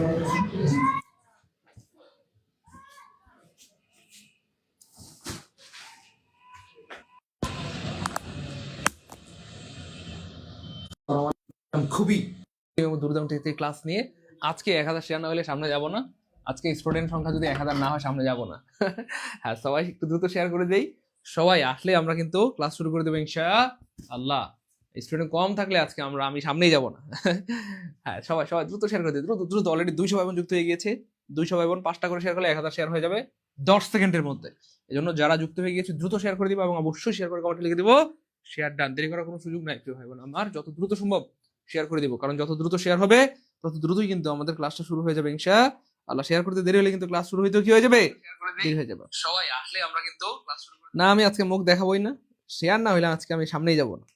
খুবই দুর্দান্ত ক্লাস নিয়ে আজকে 1000 শেয়ার না হলে সামনে যাব না। আজকে স্টুডেন্ট সংখ্যা যদি 1000 না হয় সামনে যাব না। হ্যাঁ, সবাই একটু দ্রুত শেয়ার করে দেই। সবাই আসলে আমরা কিন্তু ক্লাস শুরু করে দেবো ইনশাআল্লাহ। স্টুডেন্ট কম থাকলে আজকে আমি সামনেই যাব না। হ্যাঁ, সবাই সবাই দ্রুত শেয়ার করে দিই, দ্রুত দ্রুত। অলরেডি 200 ভাই বোন যুক্ত হয়ে গিয়েছে। 200 ভাই বোন 5টা করে শেয়ার করলে 1000 শেয়ার হয়ে যাবে 10 সেকেন্ডের মধ্যে। এই জন্য যারা যুক্ত হয়ে গিয়েছে দ্রুত শেয়ার করে দিবো এবং অবশ্যই শেয়ার করে কমেন্টে লিখে দিবো শেয়ার ডান। দেরি করার কোনো সুযোগ নাই প্রিয় ভাই বোন আমার। যত দ্রুত সম্ভব শেয়ার করে দিব, কারণ যত দ্রুত শেয়ার হবে তত দ্রুতই কিন্তু আমাদের ক্লাসটা শুরু হয়ে যাবে ইনশাআল্লাহ। শেয়ার করতে দেরি হলে কিন্তু ক্লাস শুরু হইতে কি হয়ে যাবে, দেরি হয়ে যাবে। সবাই আসলে আমরা কিন্তু ক্লাস শুরু করব না। আমি আজকে মুখ দেখাবোই না। শেয়ার না হলে আজকে আমি সামনেই যাব না।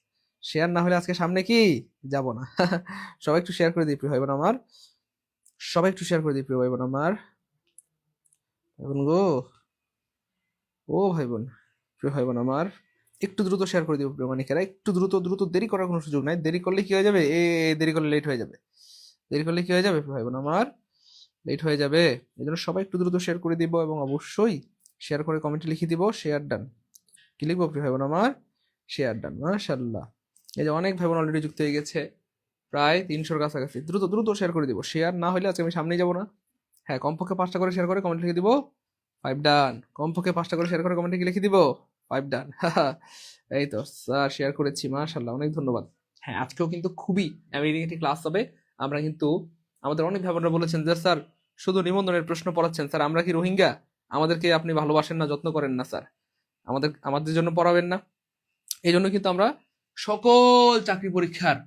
শেয়ার না হলে আজকে সামনে কি যাব না। সবাই একটু শেয়ার করে দিই প্রিয় ভাই বোন আমার। সবাই একটু শেয়ার করে দিই প্রিয় ভাই বোন আমার। এখন গো ও ভাই বোন, প্রিয় ভাই বোন আমার, একটু দ্রুত শেয়ার করে দিব প্রিয় মানিকেরা। একটু দ্রুত দ্রুত, দেরি করার কোনো সুযোগ নাই। দেরি করলে কি হয়ে যাবে, দেরি করলে লেট হয়ে যাবে। দেরি করলে কি হয়ে যাবে ভাই বোন আমার, লেট হয়ে যাবে। এই জন্য সবাই একটু দ্রুত শেয়ার করে দিব এবং অবশ্যই শেয়ার করে কমেন্টে লিখে দিব শেয়ার ডান। কি লিখবো প্রিয় ভাই বোন আমার, শেয়ার ডান। মাশাআল্লাহ, এই যে অনেক ভাই বোন অলরেডি যুক্ত হয়ে গেছে, প্রায় 300-র কাছাকাছি। দ্রুত দ্রুত শেয়ার করে দিব। শেয়ার না হলে আজকে আমি সামনেই যাব না। হ্যাঁ, কমপক্ষে 5টা করে শেয়ার করে কমেন্ট লিখে দিব 5 ডান। কমপক্ষে 5টা করে শেয়ার করে কমেন্টে লিখে দিব 5 ডান। এই তো স্যার শেয়ার করেছি, মাশাআল্লাহ, অনেক ধন্যবাদ। হ্যাঁ, আজকেও কিন্তু খুবই অ্যামেজিং একটি ক্লাস হবে। আমরা কিন্তু আমাদের অনেক ভাই বোনরা বলেছেন যে স্যার শুধু নিবন্ধনের প্রশ্ন পড়াচ্ছেন, স্যার আমরা কি রোহিঙ্গা, আমাদেরকে আপনি ভালোবাসেন না, যত্ন করেন না স্যার, আমাদের জন্য পড়াবেন না। এই জন্য কিন্তু আমরা সকল চাকরি পরীক্ষার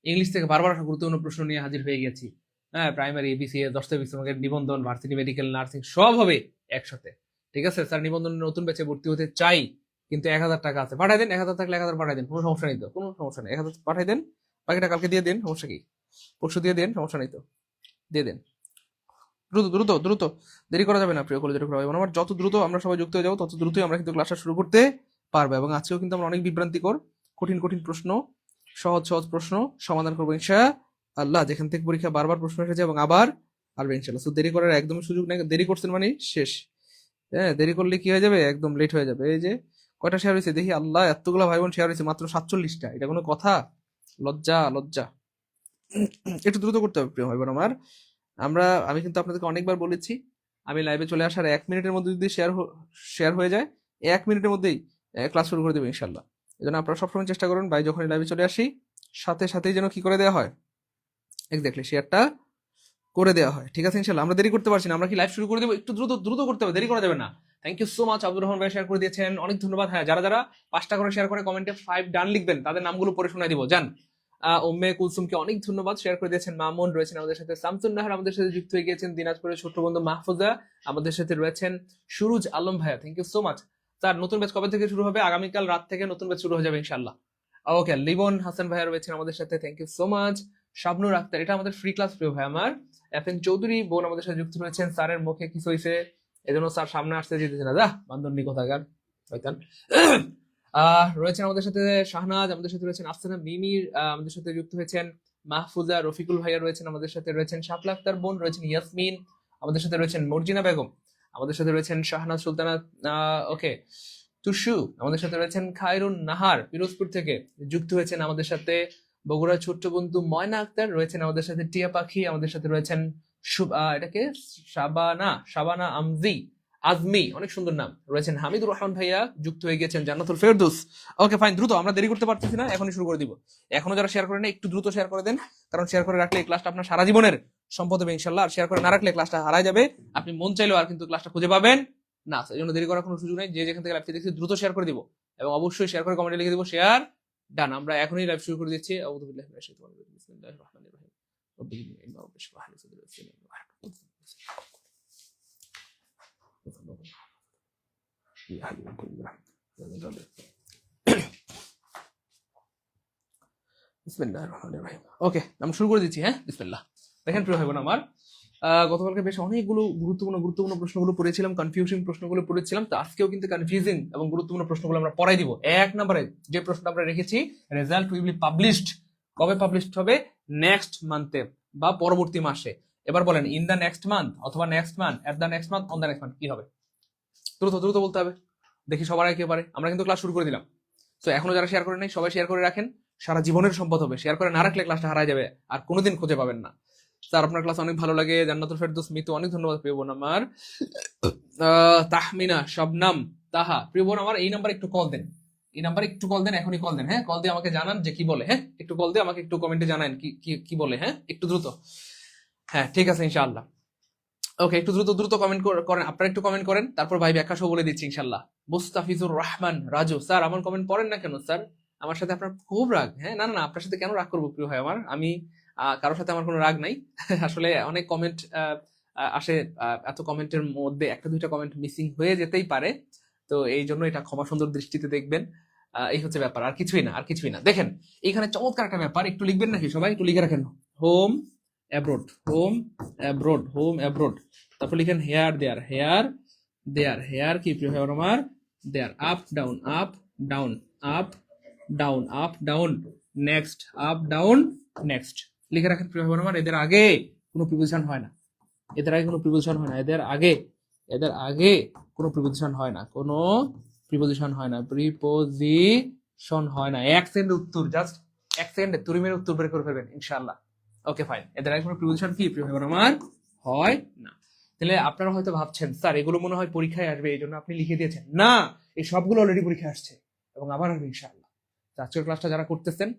ইংলিশ থেকে বারবার গুরুত্বপূর্ণ প্রশ্ন নিয়ে হাজির হয়ে গেছি। হ্যাঁ, প্রাইমারি, বিসিএস, দশটা নিবন্ধন, ভার্সিটি, মেডিকেল, নার্সিং সব হবে একসাথে। ঠিক আছে স্যার, নিবন্ধনের নতুন ব্যাচে ভর্তি হতে চাই, কিন্তু 1000 টাকা আছে, পাঠাই দেন। 1000 থাকলে 1000 পাঠাই দেন, কোনো সমস্যা নেই তো, কোনো সমস্যা নেই। 1000 পাঠাই দেন, বাকিটা কালকে দিয়ে দেন, সমস্যা কি, পরশু দিয়ে দেন, সমস্যা নেই তো, দিয়ে দেন। দ্রুত দ্রুত দ্রুত, দেরি করা যাবে না প্রিয় কলেজের ভাই বোন আমার। যত দ্রুত আমরা সবাই যুক্ত হয়ে যাবো তত দ্রুতই আমরা কিন্তু ক্লাসটা শুরু করতে পারবো। এবং আজকেও কিন্তু আমরা অনেক বিভ্রান্তিকর কঠিন কঠিন প্রশ্ন, সহজ সহজ প্রশ্ন সমাধান করবো ইনশাআল্লাহ। যেখান থেকে পরীক্ষা বারবার প্রশ্ন এসেছে এবং আবার আসবে ইনশাআল্লাহ। তো দেরি করার একদমই সুযোগ নেই। দেরি করছেন মানে শেষ। হ্যাঁ, দেরি করলে কি হয়ে যাবে, একদম লেট হয়ে যাবে। এই যে কয়টা শেয়ার হয়েছে দেখি, আল্লাহ, এতগুলো ভাই বোন শেয়ার হয়েছে, মাত্র 47টা। এটা কোনো কথা? লজ্জা লজ্জা। একটু দ্রুত করতে হবে প্রিয় ভাই বোন আমার। আমি কিন্তু আপনাদেরকে অনেকবার বলেছি, আমি লাইভে চলে আসার 1 মিনিটের মধ্যে যদি শেয়ার হয়ে যায়, 1 মিনিটের মধ্যেই ক্লাস শুরু করে দেবো ইনশাল্লাহ। এই জন্য আপনারা সবসময় চেষ্টা করুন ভাই, যখনই লাইভে চলে আসি সাথে সাথেই যেন কি করে দেওয়া হয়, এক্স্যাক্টলি শেয়ারটা করে দেওয়া হয়। ঠিক আছে ইনশাল্লাহ, আমরা দেরি করতে পারছি না, আমরা কি লাইভ শুরু করে দেবো? একটু দ্রুত দ্রুত করতে হবে, দেরি করা যাবে না। Thank you so much, Abdur Rahman ভাই শেয়ার করে দিয়েছেন, অনেক ধন্যবাদ। হ্যাঁ, যারা যারা 5টা করে শেয়ার করে কমেন্টে 5 ডান লিখবেন তাদের নামগুলো পড়ে শোনাই দিব। জান উম্মে কুলসুমকে অনেক ধন্যবাদ, শেয়ার করে দিয়েছেন। মামুন রয়েছেন আমাদের সাথে, শামসুন নাহার আমাদের সাথে যুক্ত হয়ে গিয়েছেন, দিনাজপুরের ছোট্ট বন্ধু মাহফুজা আমাদের সাথে রয়েছেন, সুরুজ আলম ভাইয়া, thank you so much. Sir নতুন ব্যাচ কবে থেকে শুরু হবে? আগামীকাল রাত থেকে নতুন ব্যাচ শুরু হয়ে যাবে ইনশাআল্লাহ। ওকে, লিবন হাসান ভাইয়া রয়েছেন আমাদের সাথে, thank you so much. Shabnur Akter, এটা আমাদের ফ্রি ক্লাস প্রিয় ভাই আমার। এফএন চৌধুরী বোন আমাদের সাথে যুক্ত রয়েছেন, স্যারের মুখে কিছু হয়েছে এজন্য স্যার সামনে আসতে দিতেছে না, যা বান্ধবী কোথাকার হইতান। রয়েছেন আমাদের সাথে শাহনাজ, আমাদের সাথে রয়েছেন আফসানা মিমির, আমাদের সাথে যুক্ত হয়েছেন মাহফুজা, রফিকুল ভাইয়া রয়েছেন আমাদের সাথে, রয়েছেন শাপলা আক্তার বোন, রয়েছেন ইয়াসমিন, আমাদের সাথে রয়েছেন মর্জিনা বেগম, আমাদের সাথে রয়েছেন শাহনাজ সুলতানা, ওকে, তুষু, আমাদের সাথে রয়েছেন খায়রুন নাহার পিরোজপুর থেকে যুক্ত হয়েছেন আমাদের সাথে, বগুড়া ছোট্ট বন্ধু ময়না আক্তার রয়েছেন আমাদের সাথে, টিয়া পাখি আমাদের সাথে রয়েছেন, এটাকে শাবানা আজমি, অনেক সুন্দর নাম, রয়েছেন হামিদুর রহমান ভাইয়া যুক্ত হয়ে গেছেন, জান্নাতুল ফেরদৌস। ওকে ফাইন, দ্রুত, আমরা দেরি করতে পারতেছি না, এখনই শুরু করে দিব। এখনো যারা শেয়ার করেন একটু দ্রুত শেয়ার করে দেন, কারণ শেয়ার করে রাখলে এই ক্লাসটা আপনার সারা জীবনের সম্পদ হবে ইনশাআল্লাহ। আর শেয়ার করে না রাখলে ক্লাসটা হারায় যাবে, আপনি মন চাইলেও আর কিন্তু ক্লাসটা খুঁজে পাবেন না। এই জন্য দেরি করার কোনো সুযোগ নেই। যে যেখান থেকে লাইভটি দেখছি দ্রুত শেয়ার করে দিব এবং অবশ্যই শেয়ার করে কমেন্টে লিখে দিব শেয়ার ডান। আমরা এখনই লাইভ শুরু করে দিচ্ছি। আউযু বিল্লাহি মিনাশ শাইতানির রাজিম, বিসমিল্লাহির রহমানির রহিম, রব্বি ইন্নী আউযু বিশরাহ লি সাদরি ওয়া ইয়াসসির লি আমরি। ওকে, আমি শুরু করে দিচ্ছি। হ্যাঁ, বিসমিল্লাহ। দেখেন প্রিয় ভাই বোন আমার, গতকালকে বেশ অনেকগুলো গুরুত্বপূর্ণ প্রশ্নগুলো পড়েছিলাম, কনফিউজিং প্রশ্নগুলো পড়েছিলাম। তো আজকেও কিন্তু কনফিউজিং এবং গুরুত্বপূর্ণ প্রশ্নগুলো আমরা পড়াই দিব। 1 নম্বরে যে প্রশ্নটা আমরা রেখেছি, রেজাল্ট উইল বি পাবলিশড, কবে পাবলিশড হবে? নেক্সট মান্থে বা পরবর্তী মাসে। এবার বলেন ইন দ্য নেক্সট মান্থ অথবা next month, at the next month, on the next month, কি হবে? দ্রুত দ্রুত বলতে হবে, দেখি সবার আগে কে পারে। আমরা কিন্তু ক্লাস শুরু করে দিলাম। তো এখনো যারা শেয়ার করে নাই সবাই শেয়ার করে রাখেন, সারা জীবনের সম্পদ হবে। শেয়ার করে না রাখলে ক্লাসটা হারায় যাবে, আর কোনোদিন খুঁজে পাবেন না। স্যার আপনার ক্লাস অনেক ভালো লাগে, জান্নাতুল ফেরদৌস মিতু, অনেক ধন্যবাদ প্রিয় বোন আমার। তাহমিনা, শবনাম, তাহা, প্রিয় বোন আমার এই নাম্বার একটু কল দেন, এই নাম্বারে একটু কল দেন, এখনই কল দেন। হ্যাঁ, কল দিয়ে আমাকে জানান যে কি বলে। হ্যাঁ, একটু কল দিয়ে আমাকে একটু কমেন্টে জানান কি কি কি বলে। হ্যাঁ, একটু দ্রুত। হ্যাঁ, ঠিক আছে ইনশাআল্লাহ। ওকে, একটু দ্রুত দ্রুত কমেন্ট করেন, আপনারা একটু কমেন্ট করেন, তারপর ভাই ব্যাখ্যা সহ বলে দিচ্ছি ইনশাআল্লাহ। মুস্তাফিজুর রহমান রাজু, স্যার আমার কমেন্ট পড়েন না কেন স্যার? আমার সাথে আপনার খুব রাগ? হ্যাঁ, না না না, আপনার সাথে কেন রাগ করবো প্রিয় ভাই আমার? আমি কারোর সাথে আমার কোনো রাগ নাই। আসলে অনেক কমেন্ট আসে, এত কমেন্টের মধ্যে একটা দুইটা কমেন্ট মিসিং হয়ে যেতেই পারে, তো এই জন্য এটা ক্ষমা সুন্দর দৃষ্টিতে দেখবেন। এই হচ্ছে ব্যাপার, আর কিছুই না, আর কিছুই না। দেখেন এখানে চমৎকার একটা ব্যাপার, একটু লিখবেন নাকি সবাই? একটু লিখে রাখেন, home abroad, home abroad, home abroad. তারপর লিখেন here there, here there, here কি প্রিয় ভাই আমার? There, up down, up down, up down, up down, next, up down, next. লিখে রাখেন প্রিয় ভাই আমার। এদের আগে কোনো প্রিপোজিশন হয় না, এদের আগে কোনো প্রিপোজিশন হয় না, এদের আগে, এদের আগে কোনো প্রিপোজিশন হয় না, কোনো প্রিপোজিশন হয় না, প্রিপোজিশন হয় না। এক সেকেন্ডে উত্তর, জাস্ট এক সেকেন্ডে তুরিমের উত্তর বের করে ফেলবেন ইনশাআল্লাহ। ওকে ফাইন, এদের আগে কোনো প্রিপোজিশন কি প্রিয় ভাই আমার হয় না। তাহলে আপনারা হয়তো ভাবছেন স্যার এগুলো মনে হয় পরীক্ষায় আসবে এই জন্য আপনি লিখে দিয়েছেন। না, এই সবগুলো অলরেডি পরীক্ষায় আসছে এবং আবার আসবে ইনশাআল্লাহ। আজকের ক্লাসটা যারা করতেছেন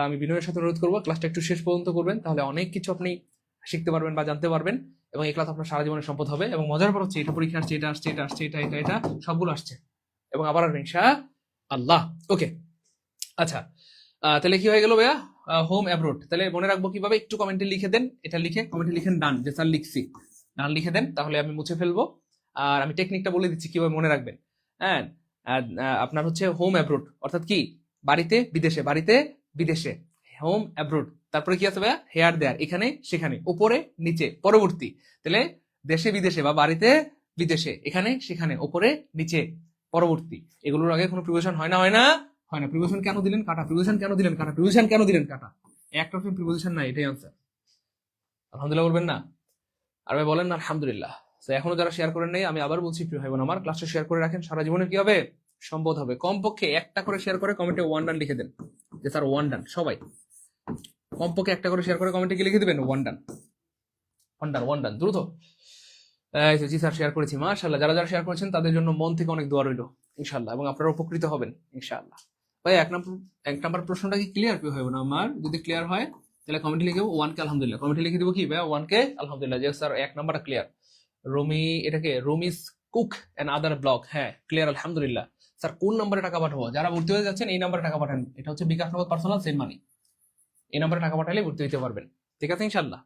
আমি বিনয়ের সাথে অনুরোধ করবো ক্লাসটা একটু শেষ পর্যন্ত করবেন, তাহলে অনেক কিছু আপনি শিখতে পারবেন বা জানতে পারবেন, এবং এই ক্লাস আপনার সারা জীবনের সম্পদ হবে। এবং মজার ব্যাপার হচ্ছে এটা পরীক্ষা আসছে, এটা আসছে, এটা আসছে, এটা এটা এটা সবগুলো আসছে এবং আবার আসবে ইনশাআল্লাহ। ওকে আচ্ছা, তাহলে কি হয়ে গেল ভাইয়া? Home abroad. তাহলে মনে রাখবো কিভাবে? একটু কমেন্টে লিখে দেন, এটা লিখে কমেন্টে লিখেন ডান, যে স্যার লিখছি, ডান লিখে দেন, তাহলে আমি মুছে ফেলবো। আর আমি টেকনিকটা বলে দিচ্ছি কিভাবে মনে রাখবেন। হ্যাঁ, আপনার হচ্ছে হোম অ্যাব্রোড অর্থাৎ কি? বাড়িতে বিদেশে, বাড়িতে বিদেশে, হোম অ্যাব্রোড। তারপরে কি আছে ভাইয়া? হেয়ার দেয়ার, এখানে সেখানে, উপরে নিচে, পরবর্তী। তাহলে দেশে বিদেশে বা বাড়িতে বিদেশে, এখানে সেখানে, উপরে নিচে, পরবর্তী। এগুলোর আগে কোনো প্রিপোজিশন হয় না, হয় না, হয় না। প্রিপোজিশন কেন দিলেন কাটা? প্রিপোজিশন কেন দিলেন কাটা? প্রিপোজিশন কেন দিলেন কাটা? একটা প্রিপোজিশন নাই, এটাই আনসার। আলহামদুলিল্লাহ বলবেন না? আর ভাই বলেন না আলহামদুলিল্লাহ। তো এখনো যারা শেয়ার করেন নাই, আমি আবার বলছি প্রিয় ভাই বোন আমার, ক্লাসটা শেয়ার করে রাখেন, সারা জীবনে কি হবে? সম্পদ হবে। কমপক্ষে একটা করে শেয়ার করে কমেন্টে ওয়ান ডান লিখে দেন, যে স্যার ওয়ান ডান। সবাই কমপক্ষে একটা করে শেয়ার করে কমেন্টে কি লিখে দেবেন? ওয়ান ডান, ওয়ান ডান, ওয়ান ডান, দ্রুত। জি স্যার শেয়ার করেছি, মাশাআল্লাহ। যারা যারা শেয়ার করেছেন তাদের জন্য মন থেকে অনেক দোয়া রইল ইনশাআল্লাহ, এবং আপনারা উপকৃত হবেন ইনশাআল্লাহ। ভাই এক নাম্বার প্রশ্নটা কি ক্লিয়ার প্রিয় ভাই বোন আমার? যদি ক্লিয়ার হয় তাহলে কমেন্টে লিখে ওয়ান কে আলহামদুলিল্লাহ, কমেন্টে লিখে দিব কি ভাই? ওয়ান কে আলহামদুলিল্লাহ, যে স্যার এক নাম্বারটা ক্লিয়ার। রুমি, এটাকে রুমিস কুক এন্ড আদার ব্লগ, হ্যাঁ ক্লিয়ার আলহামদুলিল্লাহ। স্যার কোন নাম্বারে টাকা পাঠাবো? যারা ভর্তি হয়ে যাচ্ছেন এই নাম্বারে টাকা পাঠান, এটা হচ্ছে বিকাশ নগদ পার্সোনাল সেন্ড মানি, এই নাম্বারে টাকা পাঠালে ভর্তি হতে পারবেন। ঠিক আছে ইনশাআল্লাহ।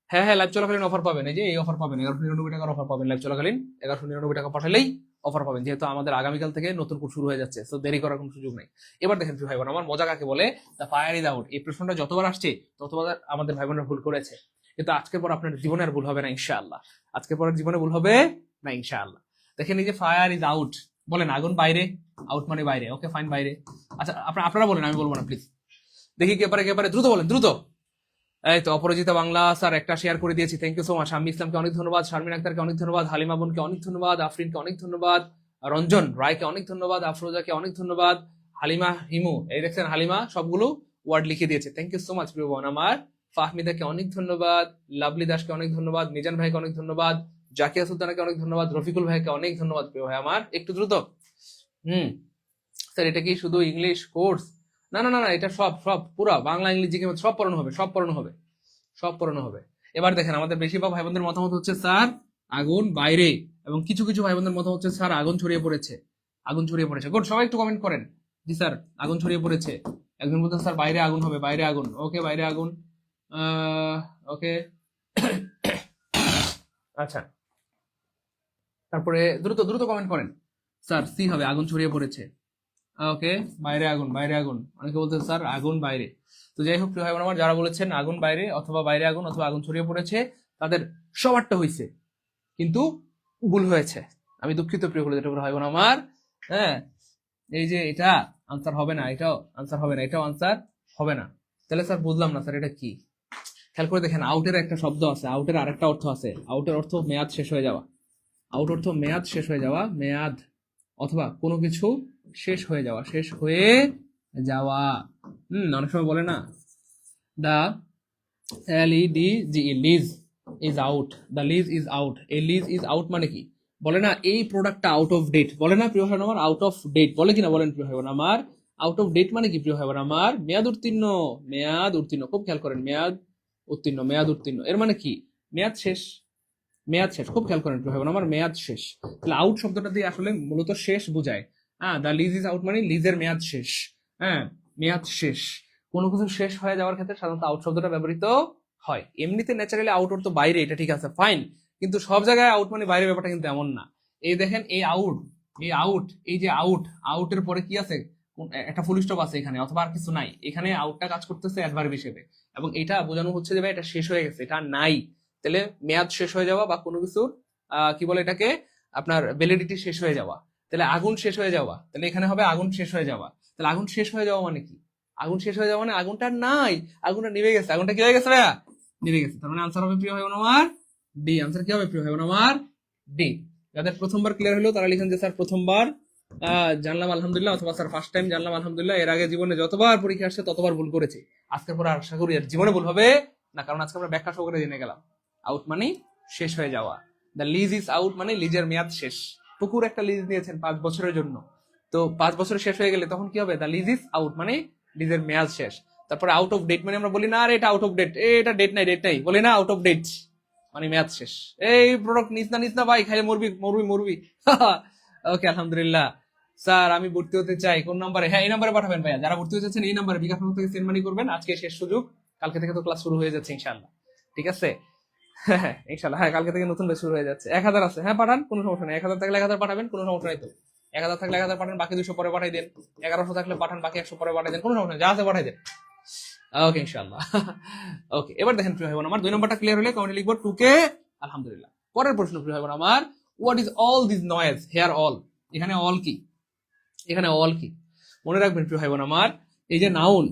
হ্যাঁ হ্যাঁ, লাইভ চলাকালীন অফার পাবেন, এই যে এই অফার পাবেন, 1199 টাকার অফার পাবেন লাইভ চলাকালীন। 1199 টাকা পাঠালেই অফার পাবেন, যেহেতু আমাদের আগামীকাল থেকে নতুন কোর্স শুরু হয়ে যাচ্ছে, তো দেরি করার কোনো সুযোগ নেই। এবার দেখেন ভাই বোন আমার, মজা কাকে বলে? The fire is out. এই প্রশ্নটা যতবার আসছে ততবার আমাদের ভাই বোনেরা ভুল করেছে, কিন্তু আজকের পর আপনার জীবনে আর ভুল হবে না ইনশাআল্লাহ। আজকের পর জীবনে ভুল হবে না ইনশাআল্লাহ। দেখেন এই যে ফায়ার ইজ আউট, বলেন আগুন বাইরে, আউট মানে বাইরে। ওকে ফাইন, বাইরে। আচ্ছা আপনারা বলেন, আমি বলবো না প্লিজ। দেখি কে পারে, কে পারে, দ্রুত বলেন, দ্রুত। এই তো অপরাজিতা বাংলা স্যার একটা শেয়ার করে দিয়েছি, থ্যাংক ইউ সো মাচ। আমি ইসলামকে অনেক ধন্যবাদ, শারমিন আক্তারকে অনেক ধন্যবাদ, হালিমা বোনকে অনেক ধন্যবাদ, আফরিনকে অনেক ধন্যবাদ, রঞ্জন রায়কে অনেক ধন্যবাদ, আফরোজাকে অনেক ধন্যবাদ, হালিমা হিমু, এই দেখছেন হালিমা সবগুলো ওয়ার্ড লিখে দিয়েছে, থ্যাংক ইউ সো মাচ প্রিয় বোন আমার। ফাহমিদাকে অনেক ধন্যবাদ, লাভলি দাসকে অনেক ধন্যবাদ, মিজান ভাইকে অনেক ধন্যবাদ, জাকিয়া সুলতানাকে অনেক ধন্যবাদ, রফিকুল ভাইকে অনেক ধন্যবাদ প্রিয় ভাই আমার। একটু দ্রুত। স্যার এটা কি শুধু ইংলিশ কোর্স? না না না না, এটা সব সব পুরো বাংলা ইংলিশ জিকে সব পড়ানো হবে, সব পড়ানো হবে, সব পড়ানো হবে। এবার দেখেন আমাদের বেশিরভাগ ভাই বোনদের মতামত হচ্ছে স্যার আগুন বাইরে, এবং কিছু কিছু ভাই বোনদের মতামত হচ্ছে স্যার আগুন ছড়িয়ে পড়েছে, আগুন ছড়িয়ে পড়েছে। গুড, সবাই একটু কমেন্ট করেন। জি স্যার আগুন ছড়িয়ে পড়েছে। একজন বলতে স্যার বাইরে আগুন হবে, বাইরে আগুন। ওকে বাইরে আগুন, ওকে। আচ্ছা তারপরে দ্রুত দ্রুত কমেন্ট করেন। স্যার সি হবে, আগুন ছড়িয়ে পড়েছে। ওকে বাইরে আগুন, বাইরে আগুন। অনেকে বলতে স্যার আগুন বাইরে। তো যাই হোক প্রিয় ভাই বোন আমার, যারা বলেছেন আগুন বাইরে অথবা বাইরে আগুন অথবা আগুন ছড়িয়ে পড়েছে, তাদের সবারটা হয়েছে, কিন্তু ভুল হয়েছে। আমি দুঃখিত প্রিয় ভাই বোন আমার। হ্যাঁ, এই যে এটা আনসার হবে না, এটাও আনসার হবে না, এটাও আনসার হবে না। তাহলে স্যার বুঝলাম না স্যার এটা কি? খেয়াল করে দেখেন, আউটের একটা শব্দ আছে, আউটের আরেকটা অর্থ আছে। আউটের অর্থ মেয়াদ শেষ হয়ে যাওয়া। আউট অর্থ মেয়াদ শেষ হয়ে যাওয়া, মেয়াদ অথবা কোনো কিছু শেষ হয়ে যাওয়া, শেষ হয়ে যাওয়া। অনেক সময় বলে না, the LEDGE, lease is out, the lease is out. এই লিজ ইজ আউট মানে কি? বলে না এই প্রোডাক্টটা আউট অফ ডেট, বলে না প্রিয় ভাই বোন আমার? আউট অফ ডেট বলে কিনা বলেন প্রিয় ভাই বোন আমার? আউট অফ ডেট মানে কি প্রিয় ভাই বোন আমার? মেয়াদ উত্তীর্ণ, মেয়াদ উত্তীর্ণ। খুব খেয়াল করেন, মেয়াদ উত্তীর্ণ, মেয়াদ উত্তীর্ণ এর মানে কি? মেয়াদ শেষ, মেয়াদ শেষ। খুব খেয়াল করেন প্রিয় ভাই বোন আমার, মেয়াদ শেষ। তাহলে আউট শব্দটা দিয়ে আসলে মূলত শেষ বোঝায়। দ্য লিজ ইজ আউট মানে লিজের মেয়াদ শেষ। হ্যাঁ, মেয়াদ শেষ। কোনো কিছু শেষ হয়ে যাওয়ার ক্ষেত্রে সাধারণত আউট শব্দটা ব্যবহৃত হয়। এমনিতে ন্যাচারালি আউট অর্থ বাইরে, এটা ঠিক আছে, ফাইন। কিন্তু সব জায়গায় আউট মানে বাইরে, ব্যাপারটা কিন্তু এমন না। এই দেখেন, এই আউট, এই আউট, এই যে আউট, আউটের পরে কি আছে? একটা ফুল স্টপ আছে এখানে, অথবা আর কিছু নাই। এখানে আউটটা কাজ করতেছে অ্যাডভার্ব হিসেবে, এবং এটা বোঝানো হচ্ছে যে ভাই এটা শেষ হয়ে গেছে, এটা নাই। তাহলে মেয়াদ শেষ হয়ে যাওয়া বা কোনো কিছুর কি বলে এটাকে, আপনার ভ্যালিডিটি শেষ হয়ে যাওয়া। তাহলে আগুন শেষ হয়ে যাওয়া, তাহলে এখানে হবে আগুন শেষ হয়ে যাওয়া। তাহলে আগুন শেষ হয়ে যাওয়া মানে কি? আগুন শেষ হয়ে যাওয়া মানে আগুনটা নাই, আগুনটা নিভে গেছে। আগুনটা কি হয়ে গেছে ভাইয়া? নিভে গেছে। তার মানে আনসার হবে প্রিয় ভাই বোন আমার ডি। আনসার কি হবে প্রিয় ভাই বোন আমার? ডি। যাদের প্রথমবার ক্লিয়ার হলো তারা লিখেন যে স্যার প্রথমবার জানলাম আলহামদুলিল্লাহ, অথবা স্যার ফার্স্ট টাইম জানলাম আলহামদুলিল্লাহ। এর আগে জীবনে যতবার পরীক্ষা আসছে ততবার ভুল করেছি, আজকের পরে আশা করি আর জীবনে ভুল হবে না, কারণ আজকে আমরা ব্যাখ্যা সহকারে জেনে গেলাম। আউট মানে শেষ হয়ে যাওয়া, দ্য লিজ ইজ আউট মানে লিজের মেয়াদ শেষ। পুকুর একটা লিজ নিয়েছেন 5 বছরের জন্য, তো 5 বছর শেষ হয়ে গেলে তখন কি হবে? দ্য লিজ ইজ আউট মানে লিজের মেয়াদ শেষ। তারপরে আউট অফ ডেট মানে আমরা বলি না আরে এটা আউট অফ ডেট, এটা ডেট নাই, ডেট নাই, বলি না আউট অফ ডেট মানে মেয়াদ শেষ। এই প্রোডাক্ট নিস না ভাই, খাইলে মরবি মরবি মরবি। ওকে, আলহামদুলিল্লাহ। স্যার আমি ভর্তি হতে চাই, কোন নাম্বারে? হ্যাঁ, এই নাম্বারে পাঠাবেন ভাইয়া। যারা ভর্তি হতে চাচ্ছেন এই নাম্বারে বিকাশ থেকে সেন্ড মানি করবেন। আজকে শেষ সুযোগ, কালকে থেকে তো ক্লাস শুরু হয়ে যাচ্ছে ইনশাআল্লাহ। ঠিক আছে, হ্যাঁ ইনশাআল্লাহ। হ্যাঁ, কালকে থেকে নতুন ব্যাচ শুরু হয়ে যাচ্ছে। 1000 আছে, হ্যাঁ পাঠান, কোনো সমস্যা নেই। 1000 থাকলে 1000 পাঠাবেন, কোনো সমস্যা নাই তো। 1000 থাকলে 1000 পাঠান, বাকি 200 পরে পাঠাই দেন। 1100 থাকলে পাঠান, বাকি 100 পরে পাঠাই দেন, কোনো সমস্যা নেই, যা আছে পাঠাই দেন। ওকে ইনশাআল্লাহ। ওকে, এবার দেখেন প্রিয় ভাই বোন আমার, 2 নম্বরটা ক্লিয়ার হলে কমেন্টে লিখবো 2K আলহামদুলিল্লাহ। পরের প্রশ্ন প্রিয় ভাই বোন আমার, what is all this noise here? All, এখানে অল কি? এখানে অল কি মনে রাখবেন প্রিয় ভাই বোন আমার? এই যে নাউন,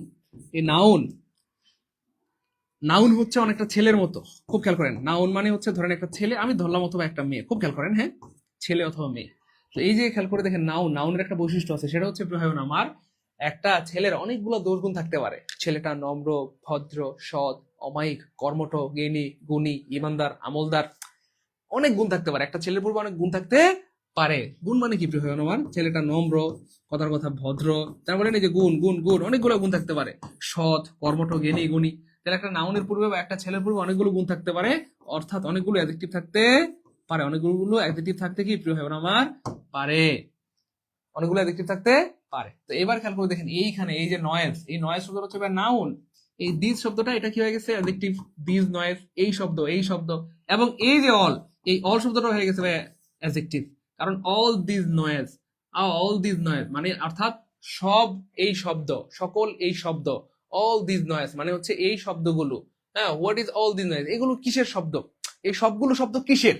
এই নাউন, নাউন হচ্ছে অনেকটা ছেলের মতো। খুব খেয়াল করেন, নাউন মানে হচ্ছে ধরেন একটা ছেলে আমি ধরলাম, অথবা একটা মেয়ে। খুব খেয়াল করেন, হ্যাঁ, ছেলে অথবা মেয়ে। তো এই যে খেয়াল করে দেখেন, নাউন, নাউনের একটা বৈশিষ্ট্য আছে, সেটা হচ্ছে প্রিয় ভাই বোন আমার, একটা ছেলের অনেকগুলো দোষগুণ থাকতে পারে। ছেলেটা নম্র, ভদ্র, সৎ, অমায়িক, কর্মঠ, জ্ঞানী, গুণী, ইমানদার, আমলদার, অনেক গুণ থাকতে পারে। একটা ছেলের পূর্বে অনেক গুণ থাকতে পারে। গুণ মানে কি প্রিয় ভাই বোন আমার? ছেলেটা নম্র, কথার কথা ভদ্র, তার বলেন এই যে গুণ, গুণ গুণ অনেকগুলো গুণ থাকতে পারে। সৎ, কর্মঠ, জ্ঞানী, গুণী। তাহলে একটা নাউনের পূর্বে বা একটা ছেলের পূর্বে অনেকগুলো গুণ থাকতে পারে, অর্থাৎ অনেকগুলো অ্যাডজেক্টিভ থাকতে পারে। অনেকগুলো অ্যাডজেক্টিভ থাকতে কি প্রিয় ভাই বোন আমার? পারে। অনেকগুলো অ্যাডজেক্টিভ থাকতে পারে। তো এবার খেয়াল করে দেখেন, এইখানে এই যে নয়েজ, এই নয়েজ শব্দটা হচ্ছে নাউন। এই দিস শব্দটা এটা কি হয়ে গেছে? অ্যাডজেক্টিভ। দিস নয়েজ, এই শব্দ, এই শব্দ, এবং এই যে অল, এই অল শব্দটা হয়ে গেছে অ্যাডজেক্টিভ। কারণ all this noise, all this noise মানে অর্থাৎ সব এই শব্দ, সকল এই শব্দ। অল দিস নয়েজ মানে হচ্ছে এই শব্দগুলো। হ্যাঁ, what is all this noise? এগুলো কিসের শব্দ? এই সবগুলো শব্দ কিসের?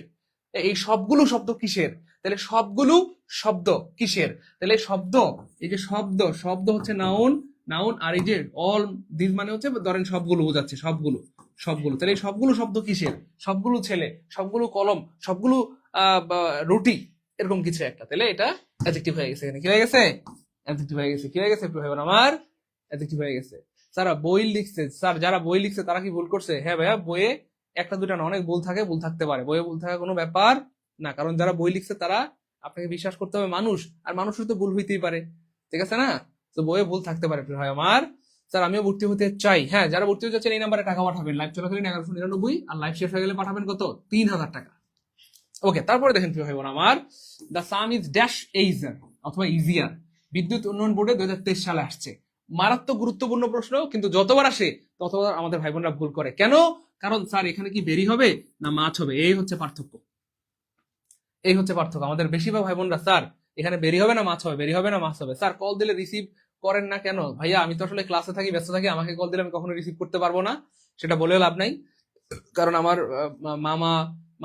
এই সবগুলো শব্দ কিসের? তাহলে সবগুলো শব্দ কিসের? তাহলে শব্দ, এই যে শব্দ, শব্দ হচ্ছে নাউন, নাউন। আর এই যে অল দিস মানে হচ্ছে ধরেন সবগুলো বোঝাচ্ছে, সবগুলো, সবগুলো। তাহলে এই সবগুলো শব্দ কিসের? সবগুলো ছেলে, সবগুলো কলম, সবগুলো রুটি, এরকম কিছু একটা। তাহলে এটা অ্যাডজেক্টিভ হয়ে গেছে। এখানে কি হয়ে গেছে? অ্যাডজেক্টিভ হয়ে গেছে। কি হয়ে গেছে প্রিয় ভাই বোন আমার? অ্যাডজেক্টিভ হয়ে গেছে। স্যার বই লিখছে, স্যার যারা বই লিখছে তারা কি ভুল করছে? হ্যাঁ ভাইয়া, বইয়ে একটা দুটা না, অনেক ভুল থাকে, ভুল থাকতে পারে। বইয়ে ভুল থাকা কোনো ব্যাপার না, কারণ যারা বই লিখছে তারা, আপনাকে বিশ্বাস করতে হবে, মানুষ, আর মানুষের তো ভুল হইতেই পারে, ঠিক আছে না? তো বইয়ে ভুল থাকতে পারে প্রিয় ভাই আমার। স্যার আমিও ভর্তি হতে চাই। হ্যাঁ, যারা ভর্তি হতে চাচ্ছেন এই নাম্বারে টাকা পাঠাবেন, লাইভ চলাকালীন 1199, আর লাইভ শেষ হয়ে গেলে পাঠাবেন কত? 3000 টাকা। ওকে, তারপরে দেখেন প্রিয় ভাই বোন আমার, দ্য সাম ইজ ড্যাশ এইজার অথবা ইজিয়ার, বিদ্যুৎ উন্নয়ন বোর্ডে 2023 সালে আসছে। মারাত্মক গুরুত্বপূর্ণ প্রশ্ন, কিন্তু যতবার আসে ততবার আমাদের ভাই বোনরা ভুল করে। কেন? কারণ স্যার এখানে কি বেরি হবে না মাছ হবে? এই হচ্ছে পার্থক্য, এই হচ্ছে পার্থক্য। আমাদের বেশিরভাগ ভাই বোনরা, স্যার এখানে বেরি হবে না মাছ হবে, বেরি হবে না মাছ হবে। স্যার কল দিলে রিসিভ করেন না কেন? ভাইয়া আমি তো আসলে ক্লাসে থাকি, ব্যস্ত থাকি, আমাকে কল দিলে আমি কখনো রিসিভ করতে পারবো না, সেটা বলেও লাভ নাই। কারণ আমার মামা,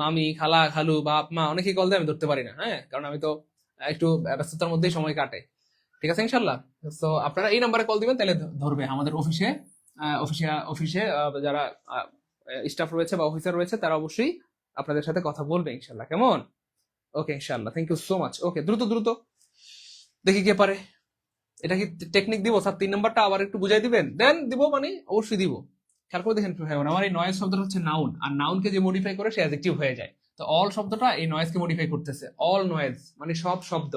মামি, খালা, খালু, বাপ, মা অনেকেই কল দেয়, আমি ধরতে পারি না। হ্যাঁ, কারণ আমি তো একটু ব্যস্ততার মধ্যেই সময় কাটে। ঠিক আছে ইনশাল্লাহ। তো আপনারা এই নাম্বারে কল দিবেন, তাহলে ধরবে আমাদের অফিসে, অফিসে যারা স্টাফ রয়েছে বা অফিসার রয়েছে, তারা অবশ্যই আপনাদের সাথে কথা বলবে ইনশাল্লাহ। কেমন? ওকে ইনশাল্লাহ, থ্যাংক ইউ সো মাচ। ওকে, দ্রুত দ্রুত দেখি কে পারে। এটা কি টেকনিক দিব স্যার? 3 নাম্বারটা আবার একটু বুঝাই দিবেন? দেন দিব, মানে অবশ্যই দিব। খেয়াল করে দেখেন আমার এই নয়েজ শব্দটা হচ্ছে নাউন, আর নাউনকে যে মডিফাই করে সে অ্যাডজেক্টিভ হয়ে যায়। তো অল শব্দটা এই নয়েজকে মডিফাই করতেছে। অল নয়েজ মানে সব শব্দ।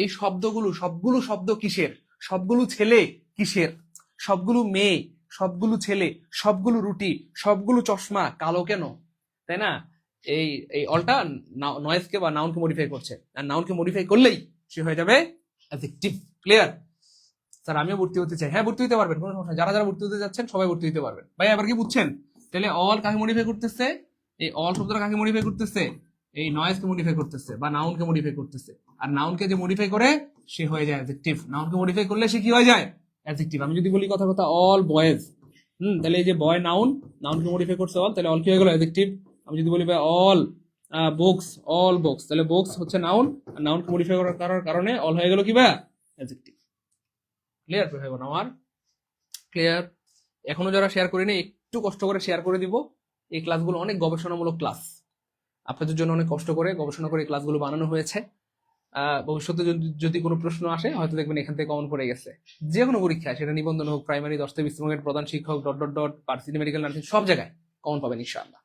এই শব্দগুলো, সবগুলো শব্দ কিসের? সবগুলো ছেলে কিসের? সবগুলো মেয়ে, সবগুলো ছেলে, সবগুলো রুটি, সবগুলো চশমা কালো কেন? তাই না? এই এই অলটা নয়েজকে বা নাউনকে মডিফাই করছে, আর নাউনকে মডিফাই করলেই সে হয়ে যাবে অ্যাডজেক্টিভ। ক্লিয়ার? স্যার আমিও ভর্তি হতে চাই। হ্যাঁ, ভর্তি হতে পারবেন, কোনো সমস্যা। যারা যারা ভর্তি হতে যাচ্ছেন সবাই ভর্তি হতে পারবেন। ভাই এবার কি বুঝছেন? তাহলে অল কাকে মডিফাই করতেছে? এই অল শব্দটা কাকে মডিফাই করতেছে? এই নয়েজকে মডিফাই করতেছে বা নাউনকে মডিফাই করতেছে। আর নাউনকে যে মডিফাই করে সে হয়ে যায় অ্যাডজেক্টিভ। নাউনকে মডিফাই করলে সে কি হয়ে যায়? অ্যাডজেক্টিভ। আমি যদি বলি কথা কথা অল বয়েজ, তাহলে এই যে বয় নাউন, নাউনকে মডিফাই করছে অল, তাহলে অল কি হয়ে গেল? অ্যাডজেক্টিভ। আমি যদি বলি ভাই অল বুকস, অল বুকস, তাহলে বুকস হচ্ছে নাউন, আর নাউনকে মডিফাই করার কারণে অল হয়ে গেল কি বা? অ্যাডজেক্টিভ। ক্লিয়ার ভাই বোন আমার? ক্লিয়ার? এখনো যারা শেয়ার করেনি একটু কষ্ট করে শেয়ার করে দিব। এই ক্লাসগুলো অনেক গবেষণামূলক ক্লাস, আপনাদের জন্য অনেক কষ্ট করে গবেষণা করে এই ক্লাসগুলো বানানো হয়েছে। ভবিষ্যতে যদি কোনো প্রশ্ন আসে হয়তো দেখবেন এখান থেকে কমন পড়ে গেছে। যে কোনো পরীক্ষায়, সেটা নিবন্ধন হোক, প্রাইমারি 10 থেকে 20 নম্বরের প্রধান শিক্ষক dot dot dot varsity medical nursing, সব জায়গায় কমন পাবেন ইনশাআল্লাহ।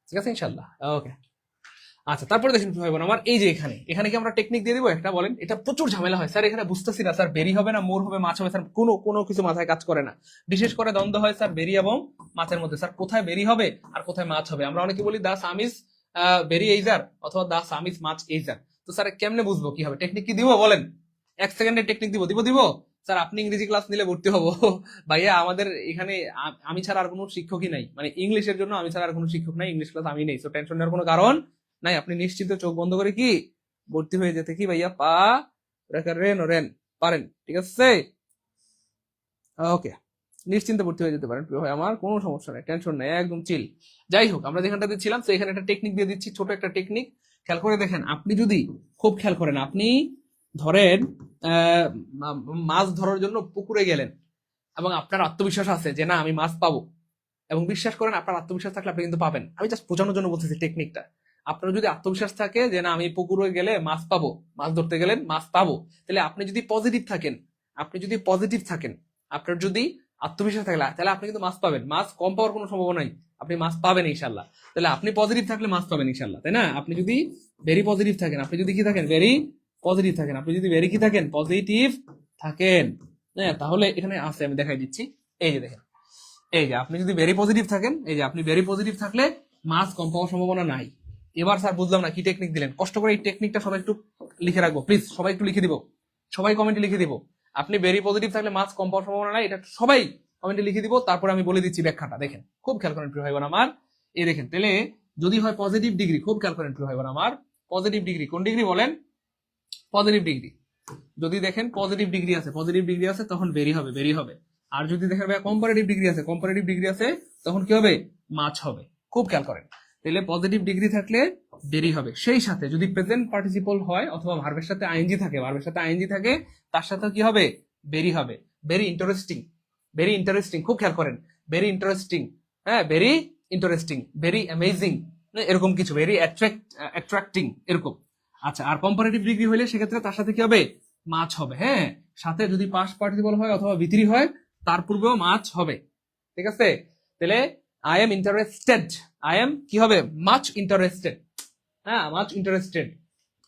ঠিক আছে ইনশাআল্লাহ? ওকে। আচ্ছা, তারপরে দেখেন ভাই বোন আমার, এই যে এখানে এখানে কি আমরা টেকনিক দিয়ে দিব একটা? বলেন। এটা প্রচুর ঝামেলা হয় স্যার, এখানে বুঝতেছি না স্যার, বেরি হবে না মোর হবে মাছ হবে স্যার, কোনো কোনো কিছু মাথায় কাজ করে না। বিশেষ করে দ্বন্দ্ব হয় স্যার বেরি এবং মাছের মধ্যে। স্যার কোথায় বেরি হবে আর কোথায় মাছ হবে? আমরা অনেকে বলি দা সাম ইজ বেরি এইজার অথবা দা সাম ইজ মাছ এইজার। তো স্যার কেমনে বুঝবো কি হবে? টেকনিক কি দিব বলেন? 1 সেকেন্ডের টেকনিক দিব? দিব দিব স্যার, আপনি ইংরেজি ক্লাস নিলে ভর্তি হবো ভাইয়া। আমাদের এখানে আমি ছাড়া আর কোনো শিক্ষকই নাই, মানে ইংলিশের জন্য আমি ছাড়া আর কোনো শিক্ষক নাই, ইংলিশ ক্লাস আমি নেই। তো টেনশন নেওয়ার কোনো কারণ নাই। আপনি নিশ্চিত চোখ বন্ধ করে কি ভর্তি হয়ে যেতে কি ভাইয়া পা রেন রেন পারেন। ঠিক আছে? ওকে, নিশ্চিন্তে ভর্তি হয়ে যেতে পারেন প্রিয় ভাই আমার, কোনো সমস্যা নেই, টেনশন নেই, একদম চিল। যাই হোক, আমরা যেখানটাতে ছিলাম তো এখানে একটা টেকনিক দিয়ে দিচ্ছি, ছোট একটা টেকনিক। খেয়াল করে দেখেন, আপনি যদি খুব খেয়াল করেন, আপনি ধরেন মাছ ধরার জন্য পুকুরে গেলেন এবং আপনার আত্মবিশ্বাস আছে যে না আমি মাছ পাবো, এবং বিশ্বাস করেন আপনার আত্মবিশ্বাস থাকলে আপনি কিন্তু পাবেন। আমি জাস্ট বোঝানোর জন্য বলতেছি টেকনিকটা। আপনার যদি আত্মবিশ্বাস থাকে যে না আমি পুকুরে গেলে মাছ পাবো, মাছ ধরতে গেলেন মাছ পাবো, তাহলে আপনি যদি পজিটিভ থাকেন, আপনার যদি আত্মবিশ্বাস থাকে, তাহলে আপনি কিন্তু মাছ পাবেন। মাছ কম পাওয়ার কোনো সম্ভাবনা নাই, আপনি মাছ পাবেন ইনশাল্লাহ। তাহলে আপনি পজিটিভ থাকলে মাছ পাবেন ইনশাল্লাহ, তাই না? আপনি যদি ভেরি পজিটিভ থাকেন, আপনি যদি কি থাকেন? ভেরি পজিটিভ থাকেন, আপনি যদি ভেরি কি থাকেন? পজিটিভ থাকেন। হ্যাঁ, তাহলে এখানে আছে, আমি দেখাই দিচ্ছি। এই যে দেখেন, এই যে আপনি যদি ভেরি পজিটিভ থাকেন, এই যে আপনি ভেরি পজিটিভ থাকলে মাছ কম পাওয়ার সম্ভাবনা নাই। এবার স্যার বুঝলাম না কি টেকনিক দিলেন। কষ্ট করে এই টেকনিকটা সবাই একটু লিখে রাখবো প্লিজ, সবাই একটু লিখে দিব, সবাই কমেন্টে লিখে দিব। আপনি ভেরি পজিটিভ থাকলে মাছ কম পাওয়ার সম্ভাবনা নাই, এটা সবাই কমেন্টে লিখে দিব। তারপরে আমি বলে দিচ্ছি ব্যাখ্যাটা। দেখেন, খুব খেয়াল করেন প্রিয় ভাই বোন আমার। এই দেখেন, তাহলে যদি হয় পজিটিভ ডিগ্রি, খুব খেয়াল করেন প্রিয় ভাই বোন আমার, পজিটিভ ডিগ্রি কোন ডিগ্রি বলেন? Positive degree. যদি দেখেন পজিটিভ ডিগ্রি আছে তখন ভেরি হবে। আর যদি দেখেন ভাই কম্পারেটিভ ডিগ্রি আছে তখন কি হবে? মাছ হবে। খুব খেয়াল করেন, তাহলে পজিটিভ ডিগ্রি থাকলে ভেরি হবে। সেই সাথে যদি প্রেজেন্ট পার্টিসিপল হয় অথবা ভার্বের সাথে আইএনজি থাকে, তার সাথে কি হবে? ভেরি হবে। ভেরি ইন্টারেস্টিং, খুব খেয়াল করেন, ভেরি ইন্টারেস্টিং, হ্যাঁ ভেরি ইন্টারেস্টিং, ভেরি অ্যামেজিং, এরকম কিছু, ভেরি অ্যাট্রাক্টিং এরকম। আচ্ছা, আর কম্পারেটিভ ডিগ্রি হলে সেক্ষেত্রে তার সাথে কি হবে? মাছ হবে। হ্যাঁ, সাথে যদি পাস্ট পার্টিসিপল হয় অথবা ভিতরি হয় তার পূর্বেও মাছ হবে। ঠিক আছে? তাহলে আই এম কি হবে? Much interested. হ্যাঁ, মাচ ইন্টারেস্টেড,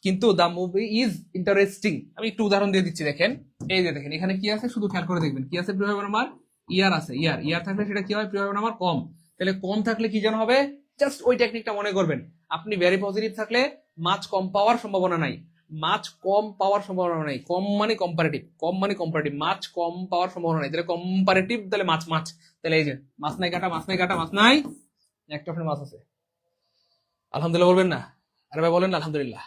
কিন্তু দ্য মুভি ইজ ইন্টারেস্টিং। আমি একটু উদাহরণ দিয়ে দিচ্ছি। দেখেন, এই যে দেখেন এখানে কি আছে, শুধু খেয়াল করে দেখবেন কি আছে প্রিয় ভাই বোন আমার। ইয়ার আছে, ইয়ার থাকলে সেটা কি হয় প্রিয় ভাই বোন আমার? কম। তাহলে কম থাকলে কি যেন হবে? জাস্ট ওই টেকনিকটা মনে করবেন। আপনি ভেরি পজিটিভ থাকলে মাছ কম পাওয়ার সম্ভাবনা নাই, কম মানে কম্পারেটিভ, মাছ কম পাওয়ার সম্ভাবনা নাই। তাহলে কম্পারেটিভ, তাহলে মাছ। তাহলে এই যে মাছ নাই কাটা, একটা আপনার মাছ আছে। আলহামদুলিল্লাহ বলবেন না? আরে ভাই বলেন না আলহামদুলিল্লাহ।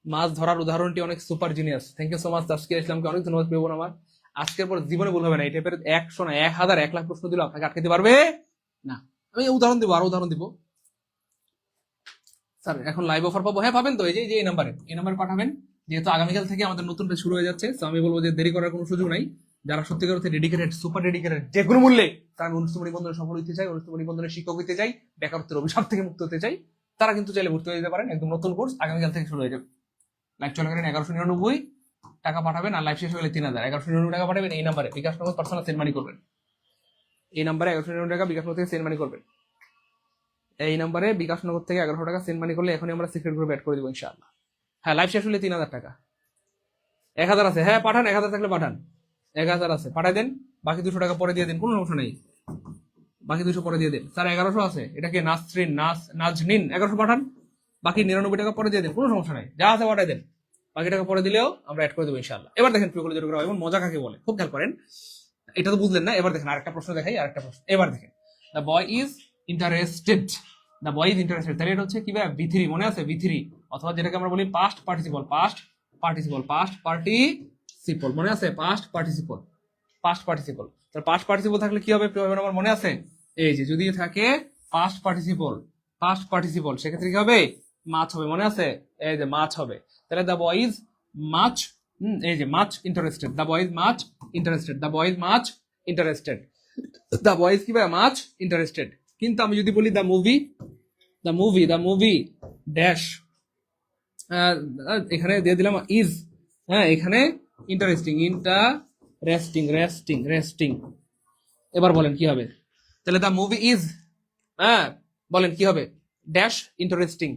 মাছ ধরার উদাহরণটি অনেক super genius. Thank you so much Taskia ইসলামকে, অনেক ধন্যবাদ প্রিয় বোন আমার। আজকের পর জীবনে ভুল হবে না। এই টাইপের 100 না 1000 1 লাখ প্রশ্ন দিলে আপনাকে আটকাতে পারবে না। আমি উদাহরণ দিব, আরো উদাহরণ দিব। স্যার এখন লাইভ অফার পাবো? হ্যাঁ পাবেন তো, এই যে এই নাম্বারে পাঠাবেন। যেহেতু আগামীকাল থেকে আমাদের নতুন পেজ শুরু হয়ে যাচ্ছে, তো আমি বলবো যে দেরি করার কোনো সুযোগ নাই। যারা সত্যিকার অর্থে ডেডিকেটেড, সুপার ডেডিকেটেড, যে কোনো মূল্যে তারা আমি অনুষ্ঠিত নিবন্ধনে সফল হতে চাই, অনুষ্ঠিত নিবন্ধনের শিক্ষক হতে চাই, বেকারত্বের অভিশাপ থেকে মুক্ত হতে চাই, তারা কিন্তু চাইলে ভর্তি হয়ে যেতে পারেন। একদম নতুন কোর্স আগামীকাল থেকে শুরু হয়ে যাবে। লাইভ চলাকালীন 1199 টাকা পাঠাবেন, আর লাইভ শেষ হলে 3000। 1199 টাকা পাঠাবেন এই নাম্বারে, বিকাশ নগদ পার্সোনাল সেন্ড মানি করবেন। এই নাম্বারে 1199 টাকা বিকাশ নগদ থেকে সেন্ড মানি করবেন। এই নাম্বারে বিকাশ নগদ থেকে 1100 টাকা সেন্ড মানি করলে এখনই আমরা সিক্রেট গ্রুপে অ্যাড করে দেবো ইনশাআল্লাহ। হ্যাঁ, লাইভ শেষ হলে 3000 টাকা। 1000 আছে, হ্যাঁ পাঠান, 1000 থাকলে পাঠান। 1000 আছে, পাঠাই দেন। বাকি 200 টাকা পরে দিয়ে দিন, কোনো সমস্যা নেই। বাকি 200 পরে দিয়ে দিন। স্যার 1100 আছে, এটাকে নাসরিন নাজনিন 1100 পাঠান। বাকি 99 টাকা পরে দিয়ে দিন, কোনো সমস্যা নাই। যা আছে পাঠাই দেন, বাকি টাকা পরে দিলেও আমরা অ্যাড করে দেবো ইনশাআল্লাহ। এবার দেখেন প্রিয় কলেজের এমন মজা কাকে বলে, খুব খেয়াল করেন। এটা তো বুঝলেন না, এবার দেখেন আরেকটা প্রশ্ন দেখাই, আরেকটা প্রশ্ন। এবার দেখেন, the boy is interested. The boy is interested, তাহলে এটা হচ্ছে কি ভাই? V3, মনে আছে? V3, অথবা যেটাকে আমরা বলি পাস্ট পার্টিসিপল, পাস্ট পার্টিসিপল, মনে আছে? পাস্ট পার্টিসিপল, তাহলে পাস্ট পার্টিসিপল থাকলে কি হবে আমার মনে আছে? এই যে যদি থাকে পাস্ট পার্টিসিপল, সেক্ষেত্রে কি হবে? মাছ হবে, মনে আছে? এই যে মাছ হবে। তাহলে দ্য বয় ইজ মাছ, এই যে much interested, the boy is much interested, the boy is much interested, the boy is কি ভাই? Much interested. কিন্তু আমি যদি বলি দ্য মুভি ড্যাশ, এখানে দিয়ে দিলাম ইজ, হ্যাঁ এখানে রেস্টিং। এবার বলেন কি হবে? তাহলে দ্য মুভি ইজ, হ্যাঁ বলেন কি হবে? Dash interesting.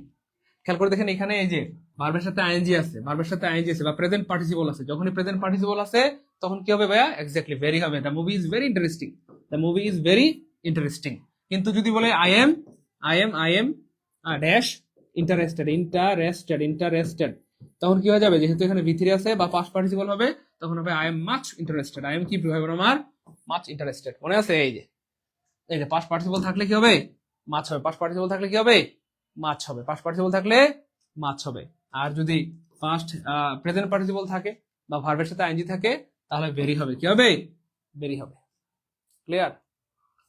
খেয়াল করে দেখেন এখানে এই যে ভার্বের সাথে আইএনজি আছে, বা প্রেজেন্ট পার্টিসিপল আছে। যখনই প্রেজেন্ট পার্টিসিপল আছে তখন কি হবে ভাইয়া? এক্স্যাক্টলি ভেরি হবে। The movie is very interesting. কিন্তু যদি বলে আই এম ড্যাশ ইন্টারেস্টেড, তখন কি হয়ে যাবে? যেহেতু এখানে V3 আছে বা পাস্ট পার্টিসিপল হবে, তখন হবে I am much interested. I am কি হবে আমার? মাচ ইন্টারেস্টেড, মনে আছে? এই যে পাস্ট পার্টিসিপল থাকলে কি হবে? মাছ হবে। পাস্ট পার্টিসিপল থাকলে কি হবে? মাছ হবে। পাস্ট পার্টিসিপল থাকলে মাছ হবে। আর যদি পাস্ট প্রেজেন্ট পার্টিসিপল থাকে বা ভার্বের সাথে আইএনজি থাকে, তাহলে ভেরি হবে। কি হবে? ভেরি হবে। ক্লিয়ার?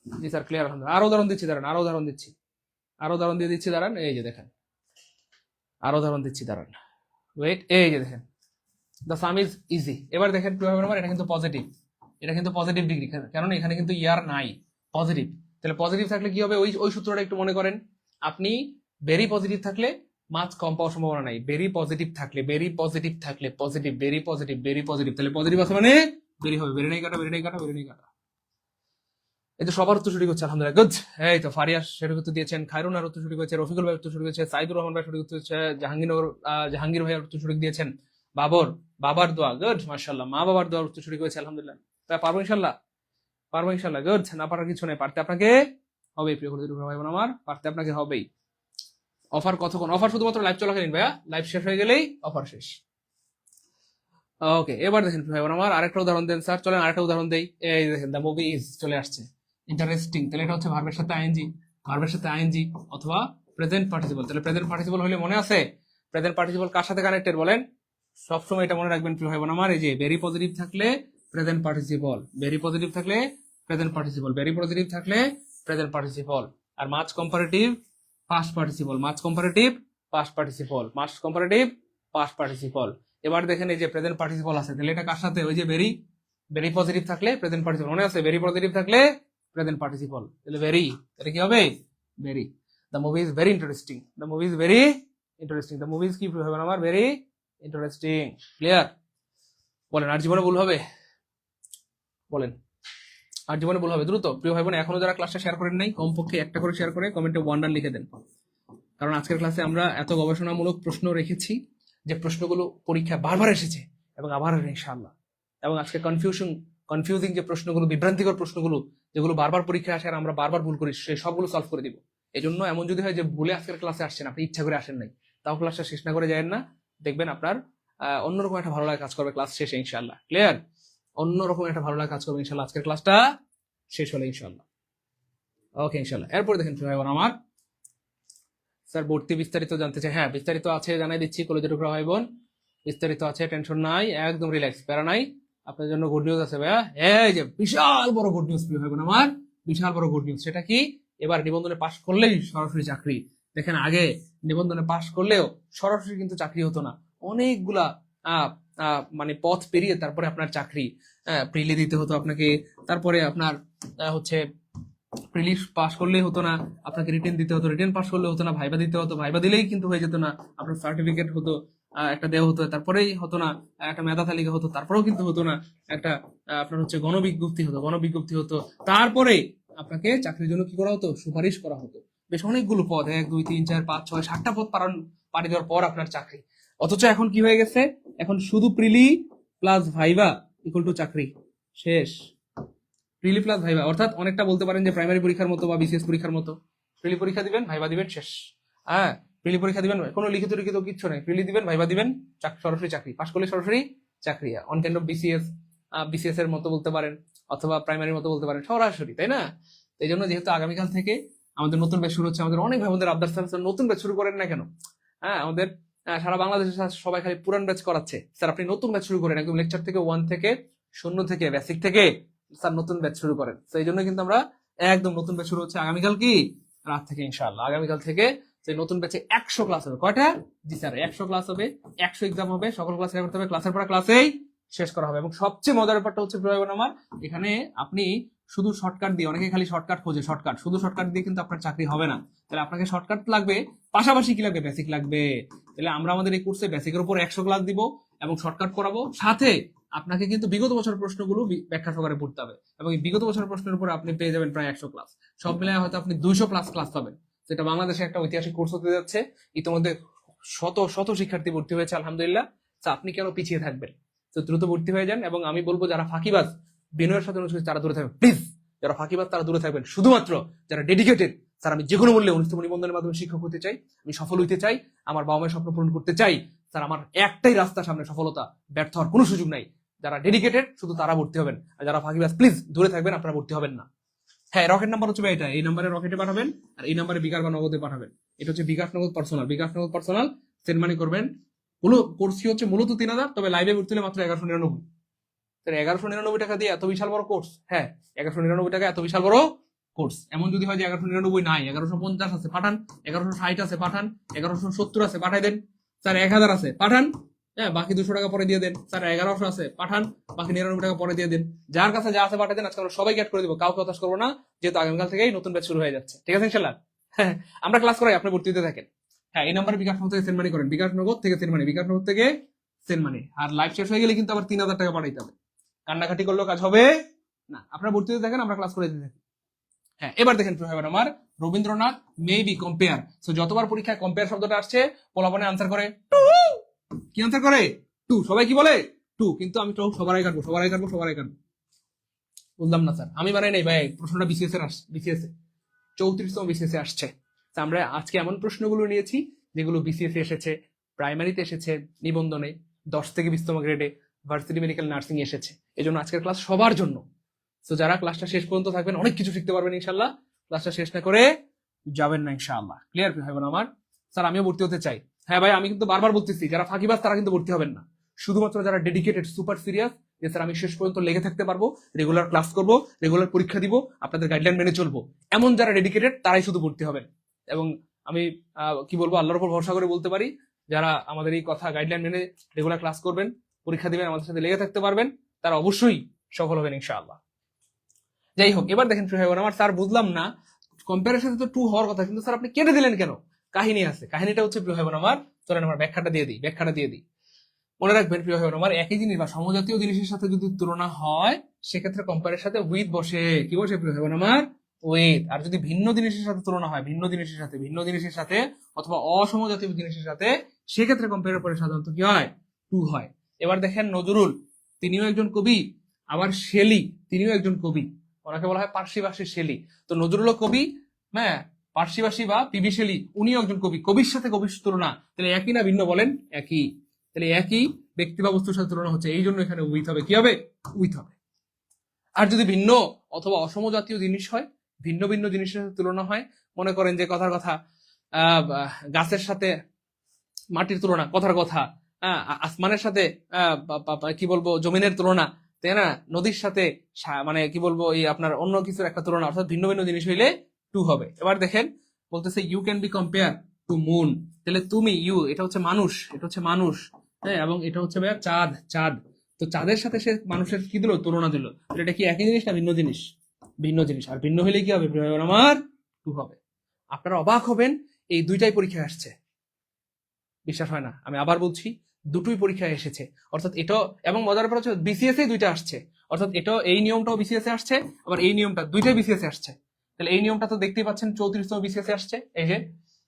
জি স্যার ক্লিয়ার। আলহামদুলিল্লাহ। আরো উদাহরণ দিচ্ছি, দাঁড়ান, আরো উদাহরণ দিয়ে দিচ্ছি, দাঁড়ান। এই যে দেখেন, আরো উদাহরণ দিচ্ছি, দাঁড়ান, ওয়েট। এই যে দেখেন, দ্য সাম ইজ ইজি। এবার দেখেন এটা কিন্তু পজিটিভ ডিগ্রি, কারণ এখানে কিন্তু ইয়ার নাই, পজিটিভ। তাহলে পজিটিভ থাকলে কি হবে? ওই সূত্রটা একটু মনে করেন। আপনি ভেরি পজিটিভ থাকলে মার্কস কম পাওয়ার সম্ভাবনা নাই। ভেরি পজিটিভ থাকলে পজিটিভ, ভেরি পজিটিভ, তাহলে পজিটিভ আছে মানে ভেরি হবে। ভেরি নাই কাটা। এই তো সবার উত্তর সঠিক হচ্ছে, আলহামদুলিল্লাহ, গুড। এই তো ফারিয়া সঠিক উত্তর দিয়েছেন, খায়রুন আর উত্তর সঠিক হয়েছে, রফিকুল ভাই উত্তর সঠিক হয়েছে, সাইদুর রহমান ভাই সঠিক উত্তর হচ্ছে, জাহাঙ্গীর ভাই উত্তর সঠিক দিয়েছেন, বাবার দোয়া, গুড, মাশাআল্লাহ, মা বাবার দোয়ার উত্তর সঠিক হয়েছে, আলহামদুলিল্লাহ। তা পারবো ইনশাআল্লাহ, গুড। না পারার কিছু নেই, পারতে আপনাকে হবেই, প্রিয় কলেজের ভাই বোন আমার, পারতে আপনাকে হবেই। অফার কতক্ষণ? অফার শুধুমাত্র লাইভ চলাকালীন ভাইয়া, লাইভ শেষ হয়ে গেলেই অফার শেষ। ওকে, এবার দেখেন ভাই বোন আমার, আরেকটা উদাহরণ দেন স্যার। চলেন আরেকটা উদাহরণ দেই। এই দেখেন, দ্য মুভি ইজ চলে আসছে, ইন্টারেস্টিং। তাহলে এটা হচ্ছে ভার্বের সাথে আইএনজি অথবা প্রেজেন্ট পার্টিসিপল। তাহলে প্রেজেন্ট পার্টিসিপল হলে মনে আছে, প্রেজেন্ট পার্টিসিপল কার সাথে কানেক্টেড বলেন? সবসময় এটা মনে রাখবেন প্রিয় ভাই বোন আমার। এই যে ভেরি পজিটিভ থাকলে প্রেজেন্ট পার্টিসিপল, ভেরি পজিটিভ থাকলে প্রেজেন্ট পার্টিসিপল, আর মাচ কম্পারেটিভ পাস্ট পার্টিসিপল। এবার দেখেন এই যে প্রেজেন্ট পার্টিসিপল আছে, তাহলে এটা কার সাথে? ওই যে ভেরি পজিটিভ থাকলে প্রেজেন্ট পার্টিসিপল, মনে আছে? ভেরি পজিটিভ থাকলে প্রেজেন্ট পার্টিসিপল, তাহলে ভেরি, তাহলে কি হবে? Very. The movie is very interesting, the movie is কি হবে আমার? Very interesting. ক্লিয়ার? বলেন আর জীবনে ভুল হবে? বলেন আর জীবনে ভুল হবে? দ্রুত প্রিয় ভাই বোন, এখনো যারা ক্লাসটা শেয়ার করেন নাই, কমপক্ষে একটা করে শেয়ার করে কমেন্টে ওয়ান্ডার লিখে দেন। কারণ আজকের ক্লাসে আমরা এত গবেষণামূলক প্রশ্ন রেখেছি যে প্রশ্নগুলো পরীক্ষা বারবার এসেছে এবং আবার ইনশাআল্লাহ। এবং আজকে কনফিউজিং যে প্রশ্নগুলো, বিভ্রান্তিকর প্রশ্নগুলো যেগুলো বারবার পরীক্ষায় আসে আর আমরা বারবার ভুল করি, সেই সবগুলো সলভ করে দিব। এই জন্য এমন যদি হয় যে ভুলে আজকের ক্লাসে আসছেন, আপনি ইচ্ছা করে আসেন নাই, তাও ক্লাসটা শেষ না করে যাবেন না, দেখবেন আপনার অন্যরকম একটা ভালো লাগা কাজ করবে ক্লাস শেষে ইনশাআল্লাহ। ক্লিয়ার? অন্যরকম একটা ভালো লাগা কাজ করবে ইনশাআল্লাহ আজকের ক্লাসটা শেষ হলে ইনশাআল্লাহ। ওকে ইনশাআল্লাহ। এরপর দেখেন ভাই বোন আমার, স্যার ভর্তি বিস্তারিত জানতে চাই। হ্যাঁ বিস্তারিত আছে, জানাই দিচ্ছি কলেজের টুকরা ভাই বোন, বিস্তারিত আছে, টেনশন নাই, একদম রিল্যাক্স, প্যারা নাই। আপনার জন্য গুড নিউজ আছে ভাইয়া, এই যে বিশাল বড় গুড নিউজ প্রিয় ভাই বোন আমার, বিশাল বড় গুড নিউজ। সেটা কি? এবার নিবন্ধনে পাশ করলেই সরাসরি চাকরি। দেখেন আগে নিবন্ধনে পাশ করলেও সরাসরি কিন্তু চাকরি হতো না, অনেকগুলা মানে পথ পেরিয়ে তারপরে আপনার চাকরি, প্রিলি দিতে হতো আপনাকে, তারপরে আপনার হচ্ছে প্রিলি পাস করলেই হতো না, আপনাকে রিটেন দিতে হতো, রিটেন পাস করলে হতো না, ভাইবা দিতে হতো, ভাইবা দিলেই কিন্তু হয়ে যেত না, আপনার সার্টিফিকেট হতো একটা দেওয়া হতো, তারপরেই হতো না একটা মেধা তালিকা হতো, তারপরেও কিন্তু হতো না একটা আপনার হচ্ছে গণবিজ্ঞপ্তি হতো, তারপরে আপনাকে চাকরির জন্য কি করা হতো, সুপারিশ করা হতো। বেশ অনেকগুলো পদ, 1 2 3 4 5 6 7টা পদ পাড়ি দেওয়ার পর আপনার চাকরি। অথচ এখন কি হয়ে গেছে, এখন শুধু প্রিলি প্লাস ভাইবা ইকুয়াল টু চাকরি, শেষ। প্রিলি প্লাস ভাইবা অর্থাৎ অনেকটা বলতে পারেন যে প্রাইমারি পরীক্ষার মতো বা বিসিএস পরীক্ষার মতো, প্রিলি পরীক্ষা দিবেন, ভাইবা দিবেন, শেষ। হ্যাঁ, প্রিলি পরীক্ষা দিবেন, কোনো লিখিত লিখিত কিচ্ছু নেই, প্রিলি দিবেন, ভাইবা দিবেন, সরাসরি চাকরি, পাশ করলে সরাসরি চাকরি, অন কাইন্ড অফ বিসিএস এর মতো বলতে পারেন, অথবা প্রাইমারির মতো বলতে পারেন, সরাসরি, তাই না? এই জন্য যেহেতু আগামীকাল থেকে আমাদের নতুন ব্যাচ শুরু হচ্ছে, আমাদের অনেক ভাই বোনদের আবদার স্যার নতুন ব্যাচ শুরু করেন না কেন? হ্যাঁ, আমাদের সারা বাংলাদেশের সবাই খালি পুরান ব্যাচ করাচ্ছে, স্যার আপনি নতুন ব্যাচ শুরু করেন, একদম লেকচার থেকে 1 থেকে 0 থেকে বেসিক থেকে স্যার নতুন ব্যাচ শুরু করেন। তো এই জন্য কিন্তু আমরা একদম নতুন ব্যাচ শুরু হচ্ছে আগামীকাল কি রাত থেকে ইনশাআল্লাহ। আগামীকাল থেকে সেই নতুন ব্যাচে 100 ক্লাস হবে। কয়টা? জি স্যার 100 ক্লাস হবে, 100 এক্সাম হবে, সকল ক্লাস করতে হবে, ক্লাসের পর ক্লাসেই শেষ করা হবে। এবং সবচেয়ে মজার ব্যাপারটা হচ্ছে প্রয়োজন আমার, এখানে আপনি শুধু শর্টকাট দিয়ে, অনেকে খালি শর্টকাট খোঁজে, শুধু শর্টকাট দিয়ে কিন্তু আপনার চাকরি হবে না। তাহলে আপনাকে শর্টকাট লাগবে, পাশাপাশি কি লাগবে, বেসিক লাগবে। তাহলে আমরা আমাদের এই কোর্সে বেসিকের উপর 100 ক্লাস দিব এবং শর্টকাট করাবো, সাথে আপনাকে কিন্তু বিগত বছর প্রশ্নগুলো ব্যাখ্যা সহকারে পড়তে হবে, এবং এই বিগত বছর প্রশ্নের উপর আপনি পেয়ে যাবেন প্রায় 100 ক্লাস, সব মিলিয়ে হয়তো আপনি 200 প্লাস ক্লাস পাবেন। যেটা বাংলাদেশে একটা ঐতিহাসিক কোর্স হতে যাচ্ছে, ইতিমধ্যে শত শত শিক্ষার্থী ভর্তি হয়েছে আলহামদুলিল্লাহ। তো আপনি কেন পিছিয়ে থাকবেন? তো দ্রুত ভর্তি হয়ে যান। এবং আমি বলবো যারা ফাঁকিবাজ, বিনয়ের সাথে অনুষ্ঠিত, তারা দূরে থাকবেন প্লিজ। যারা ফাঁকিবাজ তারা দূরে থাকবেন, শুধুমাত্র যারা ডেডিকেটেড, স্যার আমি যে কোনো মূল্যে অনুষ্ঠিত নিবন্ধনের মাধ্যমে শিক্ষক হতে চাই, আমি সফল হইতে চাই, আমার বাবা মায়ের স্বপ্ন পূরণ করতে চাই, স্যার আমার একটাই রাস্তা সামনে, সফলতা, ব্যর্থ হওয়ার কোনো সুযোগ নাই, যারা ডেডিকেটেড শুধু তারা ভর্তি হবেন। আর যারা ফাঁকিবাজ প্লিজ দূরে থাকবেন, আপনারা ভর্তি হবেন না। হ্যাঁ, রকেট নাম্বার হচ্ছে এটা, এই নাম্বারে রকেটে পাঠাবেন, আর এই নাম্বারে বিকাশ বা নগদে পাঠাবেন। এটা হচ্ছে বিকাশ নগদ পার্সোনাল সেন্ড মানি করবেন। হলো কোর্স ফি হচ্ছে মূলত 3000, তবে লাইভে ভর্তি হলে মাত্র 1199। 1199 টাকা দিয়ে এত বিশাল বড় কোর্স? হ্যাঁ, 1199 টাকা এত বিশাল বড় কোর্স। এমন যদি হয় যে 1199 নাই, 1150 আছে পাঠান, 1160 আছে পাঠান, 1170 আছে পাঠাই দেন, স্যার 1000 আছে পাঠান, হ্যাঁ বাকি 200 টাকা পরে দিয়ে দেন, স্যার 1100 আছে পাঠান, বাকি 99 টাকা পরে দিয়ে দেন। যার কাছে যা আছে পাঠাই দেন, আজকে আমরা সবাই অ্যাড করে দিব, কাউকে হতাশ করবো না, যেহেতু আগামীকাল থেকেই নতুন ব্যাচ শুরু হয়ে যাচ্ছে। ঠিক আছে ইনশাআল্লাহ? হ্যাঁ, আমরা ক্লাস করাই, আপনি ভর্তি হতে থাকেন। হ্যাঁ, এই নাম্বারে বিকাশ নগদ থেকে সেন্ড মানি করেন, বিকাশ নগদ থেকে সেন্ড মানি, বিকাশ নগদ থেকে সেন্ড মানি। আর লাইভ শেষ হয়ে গেলে কিন্তু আবার 3000 টাকা পাঠাইতে হবে, কান্নাকাটি করলেও কাজ হবে না। আপনারা ভর্তি হতে থাকেন, আমরা ক্লাস করে দিতে থাকি। হ্যাঁ, এবার দেখেন আমার রবীন্দ্রনাথ মেবি কম্পেয়ার। সো যতবার পরীক্ষায় কম্পেয়ার শব্দটা আসছে, পোলাপনে আনসার করে টু। কি আনসার করে? টু। সবাই কি বলে? টু। কিন্তু আমি তো সবার আগে কাটবো। বললাম না স্যার, আমি বানাই নাই ভাই, প্রশ্নটা বিসিএস এর আসছে, বিসিএস এ 34তম বিসিএস এ আসছে। আমরা আজকে এমন প্রশ্নগুলো নিয়েছি যেগুলো বিসিএস এ এসেছে, প্রাইমারিতে এসেছে, নিবন্ধনে 10 থেকে 20তম গ্রেডে, ভার্সিটি মেডিকেল নার্সিং এসেছে। এই জন্য আজকের ক্লাস সবার জন্য। তো যারা ক্লাসটা শেষ পর্যন্ত থাকবেন অনেক কিছু শিখতে পারবেন ইনশাল্লাহ। ক্লাসটা শেষ না করে যাবেন না ইনশাআল্লাহ। ক্লিয়ার হবে না আমার? স্যার আমিও ভর্তি হতে চাই। হ্যাঁ ভাই, আমি কিন্তু বারবার বলতেছি, যারা ফাঁকিবাজ তারা কিন্তু ভর্তি হবেন না। শুধুমাত্র যারা ডেডিকেটেড, সুপার সিরিয়াস, যে স্যার আমি শেষ পর্যন্ত লেগে থাকতে পারবো, রেগুলার ক্লাস করব, রেগুলার পরীক্ষা দিব, আপনাদের গাইডলাইন মেনে চলবো, এমন যারা ডেডিকেটেড তারাই শুধু ভর্তি হবেন। এবং আমি কি বলবো, আল্লাহর উপর ভরসা করে বলতে পারি, যারা আমাদের এই কথা গাইডলাইন মেনে রেগুলার ক্লাস করবেন, পরীক্ষা দিবেন, আমাদের সাথে লেগে থাকতে পারবেন, তারা অবশ্যই সফল হবেন ইনশাআল্লাহ। যাই হোক, এবার দেখেন আমার স্যার বুঝলাম না, কম্পারিজনে তো টু হওয়ার কথা, কিন্তু স্যার আপনি কেটে দিলেন কেন? কাহিনী আছে, কাহিনীটা হচ্ছে আমার, চলেন আমার ব্যাখ্যাটা দিয়ে দিই। মনে রাখবেন আমার, একই জিনিস বা সমজাতীয় জিনিসের সাথে যদি তুলনা হয়, সেক্ষেত্রে কম্পারের সাথে উইথ বসে। কি বসে আমার? উইথ। আর যদি ভিন্ন জিনিসের সাথে তুলনা হয়, ভিন্ন জিনিসের সাথে অথবা অসমজাতীয় জিনিসের সাথে, সেক্ষেত্রে কম্পেয়ারের পরে সাধারণত কি হয়? টু হয়। এবার দেখেন নজরুল, তিনিও একজন কবি, আবার শেলি, তিনিও একজন কবি, ওনাকে বলা হয় পার্সিভাষী শেলি। তো নজরুলও কবি, হ্যাঁ, পার্সিভাষী বা পিবি শেলি উনিও একজন কবি। কবির সাথে কবির তুলনা, তাহলে একই না ভিন্ন বলেন? একই। তাহলে একই ব্যক্তি বা বস্তুর সাথে তুলনা হচ্ছে, এই জন্য এখানে উইথ হবে। কি হবে? উইথ হবে। আর যদি ভিন্ন অথবা অসমজাতীয় জিনিস হয়, ভিন্ন ভিন্ন জিনিসের সাথে তুলনা হয়, মনে করেন যে কথার কথা গাছের সাথে মাটির তুলনা, কথার কথা আসমানের সাথে কি বলবো জমিনের তুলনা, তাই না, নদীর সাথে মানে কি বলবো এই আপনার অন্য কিছুর একটা তুলনা, অর্থাৎ ভিন্ন ভিন্ন জিনিস হইলে টু হবে। এবার দেখেন বলতেছে you can be compare to moon. তাহলে তুমি, ইউ এটা হচ্ছে মানুষ, হ্যাঁ, এবং এটা হচ্ছে ভাইয়া চাঁদ। চাঁদ তো চাঁদের সাথে সে মানুষের কি দিল, তুলনা দিল। এটা কি একই জিনিস না ভিন্ন জিনিস? ভিন্ন জিনিস। আর ভিন্ন হলে কি হবে প্রিয় ভাই বোন আমার? টু হবে। আপনারা অবাক হবেন, এই দুইটাই পরীক্ষায় আসছে। বিশ্বাস হয় না, আমি আবার বলছি, দুটোই পরীক্ষায় এসেছে। অর্থাৎ এটা, এবং মজার ব্যাপার হচ্ছে বিসিএস এ দুইটা আসছে। অর্থাৎ এটা, এই নিয়মটাও বিসিএস এ আসছে, আবার এই নিয়মটা, দুইটাই বিসিএস এ আসছে। তাহলে এই নিয়মটা তো দেখতেই পাচ্ছেন 34তম বিসিএস এ আসছে, এই যে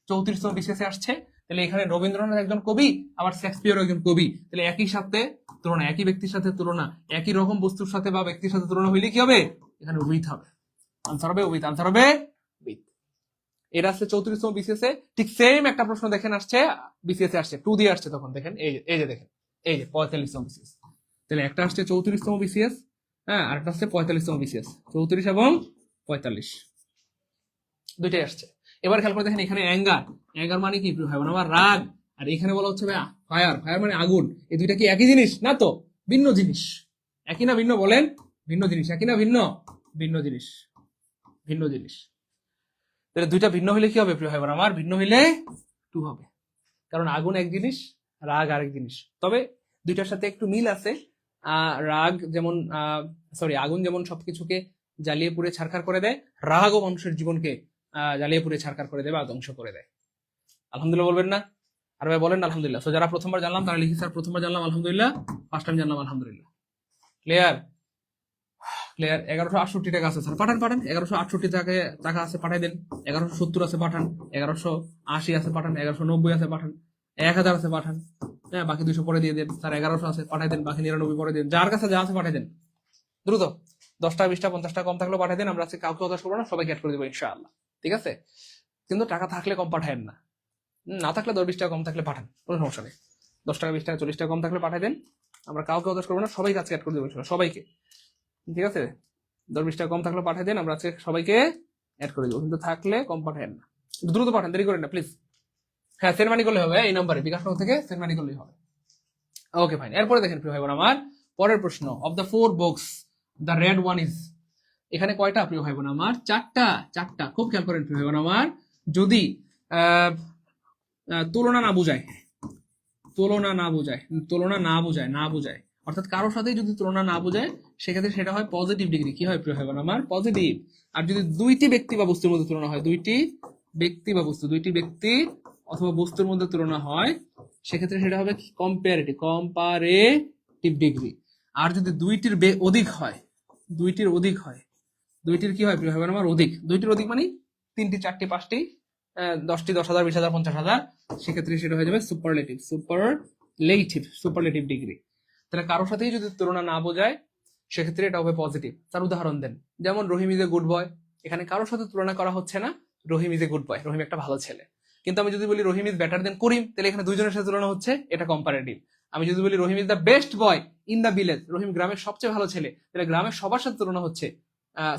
34তম বিসিএস এ আসছে। তাহলে এখানে রবীন্দ্রনাথ একজন কবি, আবার শেক্সপিয়ারও একজন কবি। তাহলে একই সাথে তুলনা, একই ব্যক্তির সাথে তুলনা, একই রকম বস্তুর সাথে বা ব্যক্তির সাথে তুলনা হইলে কি হবে? এখানে উইথ হবে। আনসার হবে উইথ, আনসার হবে উইথ। এটা আসছে 34তম বিসিএস এ। ঠিক সেম একটা প্রশ্ন দেখেন আসছে বিসিএস এ, আসছে 2 দিয়ে আসছে তখন। দেখেন এই যে দেখেন, এই যে 45তম বিসিএস। তাহলে একটা আসছে 34তম বিসিএস, হ্যাঁ, আর একটা আসছে 45তম বিসিএস। 34 এবং 45 দুইটাই আসছে। এবার খেয়াল করে দেখেন, এখানে অ্যাঙ্গার, অ্যাঙ্গার মানে কি ভাই বোন আমার? রাগ। আর এখানে বলা হচ্ছে ভাই ফায়ার, ফায়ার মানে আগুন। এই দুইটা কি একই জিনিস না? তো ভিন্ন জিনিস। একই না ভিন্ন বলেন? ভিন্ন জিনিস। একই না ভিন্ন? ভিন্ন জিনিস, ভিন্ন জিনিস। তাহলে দুইটা ভিন্ন হইলে কি হবে প্রিয় ভাই বোন আমার? ভিন্ন হইলে টু হবে। কারণ আগুন এক জিনিস, রাগ আরেক জিনিস। তবে দুইটার সাথে একটু মিল আছে। রাগ যেমন, সরি, আগুন যেমন সবকিছুকে জ্বালিয়ে পুড়ে ছারখার করে দেয়, রাগও মানুষের জীবনকে জ্বালিয়ে পুড়ে ছারখার করে দেয় বা ধ্বংস করে দেয়। আলহামদুলিল্লাহ বলবেন না? আর ভাই বলেন আলহামদুলিল্লাহ। তো যারা প্রথমবার জানলাম তারা লিখি স্যার প্রথমবার জানলাম আলহামদুলিল্লাহ, ফার্স্ট টাইম জানলাম আলহামদুলিল্লাহ। ক্লিয়ার? ক্লিয়ার। 1168 টাকা আছে স্যার, পাঠান পাঠান। 1168 টাকা আছে, পাঠাই দেন। 1170 আছে, পাঠান। 1180 আছে, পাঠান। 1190 আছে, পাঠান। 1000 আছে, পাঠান। হ্যাঁ, বাকি 200 পরে দিয়ে দেন স্যার। 1100 আছে, পাঠাই দেন। বাকি 99 পরে দেন। যার কাছে যা আছে পাঠাই দেন দ্রুত। 10টা 20টা 50টা কম থাকলেও পাঠাই দেন। আমরা আজকে কাউকে হতাশ করবো না, সবাইকে অ্যাড করে দেবো ইনশাআল্লাহ। ঠিক আছে? কিন্তু টাকা থাকলে কম পাঠায়েন না। না থাকলে 10-20 টাকা কম থাকলে পাঠান, কোনো সমস্যা নেই। 10 টাকা 20 টাকা 40 টাকা কম থাকলে পাঠাই দেন। আমরা কাউকে হতাশ করবো না, সবাইকে আজকে অ্যাড করে দেবো ইনশাআল্লাহ, সবাইকে। ঠিক আছে? 10-20 টাকা কম থাকলে পাঠিয়ে দেন, আমরা আজকে সবাইকে অ্যাড করে দেবো। কিন্তু থাকলে কম পাঠায়েন না, দ্রুত পাঠান, দেরি করেন না প্লিজ। হ্যাঁ, সেন্ড মানি করলে হবে, এই নাম্বারে বিকাশ নগর থেকে সেন্ড মানি করলেই হবে। Okay fine. এরপরে দেখেন প্রিয় ভাই বোন আমার, পরের প্রশ্ন। Of the 4 box the red one is. এখানে কয়টা প্রিয় ভাই বোন আমার? 4টা। 4টা। খুব খেয়াল করেন প্রিয় ভাই বোন আমার, যদি তুলনা না বুঝায়, তুলনা না বুঝায়, তুলনা না বুঝায়, না বুঝায়, অর্থাৎ কারোর সাথে যদি তুলনা না বুঝায়, সেক্ষেত্রে সেটা হয় পজিটিভ ডিগ্রি। কি হয় প্রিয় ভাই বোন আমার? পজিটিভ। আর যদি দুইটি ব্যক্তি বা বস্তুর মধ্যে তুলনা হয়, দুইটি ব্যক্তি বা বস্তু, দুইটি ব্যক্তি অথবা বস্তুর মধ্যে তুলনা হয়, সেক্ষেত্রে সেটা হবে কম্পারেটিভ, কম্পারেটিভ ডিগ্রি। আর যদি দুইটির অধিক হয়, দুইটির অধিক হয়, দুইটির কি হয় প্রিয় ভাই বোন আমার? অধিক। দুইটির অধিক মানে 3টি 4টি 5টি 10টি 10,000 20,000 50,000, সেক্ষেত্রে সেটা হয়ে যাবে সুপারলেটিভ, সুপারলেটিভ, সুপারলেটিভ ডিগ্রি। তাহলে কারোর সাথেই যদি তুলনা না বোঝায়, সেক্ষেত্রে এটা হবে পজিটিভ। তার উদাহরণ দেন, যেমন রহিম ইজ এ গুড বয়। এখানে কারোর সাথে তুলনা করা হচ্ছে না, রহিম ইজ এ গুড বয়, রহিম একটা ভালো ছেলে। কিন্তু আমি যদি বলি রহিম ইজ বেটার দেন করিম, তাহলে এখানে দুইজনের সাথে তুলনা হচ্ছে, এটা কম্পারেটিভ। আমি যদি বলি Rahim is the best boy in the village, Rahim গ্রামের সবচেয়ে ভালো ছেলে, তাহলে গ্রামের সবার সাথে তুলনা হচ্ছে,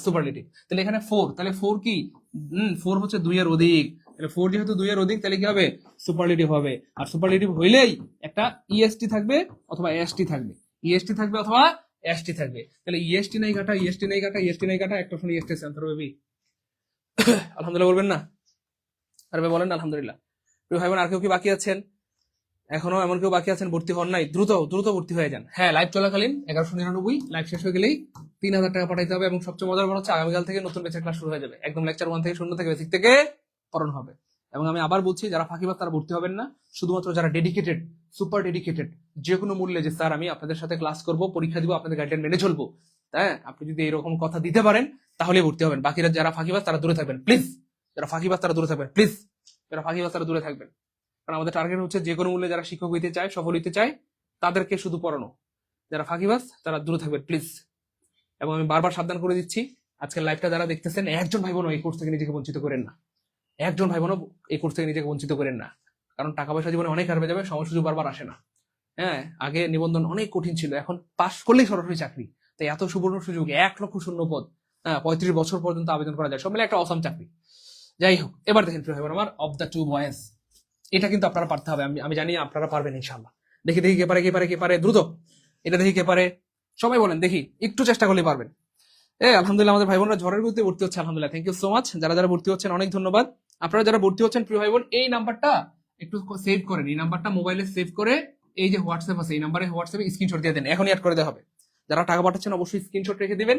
সুপারলেটিভ। তাহলে এখানে 4, তাহলে 4 কি? 4 হচ্ছে 2 এর অধিক। তাহলে 4 যেহেতু 2 এর অধিক, তাহলে কি হবে? সুপারলেটিভ হবে। আর সুপারলেটিভ হইলেই একটা ইএসটি থাকবে অথবা এসটি থাকবে, ইএসটি থাকবে অথবা এসটি থাকবে। তাহলে ইএসটি নাই কাটা, ইএসটি নাই কাটা, ইএসটি নাই কাটা, একটা অপশন ইএসটি সেন্টার হবে। আলহামদুলিল্লাহ বলবেন না? আর ভাই বলেন আলহামদুলিল্লাহ। প্রিয় ভাই বোন, আর কেউ কি বাকি আছেন? এখনো এমন কেউ বাকি আছেন ভর্তি হন নাই? দ্রুত দ্রুত ভর্তি হয়ে যান। হ্যাঁ, লাইভ চলাকালীন 1199, লাইভ শেষ হয়ে গেলেই 3,000 টাকা পাঠাইতে হবে। এবং সবচেয়ে মজার ব্যাপার হচ্ছে আগামীকাল থেকে নতুন ব্যাচের ক্লাস শুরু হয়ে যাবে, একদম লেকচার 1 থেকে, শূন্য থেকে, বেসিক থেকে পড়ানো হবে। এবং আমি আবার বলছি, যারা ফাঁকিবাজ তারা ভর্তি হবেন না। শুধুমাত্র যারা ডেডিকেটেড, সুপার ডেডিকেটেড, যে কোনো মূল্যে যে স্যার আমি আপনাদের সাথে ক্লাস করব, পরীক্ষা দিব, আপনাদের গাইডলাইন মেনে চলবো, হ্যাঁ, আপনি যদি এরকম কথা দিতে পারেন তাহলে ভর্তি হবেন। বাকিরা যারা ফাঁকিবাজ তারা দূরে থাকবেন প্লিজ, যারা ফাঁকিবাজ তারা দূরে থাকবেন প্লিজ, যারা ফাঁকিবাজ তারা দূরে থাকবেন। কারণ আমাদের টার্গেট হচ্ছে যে কোনো মূল্যে যারা শিক্ষক হইতে চায়, সফল হইতে চায়, তাদেরকে শুধু পড়ানো। যারা ফাঁকিবাজ তারা দূরে থাকবেন প্লিজ। এবং আমি বারবার সাবধান করে দিচ্ছি, আজকের লাইভটা যারা দেখতেছেন, একজন ভাই বোনও এই কোর্স থেকে নিজেকে বঞ্চিত করেন না। একজন ভাই বোনও এই কোর্স থেকে নিজেকে বঞ্চিত করেন না। কারণ টাকা পয়সা জীবনে অনেক হারবে যাবে, সময় সুযোগ বারবার আসে না। হ্যাঁ, আগে নিবন্ধন অনেক কঠিন ছিল, এখন পাশ করলেই সরাসরি চাকরি। তাই এত সুবর্ণ সুযোগ, 1,00,000 শূন্য পদ, 35 বছর পর্যন্ত আবেদন করা যায়, সব মিলে একটা অসাম চাকরি। যাই হোক, এবার দেখেন প্রিয় ভাই বোন আমার, অফ দ্য 2 বয়েজ। এটা কিন্তু আপনারা পারতে হবে, আমি জানি আপনারা পারবেন ইনশাআল্লাহ। দেখি দেখি কে পারে, কে পারে, কে পারে, দ্রুত এটা দেখি কে পারে, সবাই বলেন দেখি, একটু চেষ্টা করলে পারবেন। আলহামদুলিল্লাহ, আমাদের ভাই বোনরা ঝড়ের গতিতে ভর্তি হচ্ছে, আলহামদুলিল্লাহ, থ্যাংক ইউ সো মাচ। যারা যারা ভর্তি হচ্ছেন অনেক ধন্যবাদ। আপনারা যারা ভর্তি হচ্ছেন প্রিয় ভাই বোন, এই নাম্বারটা একটু সেভ করেন, এই নাম্বারটা মোবাইলে সেভ করে এই যে হোয়াটসঅ্যাপ আছে এই নাম্বারে হোয়াটসঅ্যাপে স্ক্রিনশট দিয়ে দেন, এখনই অ্যাড করে দেওয়া হবে। যারা টাকা পাঠাচ্ছেন অবশ্যই স্ক্রিনশট রেখে দিবেন,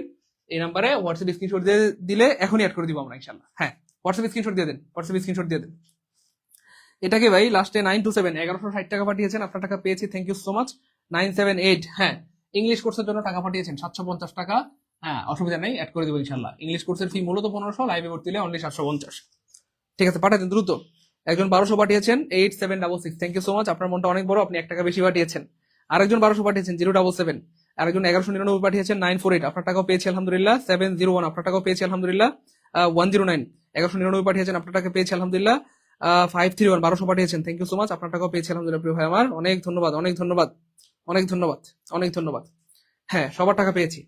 এই নাম্বারে হোয়াটসঅ্যাপ স্ক্রিনশট দিয়ে দিলে এখনই অ্যাড করে দিব আমরা ইনশাআল্লাহ। হ্যাঁ হোয়াটসঅ্যাপ স্ক্রিনশট দিয়ে দেন, হোয়াটসঅ্যাপ স্ক্রিনশট দিয়ে দেন। এটাকে ভাই লাস্টে 927 1160 টাকা পাঠিয়েছেন, আপনার টাকা পেয়েছি, থ্যাংক ইউ সো মাচ। 978 হ্যাঁ ইংলিশ কোর্সের জন্য টাকা পাঠিয়েছেন 750 টাকা, হ্যাঁ অসুবিধা নেই, অ্যাড করে দেবো ইনশাআল্লাহ। ইংলিশ কোর্সের ফি মূলত 1500, লাইভে ভর্তি হলে অনলি 750। ঠিক আছে পাঠাতেন দ্রুত। একজন 1200 পাঠিয়েছেন 8766, থ্যাংক ইউ সো মাচ, আপনার মনটা অনেক বড়, আপনি 1 টাকা বেশি পাঠিয়েছেন। আরেকজন 1200 পাঠিয়েছেন 077, আরেকজন 1199 পাঠিয়েছেন 948, আপনার টাকাও পেয়েছি আলহামদুলিল্লাহ। 701 আপনার টাকাও পেয়েছি আলহামদুলিল্লাহ। 109 1199 পাঠিয়েছেন, আপনার টাকা পেয়েছি আলহামদুলিল্লাহ। 531 1200 পাঠিয়েছেন, থ্যাংক ইউ সো মাচ, আপনার টাকাও পেয়েছি আলহামদুলিল্লাহ। প্রিয় ভাই আমার অনেক ধন্যবাদ, অনেক ধন্যবাদ, অনেক ধন্যবাদ, অনেক ধন্যবাদ। হ্যাঁ সবার টাকা পেয়েছি।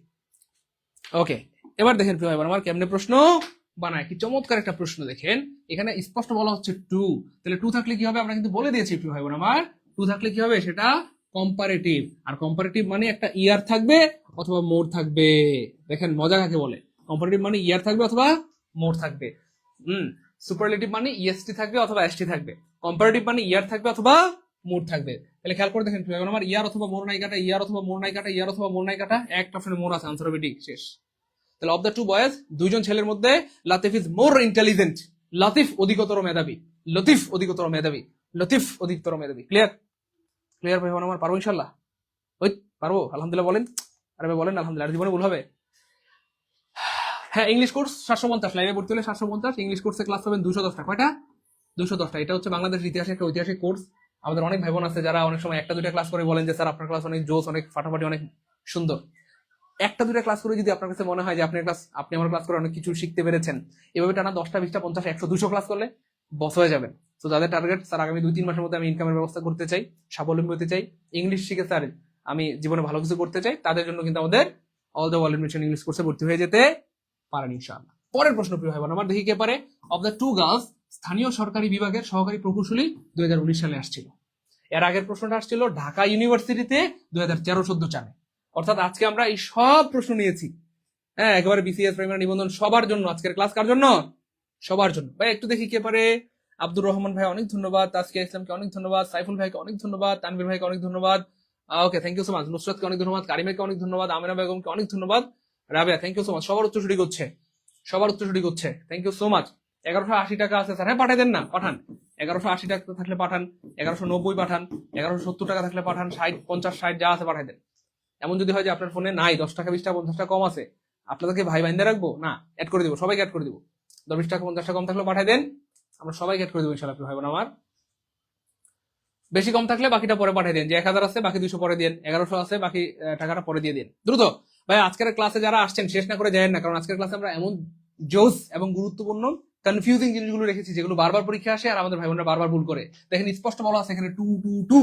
ওকে এবার দেখেন প্রিয় ভাই আমার কেমনে প্রশ্ন বানায়, কি চমৎকার একটা প্রশ্ন দেখেন। এখানে স্পষ্ট বলা হচ্ছে টু, তাহলে টু থাকলে কি হবে আমরা কিন্তু বলে দিয়েছি প্রিয় ভাই আমার, টু থাকলে কি হবে সেটা কম্পারেটিভ, আর কম্পারেটিভ মানে একটা ইয়ার থাকবে অথবা মোর থাকবে। দেখেন মজা কাকে বলে, কম্পারেটিভ মানে ইয়ার থাকবে অথবা মোর থাকবে। সুপারলেটিভ মানে ইএসটি থাকবে অথবা এসটি থাকবে, কম্পারেটিভ মানে ইয়ার থাকবে অথবা মোর থাকবে। তাহলে খেয়াল করে দেখেন প্রিয় ভাই আমার, ইয়ার অথবা মোর নাই কাটা, ইয়ার অথবা মোর নাই কাটা, ইয়ার অথবা মোর নাই কাটা, একটা অপশনে মোর আছে, আনসার হবে ডি, শেষ। তাহলে অফ দ্য টু বয়েজ, দুইজন ছেলের মধ্যে Latif is more intelligent, Latif অধিকতর মেধাবী, লতিফ অধিকতর মেধাবী, লতিফ অধিকতর মেধাবী। ক্লিয়ার? ক্লিয়ার ভাই আমার, পারবো ইনশাল্লাহ? ওই পারবো আলহামদুলিল্লাহ বলেন, আরে ভাই বলেন আলহামদুলিল্লাহ, জীবনে ভুল হবে? হ্যাঁ ইংলিশ কোর্স 750, লাইভে ভর্তি হলে 750, ইংলিশ কোর্সে ক্লাস পাবেন 210টা। কয়টা? 210টা। এটা হচ্ছে বাংলাদেশ ইতিহাসের একটা ঐতিহাসিক কোর্স। আমাদের অনেক ভাই বোন আছে যারা অনেক সময় একটা দুইটা ক্লাস করে বলেন যে স্যার আপনার ক্লাস অনেক জোস, অনেক ফাটাফাটি, অনেক সুন্দর। একটা দুটা ক্লাস করে যদি আপনার কাছে মনে হয় যে আপনি আমার ক্লাস করে অনেক কিছু শিখতে পেরেছেন, এভাবে টানা 10টা 20টা 50 100 200 ক্লাস করলে বস হয়ে যাবেন। তো যাদের টার্গেট স্যার আগামী 2-3 মাসের মধ্যে আমি ইনকামের ব্যবস্থা করতে চাই, স্বাবলম্বী হতে চাই, ইংলিশ শিখে স্যার আমি জীবনে ভালো কিছু করতে চাই, তাদের জন্য কিন্তু আমাদের all the world mission English কোর্সে ভর্তি হয়ে যেতে পারেন ইনশাআল্লাহ। পরের প্রশ্ন প্রিয় ভাই বোন আমার, দেখি কে পারে। অফ দ্য টু গার্লস, স্থানীয় সরকারি বিভাগের সহকারী প্রকৌশলী 2019 সালে আসছিল। এর আগের প্রশ্নটা আসছিল ঢাকা ইউনিভার্সিটিতে 2013-14 সালে। অর্থাৎ আজকে আমরা এই সব প্রশ্ন নিয়েছি, হ্যাঁ একেবারে বিসিএস প্রাইমারি নিবন্ধন সবার জন্য আজকের ক্লাস। কার জন্য? সবার জন্য। ভাই একটু দেখি কে পারে। আব্দুর রহমান ভাই অনেক ধন্যবাদ, তাসকিয়া ইসলামকে অনেক ধন্যবাদ, সাইফুল ভাইকে অনেক ধন্যবাদ, তানভীর ভাইকে অনেক ধন্যবাদ, okay thank you so much, নুসরাতকে অনেক ধন্যবাদ, কারিমাকে অনেক ধন্যবাদ, আমিনা বেগমকে অনেক ধন্যবাদ, Rabeya thank you so much. সবার উত্তর সঠিক হচ্ছে, সবার উত্তর সঠিক হচ্ছে, থ্যাংক ইউ সো মাচ। 1180 টাকা আছে স্যার, হ্যাঁ পাঠাই দেন না, পাঠান। 1180 টাকা থাকলে পাঠান, 1190 পাঠান, 1170 টাকা থাকলে পাঠান, 60 50 60 যা আছে পাঠাই দেন। এমন যদি হয় যে আপনার ফোনে নাই 10 টাকা 20 টাকা 50 টাকা কম আছে, আপনাদেরকে ভাই বাইন্দা রাখবো না, অ্যাড করে দিব, সবাইকে অ্যাড করে দিব। 10 20 টাকা 50 টাকা কম থাকলে পাঠাই দেন, আমরা সবাইকে অ্যাড করে দেবো ইনশাআল্লাহ ভাই বোন আমার। বেশি কম থাকলে বাকিটা পরে পাঠিয়ে দিন, যে 1000 আছে বাকি 200 পরে দিন, 1100 আছে বাকি টাকাটা পরে দিয়ে দিন দ্রুত। ভাই আজকের ক্লাসে যারা আসছেন শেষ না করে যায়েন না, কারণ আজকের ক্লাসে আমরা এমন জোস এবং গুরুত্বপূর্ণ কনফিউজিং জিনিসগুলো রেখেছি যেগুলো বারবার পরীক্ষা আসে আর আমাদের ভাই বোনরা বারবার ভুল করে। দেখেন স্পষ্ট বলা আছে এখানে টু টু টু,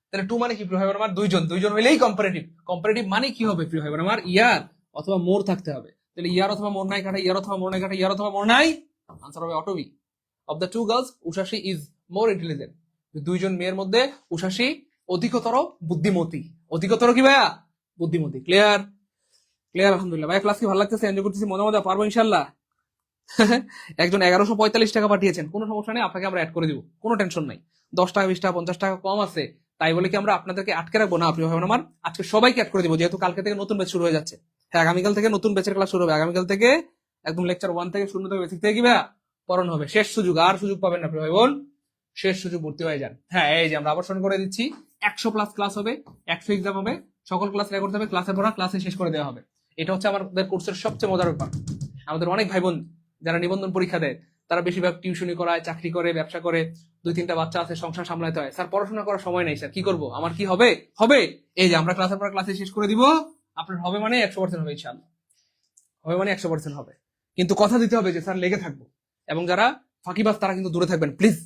তাহলে টু মানে কি প্রিয় ভাই বোন আমার? দুইজন, দুইজন হইলেই কম্পারেটিভ। কম্পারেটিভ মানে কি হবে প্রিয় ভাই বোন আমার? ইয়ার অথবা মোর থাকতে হবে। তাহলে ইয়ার অথবা মোর নাই কাটা, ইয়ার অথবা মোর নাই কাটা, ইয়ার অথবা মোর নাই, আনসার হবে অটোবি। Of the two girls Ushashi is more intelligent, দুইজন মেয়ের মধ্যে উষাশী অধিকতর বুদ্ধিমতী। অধিকতর কি ভাইয়া? বুদ্ধিমতী। ক্লিয়ার? ক্লিয়ার আলহামদুলিল্লাহ। ভাই ক্লাস কি ভালো লাগতেছে? এনজয় করতেছি, মজা মজা, পারবো ইনশাল্লাহ। একজন 1145 টাকা পাঠিয়েছেন, কোনো সমস্যা নেই, আপনাকে আমরা অ্যাড করে দিব, কোনো টেনশন নাই। 10 টাকা 20 টাকা 50 টাকা কম আছে তাই বলে কি আমরা আপনাদেরকে আটকে রাখবো? না প্রিয় ভাই আমার, আজকে সবাইকে অ্যাড করে দিব, যেহেতু কালকে থেকে নতুন ব্যাচ শুরু হয়ে যাচ্ছে। হ্যাঁ আগামীকাল থেকে নতুন ব্যাচের ক্লাস শুরু হবে, আগামীকাল থেকে একদম লেকচার 1 থেকে শূন্য থেকে বেসিক থেকে কি ভাইয়া পড়ানো হবে। শেষ সুযোগ, আর সুযোগ পাবেন না প্রিয় ভাই বোন, শেষ সুযোগ, ভর্তি হয়ে যান। হ্যাঁ এই যে আমরা আবর্ষণ করে দিচ্ছি, 100+ ক্লাস হবে, 100 এক্সাম হবে, সকল ক্লাস রেকর্ড হবে, ক্লাসে পড়া ক্লাসে শেষ করে দেওয়া হবে। এটা হচ্ছে আমাদের কোর্সের সবচেয়ে মজার ব্যাপার। আমাদের অনেক ভাই বোন যারা নিবন্ধন পরীক্ষা দেয় তারা বেশিরভাগ টিউশনি করায়, চাকরি করে, ব্যবসা করে, 2-3টা বাচ্চা আছে, সংসার সামলাতে হয়। স্যার পড়াশোনা করার সময় নেই স্যার, কি করব, আমার কি হবে? হবে এই যে আমরা ক্লাসের পর ক্লাসে শেষ করে দিব, আপনার হবে মানে 100% হবে ইনশাআল্লাহ, হবে মানে 100% হবে। কিন্তু কথা দিতে হবে যে স্যার লেগে থাকবো। এবং যারা ফাঁকিবাজ তারা কিন্তু দূরে থাকবেন প্লিজ।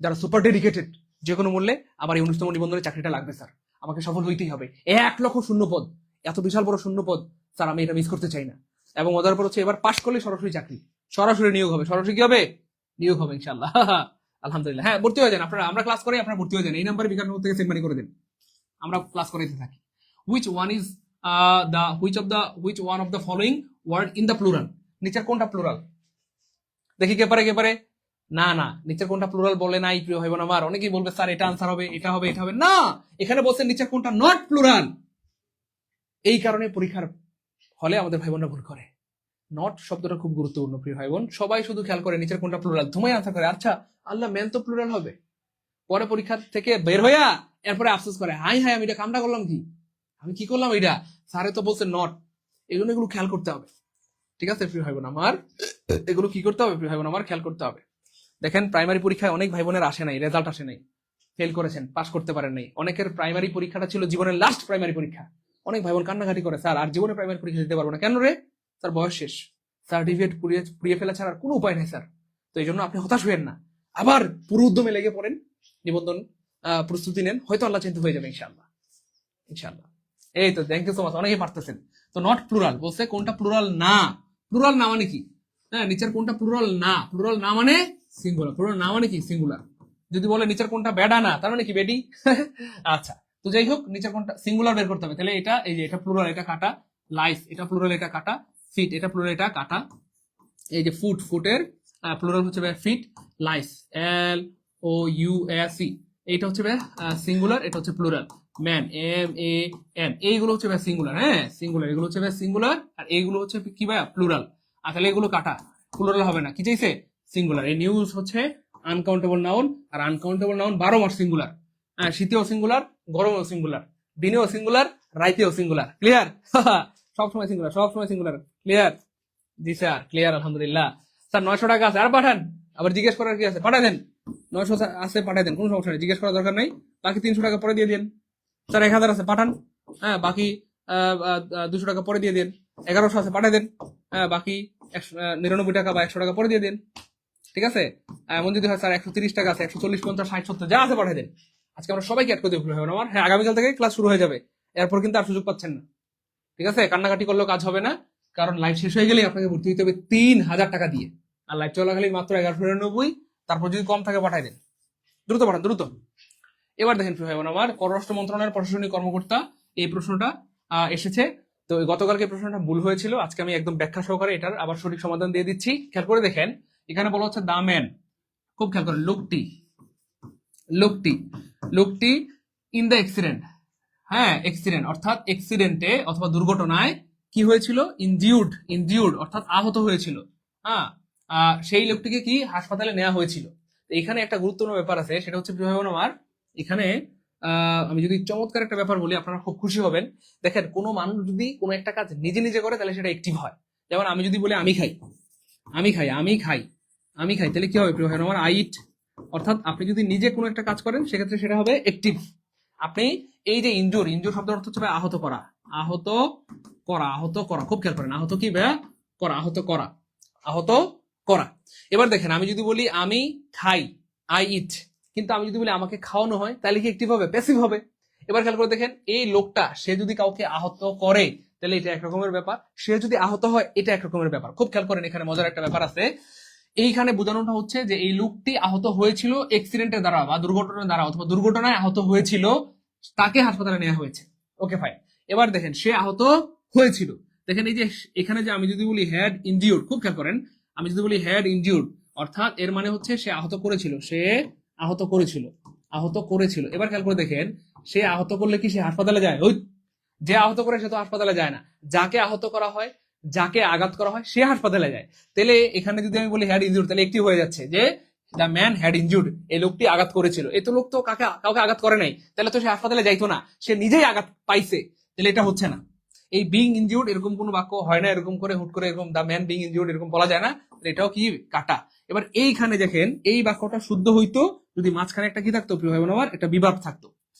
যারা সুপার ডেডিকেটেড, যে কোনো মূল্যে আমার এই 19তম নিবন্ধনের চাকরিটা লাগবে স্যার, আমাকে সফল হইতেই হবে, 1 লক্ষ শূন্য পদ, এত বিশাল বড় শূন্য পদ স্যার, আমি এটা মিস করতে চাই না। এবং মজার পর হচ্ছে এবার পাশ করলে সরাসরি চাকরি, সরাসরি নিয়োগ হবে, সরাসরি কি হবে? নিয়োগ হবে ইনশাআল্লাহ। আলহামদুলিল্লাহ। হ্যাঁ ভর্তি হয়ে যান আপনারা, আমরা ক্লাস করি, আপনারা ভর্তি হয়ে যান, এই নাম্বারে বিকাশ থেকে সেন্ড মানি করে দেন, আমরা ক্লাস করাইতে থাকি। which one of the following word in the plural, নিচের কোনটা প্লুরাল? দেখি কে পারে, কে পারে? না না, নিচের কোনটা প্লুরাল বলে নাই প্রিয় ভাই বোন আমার। অনেকেই বলবে স্যার এটা আনসার হবে, এটা হবে, এটা হবে না, এখানে বলছে নিচের কোনটা নট প্লুরাল। এই কারণে পরীক্ষার হলে আমাদের ভাই বোনরা ভুল করে। নট শব্দটা খুব গুরুত্বপূর্ণ প্রিয় ভাই বোন। সবাই শুধু খেয়াল করে নিচের কোনটা প্লুরাল, ধুমাই আনসার করে আচ্ছা আল্লাহ ম্যান তো প্লুরাল হবে। পরে পরীক্ষা থেকে বের হইয়া এরপরে আফসোস করে, হাই হাই আমি এটা কামটা করলাম কি, আমি কি করলাম এটা, স্যারে তো বলছে নট। এই জন্য এগুলো খেয়াল করতে হবে, ঠিক আছে প্রিয় ভাই বোন আমার। এগুলো কি করতে হবে প্রিয় ভাই বোন আমার, খেয়াল করতে হবে। দেখেন প্রাইমারি পরীক্ষায় অনেক ভাই বোনের আসে নাই, রেজাল্ট আসে নাই, ফেল করেছেন, পাস করতে পারেন নাই। অনেকের প্রাইমারি পরীক্ষাটা ছিল জীবনের লাস্ট প্রাইমারি পরীক্ষা। অনেক ভাই বোন কান্নাকাটি করে, স্যার আর জীবনে প্রাইমারি পরীক্ষা দিতে পারবো না। কেন রে? স্যার বয়স শেষ, সার্টিফিকেট পুড়িয়ে ফেলা ছাড়া আর কোনো উপায় নেই স্যার। তো এই জন্য আপনি হতাশ হইেন না, আবার পুরো উদ্যমে লেগে পড়েন, নিবন্ধন প্রস্তুতি নেন, হয়তো আল্লাহ চিন্তা হয়ে যাবে ইনশাআল্লাহ, ইনশাআল্লাহ। এই তো থ্যাংক ইউ সো মাচ, অনেকেই পারতেছেন। তো নট প্লুরাল বলছে, কোনটা প্লুরাল না। প্লুরাল না মানে কি? হ্যাঁ, নিচের কোনটা প্লুরাল না, প্লুরাল না মানে সিঙ্গুলার, প্লুরাল না মানে কি সিঙ্গুলার। যদি বলে নিচের কোনটা বেডা না, তার মানে কি বেডি। আচ্ছা, তো যাই হোক, নিচের কোনটা সিঙ্গুলার বের করতে হবে। তাহলে এটা, এই যে এটা প্লুরাল, এটা কাটা। লাইফ এটা প্লুরাল, এটা কাটা। ফিট এটা প্লুরাল, এটা কাটা। এই যে ফুট, ফুটের প্লুরাল হচ্ছে ফিট। লাইফ LOUSE এইটা হচ্ছে সিঙ্গুলার, এটা হচ্ছে প্লুরাল। ম্যান MAN এইগুলো হচ্ছে সিঙ্গুলার, হ্যাঁ সিঙ্গুলার, এগুলো হচ্ছে সিঙ্গুলার, আর এইগুলো হচ্ছে কি ভাইয়া প্লুরাল। আর তাহলে এগুলো কাটা, প্লুরাল হবে না, কি চাইছে সিঙ্গুলার। এই নিউজ হচ্ছে আনকাউন্টেবল নাউন, আর আনকাউন্টেবল নাউন 12 মাস সিঙ্গুলার। শীতেও সিঙ্গুলার, গরমেও সিঙ্গুলার, দিনেও সিঙ্গুলার, রাইতেও সিঙ্গুলার। ক্লিয়ার? সবসময় সিঙ্গুলার, সবসময় সিঙ্গুলার। ক্লিয়ার? জি স্যার ক্লিয়ার, আলহামদুলিল্লাহ। স্যার 900 টাকা আছে, আর পাঠান। আবার জিজ্ঞেস করার কি আছে, পাঠাই দেন। 900 আছে, পাঠাই দেন, কোনো সমস্যা নেই, জিজ্ঞেস করার দরকার নেই। বাকি 300 টাকা পরে দিয়ে দিন। স্যার 1000 আছে, পাঠান। হ্যাঁ, বাকি 200 টাকা পরে দিয়ে দিন। 1100 আছে, পাঠাই দেন। হ্যাঁ, বাকি 99 টাকা বা 100 টাকা পরে দিয়ে দিন। ঠিক আছে? এমন যদি হয় স্যার 130 টাকা আছে, 140, 50, 60, 70 যা আছে পাঠাই দেন। আজকে আমরা সবাইকে অ্যাড করে দেবো আমার। হ্যাঁ, আগামীকাল থেকে ক্লাস শুরু হয়ে যাবে, এরপর কিন্তু আর সুযোগ পাচ্ছেন না। ঠিক আছে? কান্নাকাটি করলেও কাজ হবে না, কারণ লাইভ শেষ হয়ে গেলেই আপনাকে ভর্তি হতে হবে 3000 টাকা দিয়ে। আর লাইভ চলাকালীন মাত্র 1199। তারপর যদি কম থাকে পাঠাই দেন, দ্রুত পাঠান, দ্রুত। এবার দেখেন প্রিয় ভাই বোন আমার, পররাষ্ট্র মন্ত্রণালয়ের প্রশাসনিক কর্মকর্তা, এই প্রশ্নটা এসেছে। তো গতকালকে প্রশ্নটা ভুল হয়েছিল, আজকে আমি একদম ব্যাখ্যা সহকারে এটার আবার সঠিক সমাধান দিয়ে দিচ্ছি। খেয়াল করে দেখেন, এখানে বলা হচ্ছে দা ম্যান, খুব খেয়াল করেন, লোকটি, লোকটি, লোকটি ইন দ্য অ্যাক্সিডেন্ট। হ্যাঁ, অ্যাক্সিডেন্ট অর্থাৎ অ্যাক্সিডেন্টে অথবা দুর্ঘটনায় কি হয়েছিল, ইনজিউর্ড, ইনজিউর্ড অর্থাৎ আহত হয়েছিল। হ্যাঁ, সেই লোকটিকে কি হাসপাতালে নেওয়া হয়েছিল। এখানে একটা গুরুত্বপূর্ণ ব্যাপার আছে, সেটা হচ্ছে প্রিয় ভাই বোন আমার, এখানে আমি যদি চমৎকার একটা ব্যাপার বলি, আপনারা খুব খুশি হবেন। দেখেন, কোনো মানুষ যদি কোনো একটা কাজ নিজে নিজে করে, তাহলে সেটা অ্যাক্টিভ হয়। যেমন আমি যদি বলি আমি খাই, আমি খাই, আমি খাই, আমি খাই, তাহলে কি হবে প্রিয় ভাই বোন আমার, আই ইট। অর্থাৎ আপনি যদি নিজে কোনো একটা কাজ করেন, সেক্ষেত্রে সেটা হবে অ্যাক্টিভ। আপনি এই যে ইনজুর, ইনজুর শব্দের অর্থ হচ্ছে আহত করা, আহত করা, আহত করা, খুব খেয়াল করেন, আহত কি করা, আহত করা, আহত করা। এবার দেখেন, আমি যদি বলি আমি খাই, আই ইট, কিন্তু আমি যদি বলি আমাকে খাওয়ানো হয়, তাহলে কি অ্যাক্টিভ হবে, প্যাসিভ হবে। এবার খেয়াল করে দেখেন, এই লোকটা সে যদি কাউকে আহত করে, তাহলে এটা একরকমের ব্যাপার, সে যদি আহত হয় এটা একরকমের ব্যাপার। খুব খেয়াল করেন, এখানে মজার একটা ব্যাপার আছে। এইখানে বোঝানোটা হচ্ছে যে এই লোকটি আহত হয়েছিল অ্যাক্সিডেন্টের দ্বারা বা দুর্ঘটনার দ্বারা, অথবা দুর্ঘটনায় আহত হয়েছিল, তাকে হাসপাতালে নেওয়া হয়েছে। Okay fine. এবার দেখেন, সে আহত হয়েছিল। দেখেন এই যে এখানে যে আমি যদি বলি হ্যাড ইনজিউর্ড, খুব খেয়াল করেন, আমি যদি বলি হ্যাড ইনজিউর্ড, অর্থাৎ এর মানে হচ্ছে সে আহত করেছিল, সে আহত করেছিল, আহত করেছিল। এবার খেয়াল করে দেখেন, সে আহত করলে কি সে হাসপাতালে যায়? ওই যে আহত করে সে তো হাসপাতালে যায় না, যাকে আহত করা হয়, যাকে আঘাত করা হয়, সে হাসপাতালে যায়। তাহলে এখানে যদি আমি বলি হ্যাড ইনজুর্ড, তাহলে একটি হয়ে যাচ্ছে যে দ্য ম্যান হ্যাড ইনজুর্ড, এই লোকটি আঘাত করেছিল। এই তো লোক তো কাউকে আঘাত করে নাই, তাহলে তো সে হাসপাতালে যাইতো না, সে নিজেই আঘাত পাইছে, তাহলে এটা হচ্ছে না। এই বিং ইনজিউর্ড এরকম কোনো বাক্য হয় না, এরকম করে হুট করে এরকম দ্য ম্যান বিং ইনজিউর্ড এরকম বলা যায় না, এটাও কি কাটা। এবার এইখানে দেখেন, এই বাক্যটা শুদ্ধ হইতো যদি মাঝখানে একটা কি থাকতো প্রিয় ভাই বোন আমার, একটা বিভাগ থাকতো।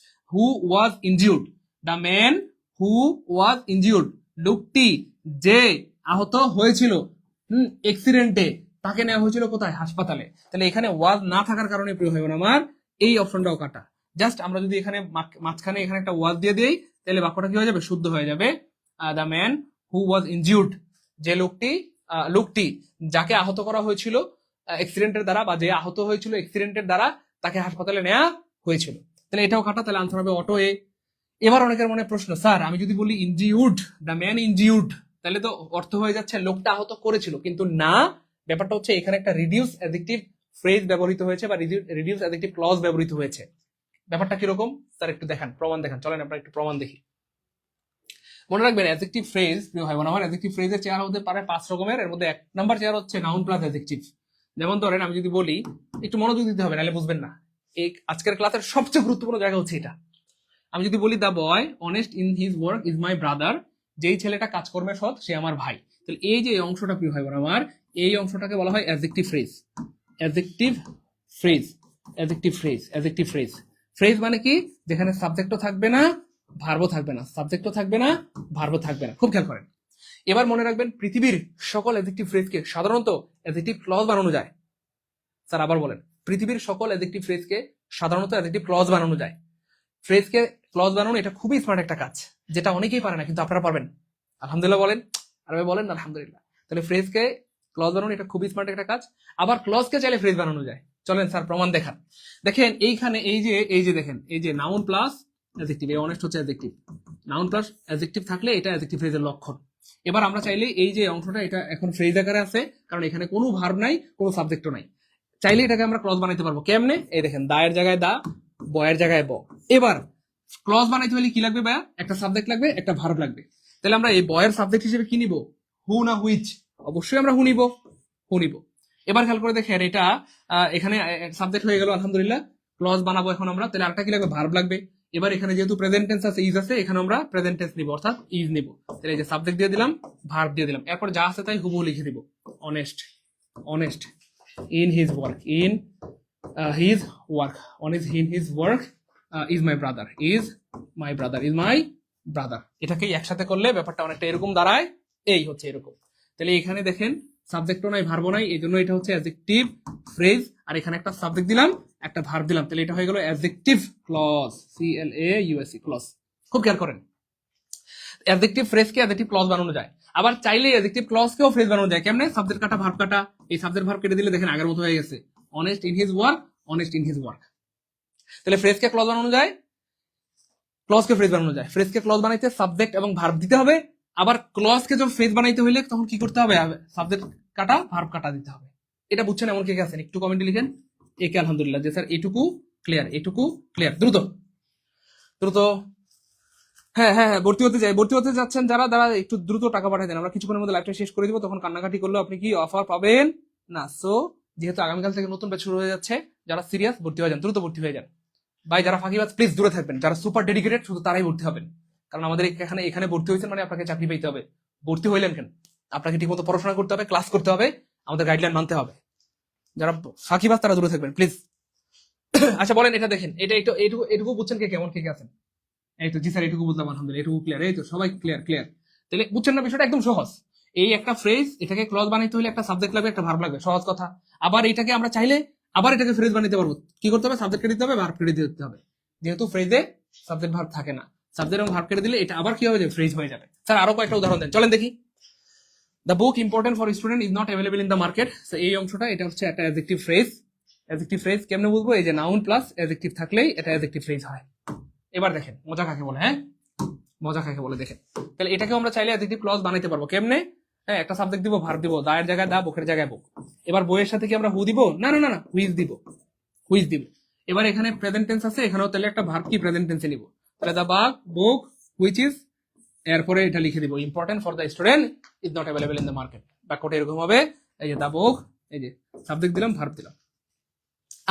Who was injured, the man who was injured, লোকটি যে আহত হয়েছিল অ্যাক্সিডেন্টে, তাকে নেওয়া হয়েছিল কোথায়, হাসপাতালে। তাহলে এখানে ওয়াজ না থাকার কারণে প্রিয় ভাই বোন আমার, এই অপশনটাও কাটা। জাস্ট আমরা যদি এখানে মাঝখানে এখানে একটা ওয়াজ দিয়ে দিই, তাহলে বাক্যটা কি হয়ে যাবে, শুদ্ধ হয়ে যাবে। The man who was injured, যে লোকটি, লোকটি যাকে আহত করা হয়েছিল অ্যাক্সিডেন্টের দ্বারা, বা যে আহত হয়েছিল অ্যাক্সিডেন্টের দ্বারা, তাকে হাসপাতালে নেওয়া হয়েছিল। তাহলে এটাও কাটা, তাহলে আনসার হবে অটো এ। এবার অনেকের মনে প্রশ্ন, স্যার আমি যদি বলি ইনজিউর্ড, দ্য ম্যান ইনজিউর্ড, তাহলে তো অর্থ হয়ে যাচ্ছে লোকটা আহত করেছিল, কিন্তু না, ব্যাপারটা হচ্ছে এখানে একটা রিডিউস অ্যাডজেক্টিভ ফ্রেজ ব্যবহৃত হয়েছে বা রিডিউস অ্যাডজেক্টিভ ক্লজ ব্যবহৃত হয়েছে। ব্যাপারটা কিরকম স্যার একটু দেখান, প্রমাণ দেখান, চলেন আমরা একটু প্রমাণ দেখি। মনে রাখবেন অ্যাডজেক্টিভ ফ্রেজ, প্রিয় ভাই বোন আমার, অ্যাডজেক্টিভ ফ্রেজের চেয়ার হতে পারে 5 রকমের। এর মধ্যে 1 নাম্বার চেয়ার হচ্ছে নাউন প্লাস অ্যাডজেক্টিভ। যেমন ধরেন আমি যদি বলি, একটু মনোযোগ দিতে হবে নাহলে বুঝবেন না, এই আজকের ক্লাসের সবচেয়ে গুরুত্বপূর্ণ জায়গা হচ্ছে এটা। আমি যদি বলি the boy honest in his work is my brother, যেই ছেলেটা কাজকর্মে সৎ সে আমার ভাই, তাহলে এই যে অংশটা প্রিয় ভাই বোন আমার, এই অংশটাকে বলা হয় adjective phrase. Adjective phrase, adjective phrase, adjective phrase. Phrase মানে কি, যেখানে সাবজেক্টও থাকবে না ভার্বও থাকবে না, সাবজেক্টও থাকবে না ভার্বও থাকবে না। খুব খেয়াল করেন। এবার মনে রাখবেন পৃথিবীর সকল অ্যাডজেক্টিভ ফ্রেজকে সাধারণত অ্যাডজেক্টিভ ক্লজ বানানো যায়। স্যার আবার বলেন, পৃথিবীর সকল অ্যাডজেক্টিভ ফ্রেজকে সাধারণত অ্যাডজেক্টিভ ক্লজ বানানো যায়। ফ্রেজকে ক্লজ বানানো এটা খুবই স্মার্ট একটা কাজ, যেটা অনেকেই পারে না, কিন্তু আপনারা পারবেন। আলহামদুলিল্লাহ বলেন, আর বলেন আলহামদুলিল্লাহ। তাহলে ফ্রেজকে ক্লজ বানানো এটা খুবই স্মার্ট একটা কাজ। আবার ক্লজকে চাইলে ফ্রেজ বানানো যায়। চলেন স্যার প্রমাণ দেখান। দেখেন এইখানে এই যে দেখেন, এই যে নাউন প্লাস অ্যাডজেক্টিভ, এই অনেস্ট হচ্ছে অ্যাডজেক্টিভ। নাউন প্লাস অ্যাডজেক্টিভ থাকলে এটা অ্যাডজেক্টিভ ফ্রেজের লক্ষণ। এবার আমরা চাইলে এই যে অংশটা, এটা এখন ফ্রেজ আকারে আছে, কারণ এখানে কোনো ভার্ব নাই, কোনো সাবজেক্টও নাই। চাইলে এটাকে আমরা ক্লজ বানাইতে পারবো। কেমনে? এই দেখেন, দায়ের জায়গায় দা, বয়ের জায়গায় ব। এবার ক্লজ বানাইতে হলে কি লাগবে ভাইয়া? একটা সাবজেক্ট লাগবে, একটা ভার্ব লাগবে। তাহলে আমরা এই বয়ের সাবজেক্ট হিসেবে কি নিব? হু না হুইচ? অবশ্যই আমরা হু নিব, হু নিব। এবার খেয়াল করে দেখেন, এটা এখানে সাবজেক্ট হয়ে গেল আলহামদুলিল্লাহ। ক্লজ বানাবো এখন আমরা, তাহলে আরেকটা কি লাগবে? ভার্ব লাগবে। এবার এখানে যেহেতু প্রেজেন্ট টেন্স আছে, ইজ আছে, এখানে আমরা প্রেজেন্ট টেন্স নিব, অর্থাৎ ইজ নিব। তাহলে এই যে সাবজেক্ট দিয়ে দিলাম, ভার্ব দিয়ে দিলাম, এরপর যা আছে তাই হুবহু লিখে দিব। Honest, honest in his work, in his work, honest in his work is my brother, is my brother, is my brother. এটাকেই একসাথে করলে ব্যাপারটা অনেকটা এরকম দাঁড়ায়, এই হচ্ছে এরকম। তাহলে এখানে দেখেন সাবজেক্টও নাই, ভার্বও নাই, এই জন্য এটা হচ্ছে অ্যাডজেক্টিভ ফ্রেজ। আর এখানে একটা সাবজেক্ট দিলাম, একটা ভার্ব দিলাম, তাহলে এটা হয়ে গেল অ্যাডজেক্টিভ ক্লজ, CLAUSE ক্লজ। খুব খেয়াল করেন, অ্যাডজেক্টিভ ফ্রেজকে অ্যাডজেক্টিভ ক্লজ বানানো যায়। আবার চাইলে অ্যাডজেক্টিভ ক্লজকেও ফ্রেজ বানানো যায়। কেমনে? সাবজেক্ট কাটা, ভার্ব কাটা, এই সাবজেক্ট ভার্ব কেটে দিলে দেখেন আগের মতো হয়ে গেছে, honest in his work, honest in his work. তাহলে ফ্রেজকে ক্লজ বানানো যায়, ক্লজকে ফ্রেজ বানানো যায়। ফ্রেজকে ক্লজ বানাইতে সাবজেক্ট এবং ভার্ব দিতে হবে। আবার ক্লজকে যখন ফ্রেজ বানাইতে হইলে তখন কি করতে হবে? সাবজেক্ট কাটা, ভার্ব কাটা দিতে হবে। এটা বুঝছেন? এমন কে কে আছেন একটু কমেন্টে লিখেন। একে আলহামদুলিল্লাহ, যে স্যার এটুকু ক্লিয়ার, এটুকু ক্লিয়ার। দ্রুত দ্রুত, হ্যাঁ হ্যাঁ হ্যাঁ, ভর্তি হতে যাচ্ছেন যারা, তারা একটু দ্রুত টাকা পাঠিয়ে দেন। আমরা কিছুক্ষণের মধ্যে লাইভটা শেষ করে দিব, তখন কান্নাকাটি করলেও আপনি কি অফার পাবেন না। সো যেহেতু আগামীকাল থেকে নতুন ব্যাচ শুরু হয়ে যাচ্ছে, যারা সিরিয়াস ভর্তি হয়ে যান, দ্রুত ভর্তি হয়ে যান ভাই। যারা ফাঁকিবাজ প্লিজ দূরে থাকবেন, যারা সুপার ডেডিকেটেড শুধু তারাই ভর্তি হবেন। কারণ আমাদের এখানে ভর্তি হয়েছেন মানে আপনাকে চাকরি পেতে হবে। ভর্তি হইলেন কেন? আপনাকে ঠিকমতো পড়াশোনা করতে হবে, ক্লাস করতে হবে, আমাদের গাইডলাইন মানতে হবে। যারা ফাঁকিবাজ তারা দূরে থাকবেন প্লিজ। আচ্ছা বলেন, এটা দেখেন, এটা এটুকু বুঝছেন কে কেমন কে কে আছেন? এই তো জি স্যার, এটুকু বুঝলাম আলহামদুলিল্লাহ, এটুকু ক্লিয়ার। এই তো সবাই ক্লিয়ার ক্লিয়ার। তাহলে বুঝছেন না বিষয়টা? একদম সহজ। এই একটা ফ্রেজ, এটাকে ক্লজ বানাইতে হলে একটা সাবজেক্ট লাগবে, একটা ভার্ব লাগবে, সহজ কথা। আবার এটাকে আমরা চাইলে আবার এটাকে ফ্রেজ বানাইতে পারবো। কি করতে হবে? সাবজেক্ট কেটে দিতে হবে, ভার্ব কেটে দিতে হবে। যেহেতু ফ্রেজে সাবজেক্ট ভার্ব থাকে না, সাবজেক্ট এবং ভার্ব কেটে দিলে এটা আবার কি হবে? ফ্রেজ হয়ে যাবে। স্যার আরো কয়েকটা উদাহরণ দেন, চলেন দেখি। The book important for student is not available in the market. এই অংশটা, এটা হচ্ছে একটা অ্যাডজেক্টিভ ফ্রেজ। অ্যাডজেক্টিভ ফ্রেজ কেমনে বুঝবো? এই যে নাউন প্লাস অ্যাডজেক্টিভ থাকলেই এটা অ্যাডজেক্টিভ ফ্রেজ হয়। এবার দেখেন মজা কাকে বলে, হ্যাঁ মজা কাকে বলে দেখেন। তাহলে এটাকে আমরা চাইলে অ্যাডজেক্টিভ ক্লজ বানাইতে পারবো। কেমনে? হ্যাঁ, একটা সাবজেক্ট দিব, ভার্ব দিব, দায়ের জায়গায় দা, বুকের জায়গায় বুক। এবার বইয়ের সাথে কি আমরা হু দিব? না না না না, হুইজ দিব, হুইজ দিব। এবার এখানে প্রেজেন্ট টেন্স আছে, এখানেও তাহলে একটা ভার্ব কি প্রেজেন্ট টেন্সে নিব। তাহলে দা বাক, বুক, হুইচ ইজ, এরপরে এটা লিখে দিব important for the student is not available in the market. বাক্যটা এরকম হবে, এই যে দা বুক, এই যে সাবজেক্ট দিলাম, ভার্ব দিলাম।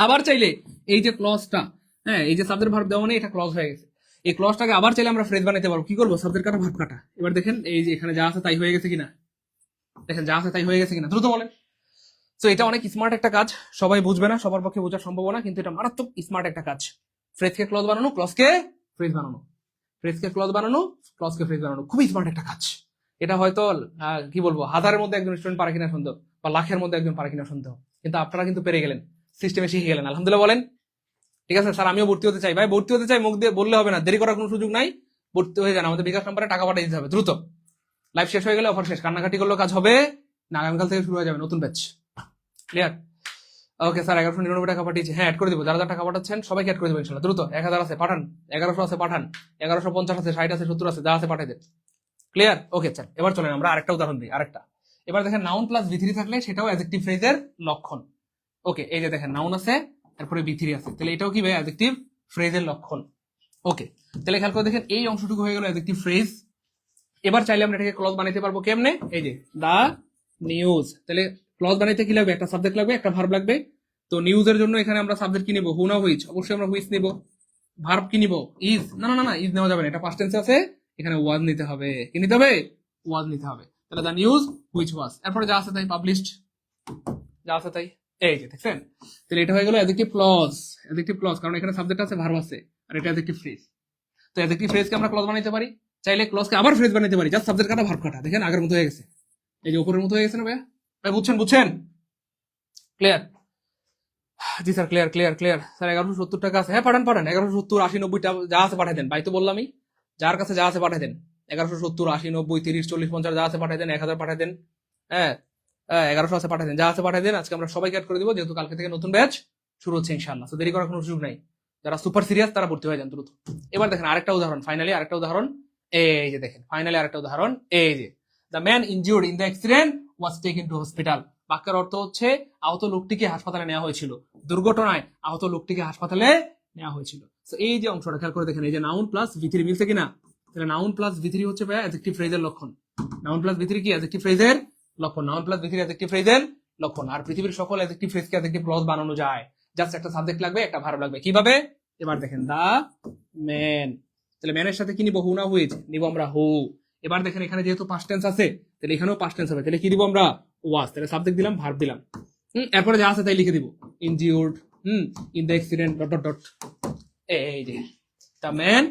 আবার চাইলে এই যে ক্লজটা, হ্যাঁ এই যে সাবজেক্ট ভার্ব দেওয়া মানে এটা ক্লজ হয়ে গেছে। এই ক্লজটাকে আবার চাইলে আমরা ফ্রেজ বানাইতে পারবো। কি করবো? সাবজেক্ট কাটা, ভার্ব কাটা। এবার দেখেন এই যে এখানে যা আছে তাই হয়ে গেছে কিনা, দেখেন যা আছে তাই হয়ে গেছে কিনা, দ্রুত বলেন। তো এটা অনেক স্মার্ট একটা কাজ, সবাই বুঝবে না, সবার পক্ষে বোঝা সম্ভব না, কিন্তু এটা মারাত্মক স্মার্ট একটা কাজ। ফ্রেজকে ক্লজ বানানো, ক্লজকে ফ্রেজ বানানো, ফ্রেজকে ক্লজ বানানো, ক্লজকে ফ্রেজ বানানো, খুবই স্মার্ট একটা কাজ। এটা হয়তো কি বলবো, হাজারের মধ্যে একজন স্টুডেন্ট পারে কিনা সন্দেহ, বা লাখের মধ্যে একজন পারে কিনা সন্দেহ, কিন্তু আপনারা কিন্তু পেরে গেলেন, সিস্টেমে শিখে গেলেন, আলহামদুলিল্লাহ বলেন। ঠিক আছে স্যার, আমিও ভর্তি হতে চাই। ভাই ভর্তি হতে চাই মুখ দিয়ে বললে হবে না, দেরি করার কোনো সুযোগ নাই, ভর্তি হয়ে যান। আমাদের বিকাশ নাম্বারে টাকা পাঠিয়ে দিতে হবে দ্রুত। লাইভ শেষ হয়ে গেলে অফার শেষ, কান্নাকাটি করলেও কাজ হবে না। আগামীকাল থেকে শুরু হয়ে যাবে নতুন ব্যাচ, ক্লিয়ার? ওকে স্যার, 1199 টাকা পাঠিয়েছি, হ্যাঁ অ্যাড করে দিব। যারা যারা টাকা পাঠাচ্ছেন সবাইকে অ্যাড করে দেবো ইনশাল্লাহ। দ্রুত 1000 আছে পাঠান, 1100 আছে পাঠান, 1150 আছে, 60 আছে, 70 আছে, যা আছে পাঠিয়ে দেন। ক্লিয়ার? ওকে স্যার, এবার চলেন আমরা আরেকটা উদাহরণ দিই। আরেকটা, এবার দেখেন নাউন প্লাস V3 থাকলে সেটাও অ্যাডজেক্টিভ ফ্রেজের লক্ষণ। ওকে, এই যে দেখেন নাউন আছে, তারপরে বি3 আছে, তাহলে এটাও কি ভাই অ্যাডজেক্টিভ ফ্রেজের লক্ষণ। ওকে, তাহলে খেয়াল করে দেখেন এই অংশটুকু হয়ে গেল অ্যাডজেক্টিভ ফ্রেজ। এবার চাইলে আমরা এটাকে ক্লজ বানাইতে পারবো কেমনে? এই যে দা নিউজ, তাহলে ক্লজ বানাইতে কি লাগবে? একটা সাবজেক্ট লাগবে, একটা ভার্ব লাগবে। তো নিউজের জন্য এখানে আমরা সাবজেক্ট কি নিব? হু না হুইচ? অবশ্যই আমরা হুইচ নিব। ভার্ব কি নিব? ইজ। না না না, ইজ নেওয়া যাবে না, এটা পাস্ট টেন্সে আছে, এখানে ওয়াজ নিতে হবে। কি নিতে হবে? ওয়াজ নিতে হবে। তাহলে দা নিউজ হুইচ ওয়াজ, এরপরে যা আছে তাই, পাবলিশড, যা আছে তাই। এই যে দেখছেন, তাহলে এটা হয়ে গেল অ্যাডজেক্টিভ ক্লজ। অ্যাডজেক্টিভ ক্লজ কারণ এখানে সাবজেক্ট আছে, ভার্ব আছে, আর এটা অ্যাডজেক্টিভ ফ্রেজ। তো অ্যাডজেক্টিভ ফ্রেজকে আমরা ক্লজ বানাইতে পারি, চাইলে ক্লজকে আবার ফ্রেজ বানাইতে পারি, জাস্ট সাবজেক্ট কাটা ভার্ব কাটা। দেখেন আগের মতো হয়ে গেছে, এই যে উপরের মতো হয়ে গেছে না ভাইয়া? ভাই বুঝছেন? বুঝছেন? ক্লিয়ার? জি sir, clear clear clear sir. 1170 টাকা আছে, হ্যাঁ পাঠান পাঠান, 1170 80 90 যা আছে পাঠাই দেন। ভাই তো বললামই, যার কাছে যা আছে পাঠাই দেন। 1170 80 90 30 40 50 যা আছে পাঠাই দেন, 1000 পাঠাই দেন। হ্যাঁ 1100 আছে পাঠাই দেন, যা আছে পাঠাই দেন। আজকে আমরা সবাইকে অ্যাড করে দিব, যেহেতু কালকে থেকে নতুন ব্যাচ শুরু হচ্ছে ইনশাআল্লাহ। তো দেরি করার কোনো সুযোগ নাই, যারা সুপার সিরিয়াস তারা ভর্তি হয়ে যান দ্রুত। এবার দেখেন আরেকটা উদাহরণ, ফাইনালি আরেকটা উদাহরণ। এই যে দেখেন ফাইনালি আরেকটা উদাহরণ, এই যে the man injured in the accident was taken to hospital. বাক্যের অর্থ হচ্ছে আহত লোকটিকে হাসপাতালে নেওয়া হয়েছিল, দুর্ঘটনায় আহত লোকটিকে হাসপাতালে নেওয়া হয়েছিল। তো এই যে অংশটা খেয়াল করে দেখেন, এই যে নাউন প্লাস ভি3 মিলছে কিনা? তাহলে নাউন প্লাস ভি3 হচ্ছে ভাই অ্যাডজেক্টিভ ফ্রেজের লক্ষণ। নাউন প্লাস ভি3 কি? অ্যাডজেক্টিভ ফ্রেজের লক্ষণ। নাউন প্লাস ভি3 অ্যাডজেক্টিভ ফ্রেজের লক্ষণ। আর পৃথিবীর সকল অ্যাডজেক্টিভ ফ্রেজকে অ্যাডজেক্টিভ ক্লজ বানানো যায়, জাস্ট একটা সাবজেক্ট লাগবে, একটা ভার্ব লাগবে। কিভাবে? এবার দেখেন দা ম্যান, তাহলে ম্যানের সাথে কি নিব? হু না হুইচ? নিব আমরা হু। এবার দেখেন এখানে যেহেতু পাস্ট টেন্স আছে, তাহলে এখানেও পাস্ট টেন্স হবে, তাহলে কি দিব আমরা? ওয়াজ। তাহলে সাবজেক্ট দিলাম, ভার্ব দিলাম, এরপরে যা আছে তাই লিখে দিব, injured in the accident dot dot dot. এই যে দ্য ম্যান,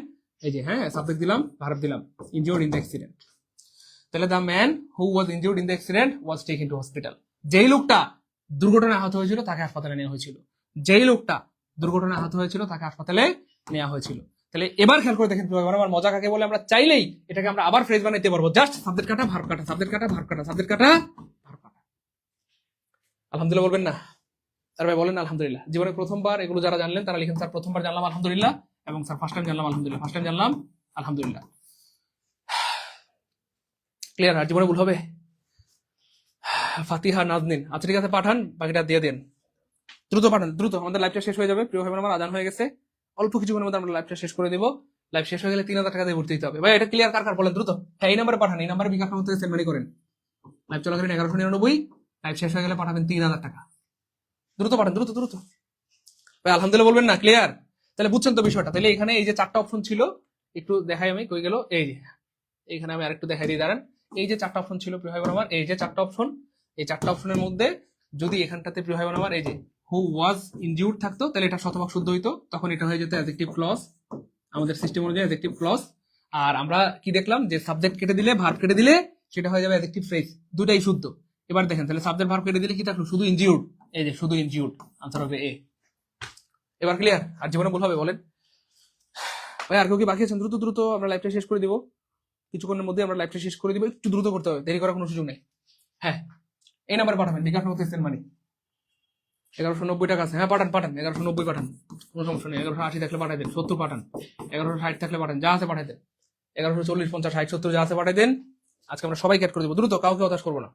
এই যে হ্যাঁ সাবজেক্ট দিলাম, ভার্ব দিলাম, ইনজিউর্ড ইন দ্য অ্যাক্সিডেন্ট। তাহলে the man who was injured in the accident was taken to hospital. যেই লোকটা দুর্ঘটনায় আহত হয়েছিল তাকে হাসপাতালে নেওয়া হয়েছিল। যেই লোকটা দুর্ঘটনায় আহত হয়েছিল তাকে হাসপাতালে নেওয়া হয়েছিল। তাহলে এবার খেয়াল করে দেখেন আমার মজা কাকে বলে, আমরা চাইলেই এটাকে আমরা আবার ফ্রেজ বানাইতে পারবো, জাস্ট সাবজেক্ট কাটা ভার্ব কাটা, সাবজেক্ট কাটা ভার্ব কাটা, সাবজেক্ট কাটা ভার্ব কাটা। আলহামদুলিল্লাহ বলবেন না? আর ভাই বলেন আলহামদুলিল্লাহ। জীবনে প্রথমবার এগুলো যারা জানলেন তারা লিখেন স্যার প্রথমবার জানলাম আলহামদুলিল্লাহ, এবং স্যার ফার্স্ট টাইম জানলাম আলহামদুলিল্লাহ, ফার্স্ট টাইম জানলাম আলহামদুলিল্লাহ। ক্লিয়ার? আর জীবনে ভুল হবে? ফাতিহা নাজনীন, আচ্ছা ঠিক আছে পাঠান, বাকিটা দিয়ে দেন, দ্রুত পাঠান দ্রুত, আমাদের লাইভটা শেষ হয়ে যাবে। প্রিয় ভাই আমার আজান হয়ে গেছে, অল্প কিছুক্ষণের মধ্যে আমরা লাইভটা শেষ করে দিব। লাইভ শেষ হয়ে গেলে 3000 টাকা দিয়ে ভর্তি দিতে হবে। ভাই এটা ক্লিয়ার কার কার বলেন দ্রুত? হ্যাঁ এই নাম্বারে পাঠান, এই নাম্বারে বিকাশ নগদ থেকে সেন্ড মানি করেন। লাইভ চলাকালীন 1199, লাইভ শেষ হয়ে গেলে পাঠাবেন 3000 টাকা। দ্রুত পাঠান দ্রুত দ্রুত। ভাই আলহামদুলিল্লাহ বলবেন না? ক্লিয়ার? তাহলে বুঝছেন তো বিষয়টা? তাহলে এখানে এই যে 4টা অপশন ছিল, একটু দেখাই আমি, কই গেল? এই যে এখানে আমি আরেকটু দেখাই দিই দাঁড়ান। এই যে 4টা অপশন ছিল প্রিয় ভাই আমার, এই যে 4টা অপশন, এই 4টা অপশনের মধ্যে যদি এখানটাতে প্রিয় ভাই আমার এই যে হু ওয়াজ ইনজিউর্ড থাকতো, তাহলে এটা শতভাগ শুদ্ধ হইতো, তখন এটা হয়ে যেত অ্যাডজেক্টিভ ক্লজ, আমাদের সিস্টেম অনুযায়ী অ্যাডজেক্টিভ ক্লজ। আর আমরা কি দেখলাম, যে সাবজেক্ট কেটে দিলে ভার্ব কেটে দিলে সেটা হয়ে যাবে অ্যাডজেক্টিভ ফ্রেজ, দুটাই শুদ্ধ। এবার দেখেন তাহলে সাবজেক্ট ভার্ব কেটে দিলে কি থাকলো? শুধু ইনজিউর্ড, এই যে শুধু ইনজিউর্ড, আনসার হবে এ। এবার ক্লিয়ার? আর জীবনে ভুল হবে বলেন? ভাই আর কেউ কি বাকি আছেন? দ্রুত দ্রুত আমরা লাইভটা শেষ করে দিব, কিছুক্ষণের মধ্যে আমরা লাইভটা শেষ করে দিব, একটু দ্রুত করতে হবে, দেরি করার কোনো সুযোগ নেই। হ্যাঁ এই নাম্বার পাঠাবেন, বিকাশ নগদ সেন্ড মানি। 1190 টাকা আছে, হ্যাঁ পাঠান পাঠান, 1190 পাঠান, কোনো সমস্যা নেই। 1180 থাকলে পাঠাই দেন, 70 পাঠান, 1160 থাকলে পাঠান, যা আছে পাঠাই দেন, 1140 50 60 70 যা আছে পাঠাই দেন। আজকে আমরা সবাই অ্যাড করে দেবো, দ্রুত, কাউকে হতাশ করবো না।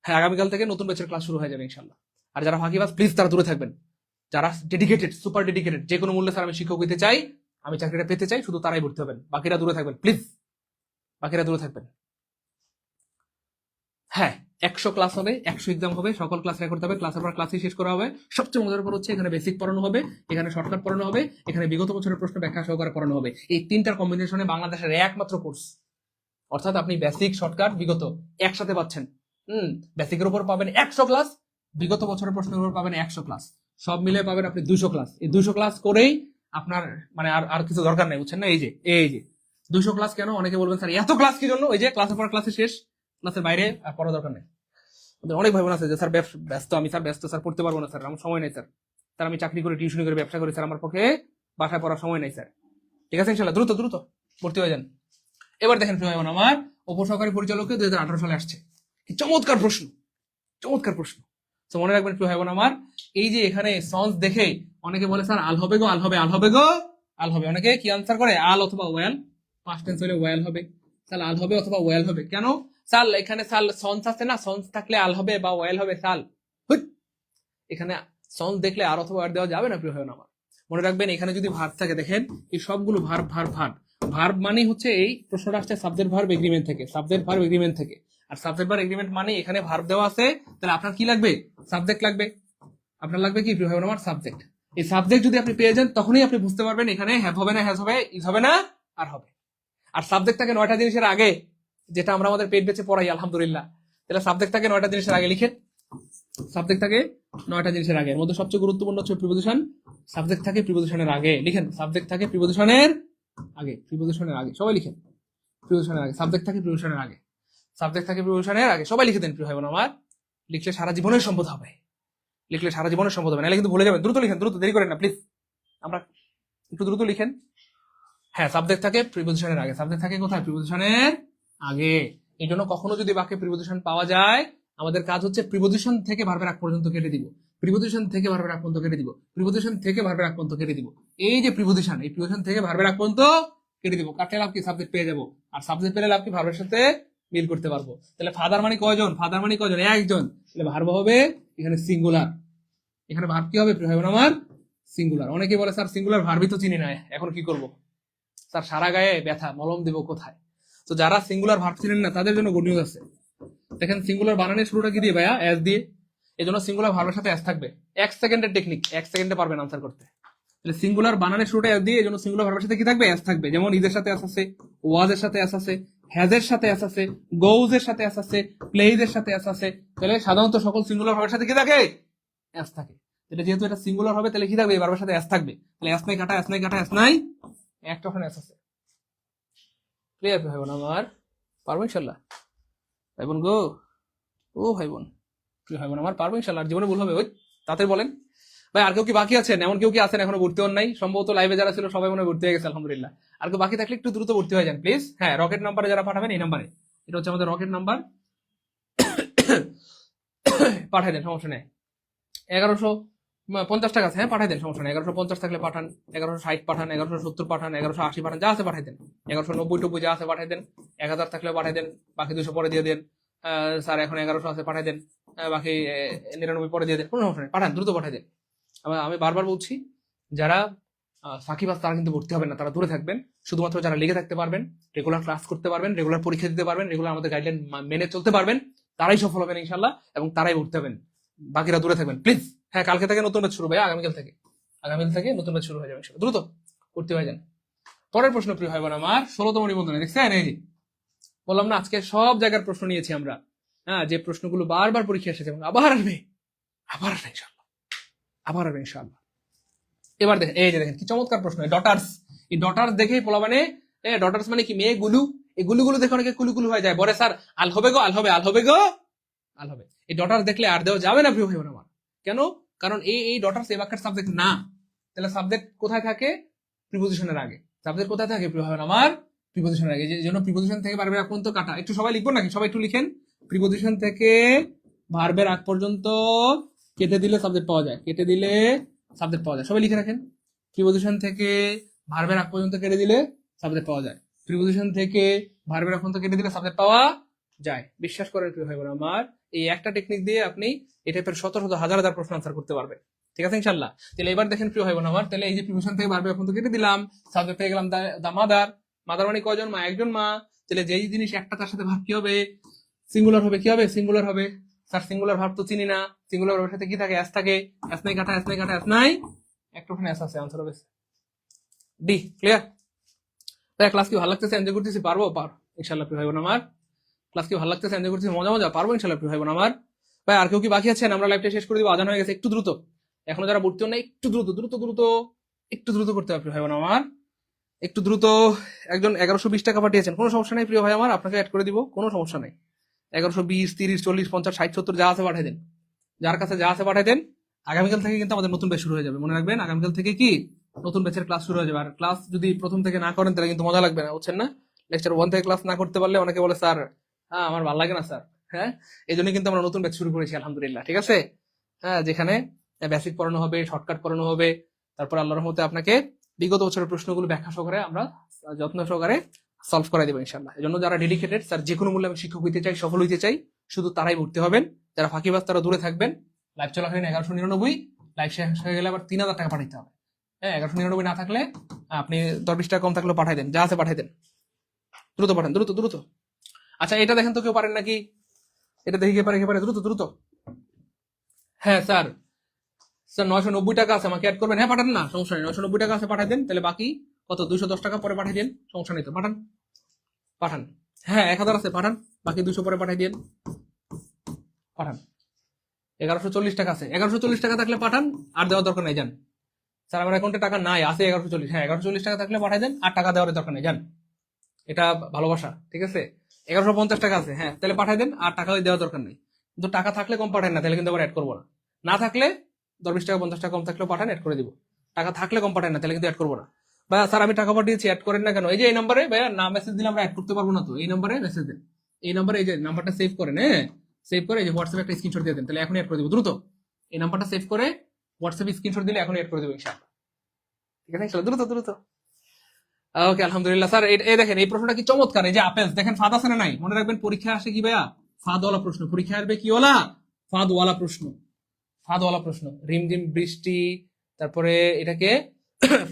হ্যাঁ আগামীকাল থেকে নতুন ব্যাচের ক্লাস শুরু হয়ে যাবে ইনশাল্লাহ। আর যারা ফাঁকিবাজ প্লিজ তারা দূরে থাকবেন, যারা ডেডিকেটেড সুপার ডেডিকেটেড, যে কোনো মূল্যে স্যার আমি শিক্ষক হইতে চাই, আমি চাকরিটা পেতে চাই, শুধু তারাই ভর্তি হবেন, বাকিরা দূরে থাকবেন প্লিজ, বাকিরা দূরে থাকবেন। হ্যাঁ 100 ক্লাস হবে, 100 এক্সাম হবে, সকল ক্লাস রেকর্ড হবে, ক্লাসের পর ক্লাসই শেষ করা হবে। সবচেয়ে মজার ব্যাপার হচ্ছে এখানে বেসিক পড়ানো হবে, এখানে শর্টকাট পড়ানো হবে, এখানে বিগত বছরের প্রশ্ন ব্যাখ্যা সহকারে পড়ানো হবে। এই তিনটার কম্বিনেশনে বাংলাদেশের একমাত্র কোর্স, অর্থাৎ আপনি বেসিক শর্টকাট বিগত একসাথে পাচ্ছেন। বেসিকের উপর পাবেন 100 ক্লাস, বিগত বছরের প্রশ্নের উপর পাবেন 100 ক্লাস, সব মিলে পাবেন আপনি 200 ক্লাস। এই 200 ক্লাস করেই আপনার মানে আর কিছু দরকার নেই, বুঝছেন না? এই যে 200 ক্লাস কেন? অনেকে বলবেন স্যার এত ক্লাস কি জন্য? ওই যে ক্লাসের পর ক্লাসে শেষ, ক্লাসের বাইরে আর পড়া দরকার নেই। অনেক ভাই বোন আছে যে স্যার ব্যস্ত, আমি স্যার ব্যস্ত, স্যার পড়তে পারবো না স্যার, আমার সময় নেই স্যার, স্যার আমি চাকরি করে টিউশনি করে ব্যবসা করি স্যার, আমার পক্ষে বাসায় পড়ার সময় নেই স্যার। ঠিক আছে ইনশাল্লাহ দ্রুত দ্রুত ভর্তি হয়ে যান। এবার দেখেন প্রিয় ভাই বোন আমার, উপসহকারী পরিচালককে 2018 সালে আসছে, চমৎকার প্রশ্ন, চমৎকার প্রশ্ন। তো মনে রাখবেন প্রিয় ভাই বোন আমার, এই যে এখানে সন্স দেখে অনেকে বলে স্যার আল হবে গো, আল হবে, আল হবে গো, আল হবে। অনেকে কি আনসার করে? আল অথবা ওয়েল, পাস্ট টেন্স হলে ওয়েল হবে, স্যার আল হবে অথবা ওয়েল হবে। কেন সাল? এখানে সাল সন্স আছে না, সন্স থাকলে আল হবে বা ওয়েল হবে সাল। এখানে সলভ দেখলে আর অথবা আর দেওয়া যাবে না প্রিয় ভাই আমার। মনে রাখবেন এখানে যদি ভার্ব থাকে, দেখেন এই সবগুলো ভার্ব ভার্ব ভার্ব ভার্ব মানে হচ্ছে এই প্রশ্নটা আসছে সাবজেক্ট ভার্ব এগ্রিমেন্ট থেকে, সাবজেক্ট ভার্ব এগ্রিমেন্ট থেকে। আর সাবজেক্ট ভার্ব এগ্রিমেন্ট মানে এখানে ভার্ব দেওয়া আছে, তাহলে আপনার কি লাগবে? সাবজেক্ট লাগবে। আপনার লাগবে কি প্রিয় ভাই আমার? সাবজেক্ট। এই সাবজেক্ট যদি আপনি পেয়ে যান তখনই আপনি বুঝতে পারবেন এখানে হ্যাভ হবে না হ্যাজ হবে, ইজ হবে না আর হবে। আর সাবজেক্ট থাকে 9টা জিনিসের আগে, যেটা আমরা আমাদের পেট বেঁচে পড়াই আলহামদুলিল্লাহ। তাহলে সাবজেক্ট থাকে 9টা জিনিসের আগে, লিখেন সাবজেক্ট থাকে 9টা জিনিসের আগে। এর মধ্যে সবচেয়ে গুরুত্বপূর্ণ হচ্ছে প্রিপোজিশন। সাবজেক্ট থাকে প্রিপোজিশনের আগে, লিখেন সাবজেক্ট থাকে প্রিপোজিশনের আগে, প্রিপোজিশনের আগে সবাই লিখেন, প্রিপোজিশনের আগে। সাবজেক্ট থাকে প্রিপোজিশনের আগে, সাবজেক্ট থাকে প্রিপোজিশনের আগে, সবাই লিখে দেন প্রিয় ভাই বোন আমার। লিখলে সারা জীবনের সম্পদ হবে, লিখলে সারা জীবনের সম্পদ হবে, নাহলে কিন্তু ভুলে যাবেন। দ্রুত লিখেন, দ্রুত, দেরি করেন না প্লিজ, আমরা একটু দ্রুত লিখেন। হ্যাঁ, সাবজেক্ট থাকে প্রিপোজিশনের আগে, সাবজেক্ট থাকে কোথায়? প্রিপোজিশনের আগে। এই জন্য কখনো যদি বাক্যে প্রিপোজিশন পাওয়া যায়, আমাদের কাজ হচ্ছে প্রিপোজিশন থেকে ভার্বের আগ পর্যন্ত কেটে দিব, প্রিপোজিশন থেকে ভার্বের আগ পর্যন্ত কেটে দিব, প্রিপোজিশন থেকে ভার্বের আগ পর্যন্ত কেটে দিব। এই যে প্রিপোজিশন, এই প্রিপোজিশন থেকে ভার্বের আগ পর্যন্ত কেটে দিব। কাটলে লাভ কি? সাবজেক্ট পেয়ে যাবো। আর সাবজেক্ট পেলে লাভ কি? ভার্বের সাথে মিল করতে পারবো। তাহলে ফাদার মানে কয়জন? ফাদার মানে কয়জন? একজন। তাহলে ভার্ব হবে এখানে সিঙ্গুলার। এখানে ভার্ব কি হবে প্রিয় ভাই বোন আমার? সিঙ্গুলার। অনেকে বলে স্যার সিঙ্গুলার ভার্বই তো চিনি না, এখন কি করব? স্যার সারা গায়ে ব্যথা, মলম দেবো কোথায়? তো যারা সিঙ্গুলার ভার্ব চিনেন না তাদের জন্য গুড নিউজ আছে। দেখেন সিঙ্গুলার বানানের শুরুটা কি দিয়ে ভাইয়া? এস দিয়ে। এই জন্য সিঙ্গুলার ভার্বের সাথে এস থাকবে। 1 সেকেন্ডের টেকনিক, 1 সেকেন্ডে পারবেন আনসার করতে। তাহলে সিঙ্গুলার বানানের শুরুটা এস দিয়ে, এই জন্য সিঙ্গুলার ভার্বের সাথে কি থাকবে? এস থাকবে। যেমন ইজের সাথে এস আছে, ওয়াজের সাথে এস আছে, হ্যাজের সাথে এস আছে, গোউজের সাথে এস আছে, প্লেইজের সাথে এস আছে। তাহলে সাধারণত সকল সিঙ্গুলার ভার্বের সাথে কি থাকে? এস থাকে। তাহলে যেহেতু এটা সিঙ্গুলার হবে তাহলে কি থাকবে? এই ভার্বের সাথে এস থাকবে। তাহলে এস নাই কাটা, এস নাই কাটা, এস নাই, একটা ওখানে এস আছে। ক্লিয়ার ভাই বোন আমার? পারবো ইনশাল্লাহ ভাই বোন গো, ও ভাই বোন, প্রিয় ভাই বোন আমার, পারবো ইনশাল্লাহ। আর জীবনে ভুল হবে? ওই তাড়াতাড়ি বলেন ভাই। আর কেউ কি বাকি আছেন? এমন কেউ কি আছেন এখনো ভর্তি হন নাই? সম্ভবত লাইভে যারা ছিল সবাই মনে হয় ভর্তি হয়ে গেছে আলহামদুলিল্লাহ। আর কেউ বাকি থাকলে একটু দ্রুত ভর্তি হয়ে যান প্লিজ। হ্যাঁ, রকেট নাম্বারে যারা পাঠাবেন, এই নাম্বারে, এটা হচ্ছে আমাদের রকেট নাম্বার, পাঠাই দেন, সমস্যা নেই। 1150 টাকা আছে, হ্যাঁ পাঠাই দেন, সমস্যা নেই। 1150 থাকলে পাঠান, 1160 পাঠান, 1170 পাঠান, 1180 পাঠান, যা আছে পাঠাই দেন। 1190 যা আছে পাঠাই দেন। 1000 থাকলে পাঠাই দেন, বাকি 200 পরে দিয়ে দেন। স্যার এখন 1100 আছে, পাঠাই দেন। বাকি 99 পরে দিয়ে দেন, কোনো সমস্যা নেই, পাঠান, দ্রুত পাঠাই দেন। আমি বারবার বলছি, যারা সাকিবাজ তারা কিন্তু ভর্তি হবেন না, তারা দূরে থাকবেন। শুধুমাত্র যারা লেগে থাকতে পারবেন, রেগুলার ক্লাস করতে পারবেন, রেগুলার পরীক্ষা দিতে পারবেন, রেগুলার আমাদের গাইডলাইন মেনে চলতে পারবেন, তারাই সফল হবেন ইনশাল্লাহ, এবং তারাই ভর্তি হবেন। বাকিরা দূরে থাকবেন প্লিজ। হ্যাঁ, কালকে থেকে নতুন ব্যাচ শুরু ভাই, আগামীকাল থেকে নতুন ব্যাচ শুরু হয়ে যাবে, দ্রুত ভর্তি হয়ে যান। পরের প্রশ্ন প্রিয় ভাই বোন আমার, 16তম নিবন্ধনে দেখছেন, এই যে বললাম না আজকে সব জায়গার প্রশ্ন নিয়েছি আমরা। হ্যাঁ, যে প্রশ্নগুলো বারবার পরীক্ষা এসেছে এবং আবার আসবে, আবার আসবে ইনশাল্লাহ, আবার আসবে ইনশাল্লাহ। এবার দেখেন, এই যে দেখেন কি চমৎকার প্রশ্ন। ডটার্স, এই ডটার্স দেখেই পোলা মানে, ডটার্স মানে কি? মেয়ে গুলু। এই গুলুগুলো দেখে অনেকে কুলুকুলু হয়ে যায়, বলে স্যার আল হবে গো, আল হবে, আল হবে গো, আল হবে। এই ডটার্স দেখলে আর দেওয়া যাবে না প্রিয় ভাই বোন আমার। কেন? কারণ এই ডটার্স এই বাক্যের সাবজেক্ট না। তাহলে সাবজেক্ট কোথায় থাকে? প্রিপোজিশনের আগে। সাবজেক্ট কোথায় থাকে প্রিয় ভাই বোন আমার? প্রিপোজিশনের আগে। যে জন্য প্রিপোজিশন থেকে ভার্বের আগ পর্যন্ত কাটা। একটু সবাই লিখবো নাকি? সবাই একটু লিখেন। প্রিপোজিশন থেকে ভার্বের আগ পর্যন্ত কেটে দিলে সাবজেক্ট পাওয়া যায়, কেটে দিলে সাবজেক্ট পাওয়া যায়, সবাই লিখে রাখেন। প্রিপোজিশন থেকে ভার্বের আগ পর্যন্ত কেটে দিলে সাবজেক্ট পাওয়া যায়, প্রিপোজিশন থেকে ভার্বের আগ পর্যন্ত কেটে দিলে সাবজেক্ট পাওয়া যায়। বিশ্বাস করেন প্রিয় ভাই বোন আমার, এই একটা টেকনিক দিয়ে আপনি এই টাইপের শত শত হাজার হাজার প্রশ্ন আনসার করতে পারবেন। ঠিক আছে ইনশাল্লাহ। তাহলে এবার দেখেন প্রিয় ভাই বোন আমার, তাহলে এই যে প্রিপোজিশন থেকে ভার্বের আগ পর্যন্ত কেটে দিলাম, সাবজেক্ট পেয়ে গেলাম দা মাদার। মাদার মানে কয়জন? মা, একজন মা। তাহলে যেই জিনিস একটা তার সাথে ভার্ব কি হবে? সিঙ্গুলার হবে। কি হবে? সিঙ্গুলার হবে। স্যার সিঙ্গুলার ভার্ব তো চিনি না। সিঙ্গুলার ভার্বের সাথে কি থাকে? এস থাকে। এস নাই কাটা, এস নাই কাটা, এস নাই, একটা ওখানে এস আছে, আনসার হবে ডি। ক্লিয়ার? তাই ক্লাস কি ভালো লাগতেছে? এনজয় করতেছি? পারবো ইনশাল্লাহ প্রিয় ভাই বোন আমার। ক্লাস কি ভালো লাগতেছে? এনজয় করতেছি? মজা মজা? পারবো ইনশাল্লাহ প্রিয় ভাই বোন আমার। ভাই আর কেউ কি বাকি আছেন? আমরা লাইভটা শেষ করে দিব, আজান হয়ে গেছে, একটু দ্রুত। এখনো যারা ভর্তি হন না, একটু দ্রুত দ্রুত দ্রুত একটু দ্রুত করতে হবে প্রিয় ভাই বোন আমার, একটু দ্রুত। একজন 1120 টাকা পাঠিয়েছেন, কোনো সমস্যা নেই প্রিয় ভাই আমার, আপনাকে অ্যাড করে দিব, কোনো সমস্যা নেই। 1120, 30, 40, 50, 60, 70 যা আছে পাঠিয়ে দেন, যার কাছে যা আছে পাঠিয়ে দেন। আগামীকাল থেকে কিন্তু আমাদের নতুন ব্যাচ শুরু হয়ে যাবে, মনে রাখবেন আগামীকাল থেকে কি নতুন ব্যাচের ক্লাস শুরু হয়ে যাবে। আর ক্লাস যদি প্রথম থেকে না করেন তাহলে কিন্তু মজা লাগবে না, বুঝছেন না? লেকচার 1 থেকে ক্লাস না করতে পারলে অনেকে বলে স্যার হ্যাঁ আমার ভালো লাগে না স্যার। হ্যাঁ, এই জন্য কিন্তু আমরা নতুন ব্যাচ শুরু করেছি আলহামদুলিল্লাহ। ঠিক আছে? হ্যাঁ, যেখানে বেসিক পড়ানো হবে, শর্টকাট পড়ানো হবে, তারপর আল্লাহর রহমতে আপনাকে বিগত বছরের প্রশ্নগুলো ব্যাখ্যা সহকারে আমরা যত্ন সহকারে সলভ করাই দেবো ইনশাল্লাহ। এই জন্য যারা ডেডিকেটেড, স্যার যে কোনো মূল্যে আমি শিক্ষক হইতে চাই, সফল হইতে চাই, শুধু তারাই ভর্তি হবেন। যারা ফাঁকিবাজ তারা দূরে থাকবেন। লাইভ চলাকালীন 1199 লাইভ শেষ হয়ে গেলে আবার 3,000 টাকা পাঠাইতে হবে। হ্যাঁ, 1199 না থাকলে আপনি 10-20 টাকা কম থাকলেও পাঠাই দেন, যা আছে পাঠাই দেন, দ্রুত পাঠান, দ্রুত দ্রুত। আচ্ছা এটা দেখেন তো কেউ পারেন নাকি, এটা দেখি কে পারে, দ্রুত দ্রুত। হ্যাঁ স্যার, স্যার 990 টাকা আছে, আমাকে অ্যাড করবেন। হ্যাঁ পাঠান না, সমস্যা নেই, 990 টাকা আছে পাঠাই দেন। তাহলে বাকি কত, 210 টাকা পরে পাঠাই দেন, সমস্যা নেই তো, পাঠান পাঠান। হ্যাঁ 1000 আছে, পাঠান, বাকি 200 পরে পাঠাই দেন, পাঠান। 1140 টাকা আছে, 1140 টাকা থাকলে পাঠান, আর দেওয়ার দরকার নাই, যান। স্যার আমার অ্যাকাউন্টে টাকা নাই, আছে 1140। হ্যাঁ 1140 টাকা থাকলে পাঠাই দেন, আর টাকা দেওয়ার দরকার নেই, যান। এটা ভালোবাসা, ঠিক আছে। 1150 টাকা আছে, হ্যাঁ তাহলে পাঠাই দেন, আর টাকা দেওয়ার দরকার নেই। কিন্তু টাকা থাকলে কম পাঠান না, তাহলে কিন্তু আবার অ্যাড করবো না। না থাকলে 10-20 টাকা 50 টাকা কম থাকলেও পাঠান, অ্যাড করে দিব। টাকা থাকলে কম পাঠান না, তাহলে কিন্তু অ্যাড করবো না। ভাইয়া স্যার আমি টাকা পাঠিয়েছি, অ্যাড করেন না কেন? এই যে এই নাম্বারে ভাইয়া না মেসেজ দিলে আমরা অ্যাড করতে পারবো না তো, এই নাম্বারে মেসেজ দেন। এই নাম্বারে এই যে নাম্বারটা সেভ করেন, হ্যাঁ সেভ করে এই যে হোয়াটসঅ্যাপে একটা স্ক্রিনশট দিয়ে দেন, তাহলে এখনই অ্যাড করে দিব দ্রুত। এই নাম্বারটা সেভ করে হোয়াটসঅ্যাপে স্ক্রিনশট দিলে এখনই অ্যাড করে দেবো ইনশাআল্লাহ। ঠিক আছে ইনশাআল্লাহ, দ্রুত দ্রুত। ওকে আলহামদুলিল্লাহ। স্যার এই দেখেন এই প্রশ্নটা কি চমৎকার, এই যে আপেল দেখেন ফাদ আছে না নাই, মনে রাখবেন পরীক্ষা আসে কি ভাইয়া, ফাদওয়ালা প্রশ্ন। পরীক্ষা আসবে কি ওলা, ফাদওয়ালা প্রশ্ন, ফাদওয়ালা প্রশ্ন। রিমঝিম বৃষ্টি, তারপরে এটাকে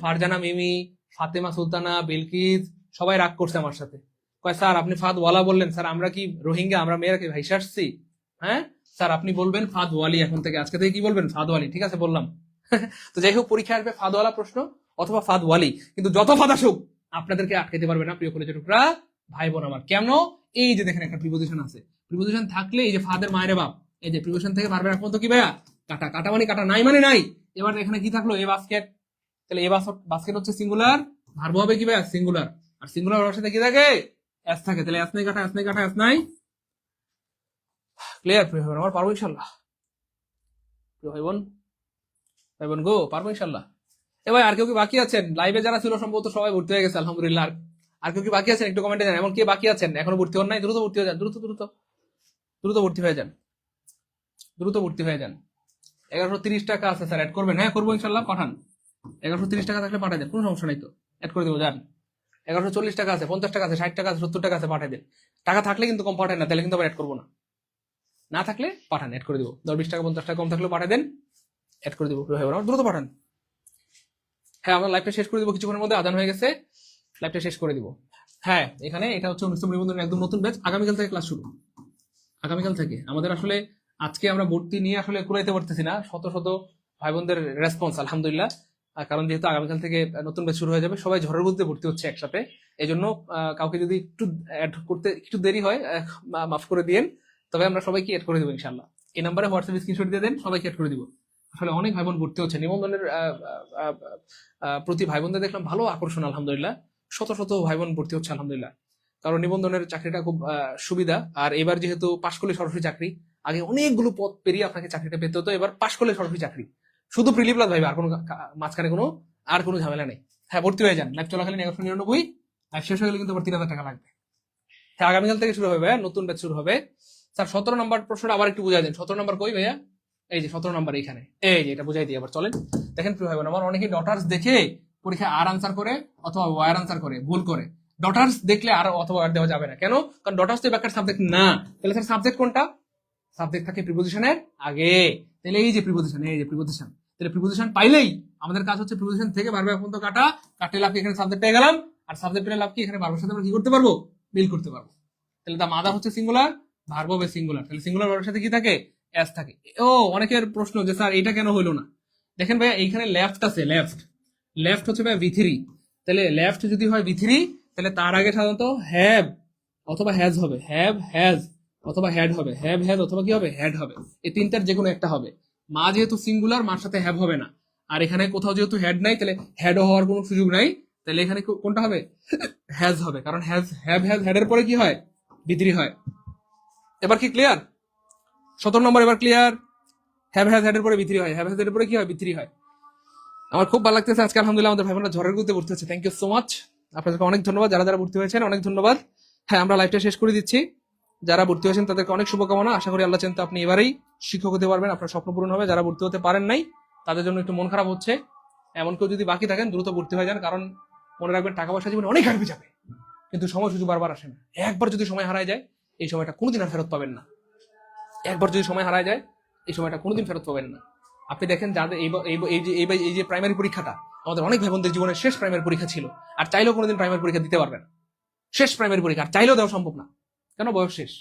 ফারজানা মিমি, ফাতেমা সুলতানা, বিলকিস সবাই রাগ করছে আমার সাথে, কয় স্যার আপনি ফাদওয়ালা বললেন, স্যার আমরা কি রোহিঙ্গা, আমরা মেয়েরা কি ভাইসা আসছি? হ্যাঁ স্যার আপনি বলবেন ফাদওয়ালি, এখন থেকে আজকে থেকে কি বলবেন, ফাদওয়ালি। ঠিক আছে বললাম। তো যাই হোক পরীক্ষা আসবে ফাদওয়ালা প্রশ্ন অথবা ফাদওয়ালি, কিন্তু যত ফাদ আসুক আপনাদেরকে আটকাইতে পারবে না প্রিয় কলেজের টুকরা ভাই বোন আমার। কেন? এই যে দেখেন একটা প্রিপোজিশন আছে, প্রিপোজিশন থাকলে এই যে ফাদের মায়ের বাপ, এই যে প্রিপোজিশন থেকে ভার্বের পর্যন্ত কি ভাইয়া কাটা, কাটা মানে কাটা, নাই মানে নাই। এবার এখানে কি থাকলো, এ বাস্কেট, তাহলে এ বাস্কেট হচ্ছে সিঙ্গুলার, ভার্ব হবে কি ভাইয়া সিঙ্গুলার, আর সিঙ্গুলার ভার্বের সাথে কি থাকে, এস থাকে, তাহলে এস নাই কাটা, এস নাই কাটা, এস নাই। ক্লিয়ার প্রিয় ভাই আমার, পারবো ইনশাল্লাহ। প্রিয় ভাই বোন, ভাই বোন গো, পারবো ইনশাল্লাহ। এ ভাই আর কেউ কি বাকি আছেন? লাইভে যারা ছিল সম্ভবত সবাই ভর্তি হয়ে গেছে আলহামদুলিল্লাহ। আর কেউ কি বাকি আছেন একটু কমেন্টে জানান, এমন কে বাকি আছেন এখনো ভর্তি হন নাই, দ্রুত ভর্তি হয়ে যান, দ্রুত দ্রুত দ্রুত ভর্তি হয়ে যান, দ্রুত ভর্তি হয়ে যান। 1130 টাকা আছে স্যার, অ্যাড করবেন? হ্যাঁ করবো ইনশাল্লাহ, পাঠান। 1130 টাকা থাকলে পাঠাই দেন, কোনো সমস্যা নাই তো, অ্যাড করে দেবো যান। 1140 টাকা আছে, 50 টাকা আছে, 60 টাকা আছে, 70 টাকা আছে, পাঠাই দেন। টাকা থাকলে কিন্তু কম পাঠায় না, তাহলে কিন্তু আবার অ্যাড করবো না। না থাকলে পাঠান, অ্যাড করে দেবো। 10-20 টাকা 50 টাকা কম থাকলেও পাঠাই দেন, অ্যাড করে দেবো। দ্রুত পাঠান। হ্যাঁ আমরা লাইভটা শেষ করে দিব কিছুক্ষণের মধ্যে, আজান হয়ে গেছে, লাইভটা শেষ করে দিব। হ্যাঁ এখানে এটা হচ্ছে অনুষ্ঠান নিবন্ধনের একদম নতুন ব্যাচ, আগামীকাল থেকে ক্লাস শুরু। আগামীকাল থেকে আমাদের আসলে আজকে আমরা ভর্তি নিয়ে আসলে কুলাইতে পারতেছি না, শত শত ভাই বোনদের রেসপন্স আলহামদুলিল্লাহ। কারণ যেহেতু আগামীকাল থেকে নতুন ব্যাচ শুরু হয়ে যাবে, সবাই ঝড়ের মধ্যে ভর্তি হচ্ছে একসাথে, এই জন্য কাউকে যদি একটু অ্যাড করতে একটু দেরি হয় মাফ করে দিয়েন, তবে আমরা সবাইকে অ্যাড করে দেবো ইনশাল্লাহ। এই নাম্বারে হোয়াটসঅ্যাপ স্ক্রিনশট দিয়ে দেন, সবাইকে অ্যাড করে দিব। আসলে অনেক ভাই বোন ভর্তি হচ্ছে নিবন্ধনের প্রতি, ভাই বোনদের দেখলাম ভালো আকর্ষণ আলহামদুলিল্লাহ, শত শত ভাই বোন ভর্তি হচ্ছে আলহামদুলিল্লাহ। কারণ নিবন্ধনের চাকরিটা খুব সুবিধা, আর এবার যেহেতু পাশ করলে সরাসরি চাকরি, আগে অনেকগুলো পথ পেরিয়ে আপনাকে চাকরিটা পেতে হতো, এবার পাশ করলে সরাসরি চাকরি, শুধু প্রিলি প্লাস ভাইবা, আর কোনো মাঝখানে কোনো ঝামেলা নেই। হ্যাঁ ভর্তি হয়ে যান, লাইভ চলাকালীন 1199, লাইভ শেষ হয়ে গেলে কিন্তু আবার 3,000 টাকা লাগবে। হ্যাঁ আগামীকাল থেকে শুরু হবে, নতুন ব্যাচ শুরু হবে। স্যার 17 নম্বর প্রশ্নটা আবার একটু বুঝাই দেন, 17 নম্বর কই ভাইয়া? এই যে 17 নম্বর এইখানে, এই যে এটা বুঝাই দিই আবার, চলেন দেখেন প্রিয় ভাই বোন আমার। অনেকে ডটার্স দেখে পরীক্ষায় আর আনসার করে অথবা ওয়ার আনসার করে, ভুল করে। ডটার্স দেখলে আর অথবা ওয়ার দেওয়া যাবে না, কেন? কারণ ডটার্স তো ব্যাকার সাবজেক্ট না। তাহলে স্যার সাবজেক্ট কোনটা? সাবজেক্ট থাকে প্রিপোজিশনের আগে, তাহলে এই যে প্রিপোজিশন, এই যে প্রিপোজিশন, তাহলে প্রিপোজিশন পাইলেই আমাদের কাজ হচ্ছে প্রিপোজিশন থেকে ভার্ব পর্যন্ত কাটা, কাটলে লাভ কি এখানে সাবজেক্ট পেয়ে গেলাম, আর সাবজেক্ট পেলে লাভ কি এখানে ভার্বের সাথে আমরা কি করতে পারবো, মিল করতে পারবো। তাহলে দা মাদার হচ্ছে সিঙ্গুলার, ভার্ব হবে সিঙ্গুলার, তাহলে সিঙ্গুলার ভার্বের সাথে কি থাকে, এস থাকে। ও অনেকের প্রশ্ন যে স্যার এটা কেন হইলো না, দেখেন ভাইয়া এইখানে লেফট আছে, লেফট, লেফট হচ্ছে ভাই V3, তাহলে লেফট যদি হয় V3, তাহলে তার আগে সাধারণত হ্যাভ অথবা হ্যাজ হবে, হ্যাভ হ্যাজ অথবা হ্যাড হবে, হ্যাভ হ্যাজ অথবা কি হবে, হ্যাড হবে। এই তিনটার যে কোনো একটা হবে। মা যেহেতু সিঙ্গুলার, মার সাথে হ্যাভ হবে না, আর এখানে কোথাও যেহেতু হ্যাড নাই, তাহলে হ্যাডও হওয়ার কোনো সুযোগ নাই, তাহলে এখানে কোনটা হবে, হ্যাজ হবে, কারণ হ্যাজ, হ্যাভ হ্যাজ হ্যাডের পরে কি হয়, V3 হয়। এবার কি ক্লিয়ার? 17 নম্বর এবার ক্লিয়ার? হ্যাভ হ্যাজ হ্যাডের পরে V3 হয়, হ্যাভ হ্যাজ এর পরে কি হয়, V3 হয়। আমার খুব ভালো লাগতেছে আজকে আলহামদুলিল্লাহ, আমাদের ভাই বোনরা ঝড়ের গতিতে ভর্তি হচ্ছে, থ্যাংক ইউ সো মাচ, আপনাদেরকে অনেক ধন্যবাদ, যারা যারা ভর্তি হয়েছেন অনেক ধন্যবাদ। হ্যাঁ আমরা লাইভটা শেষ করে দিচ্ছি, যারা ভর্তি হয়েছেন তাদেরকে অনেক শুভকামনা, আশা করি আল্লাহ চান তো আপনি এবারেই শিক্ষক হতে পারবেন, আপনার স্বপ্ন পূরণ হবে। যারা ভর্তি হতে পারেন নাই তাদের জন্য একটু মন খারাপ হচ্ছে, এমন কেউ যদি বাকি থাকেন দ্রুত ভর্তি হয়ে যান, কারণ মনে রাখবেন টাকা পয়সা জীবনে অনেক হারবে যাবে, কিন্তু সময় সুযোগ বারবার আসে না। একবার যদি সময় হারায় যায় এই সময়টা কোনোদিন আর ফেরত পাবেন না, একবার যদি সময় হারায় যায় এই সময়টা কোনোদিন ফেরত পাবেন না। আপনি দেখেন যাদের এই যে প্রাইমারি পরীক্ষাটা আমাদের অনেক ভাই বোনদের জীবনের শেষ প্রাইমারি পরীক্ষা ছিল, আর চাইলেও কোনোদিন প্রাইমারি পরীক্ষা দিতে পারবেন, শেষ প্রাইমারি পরীক্ষা আর চাইলেও দেওয়া সম্ভব না। কেন? বয়স শেষ,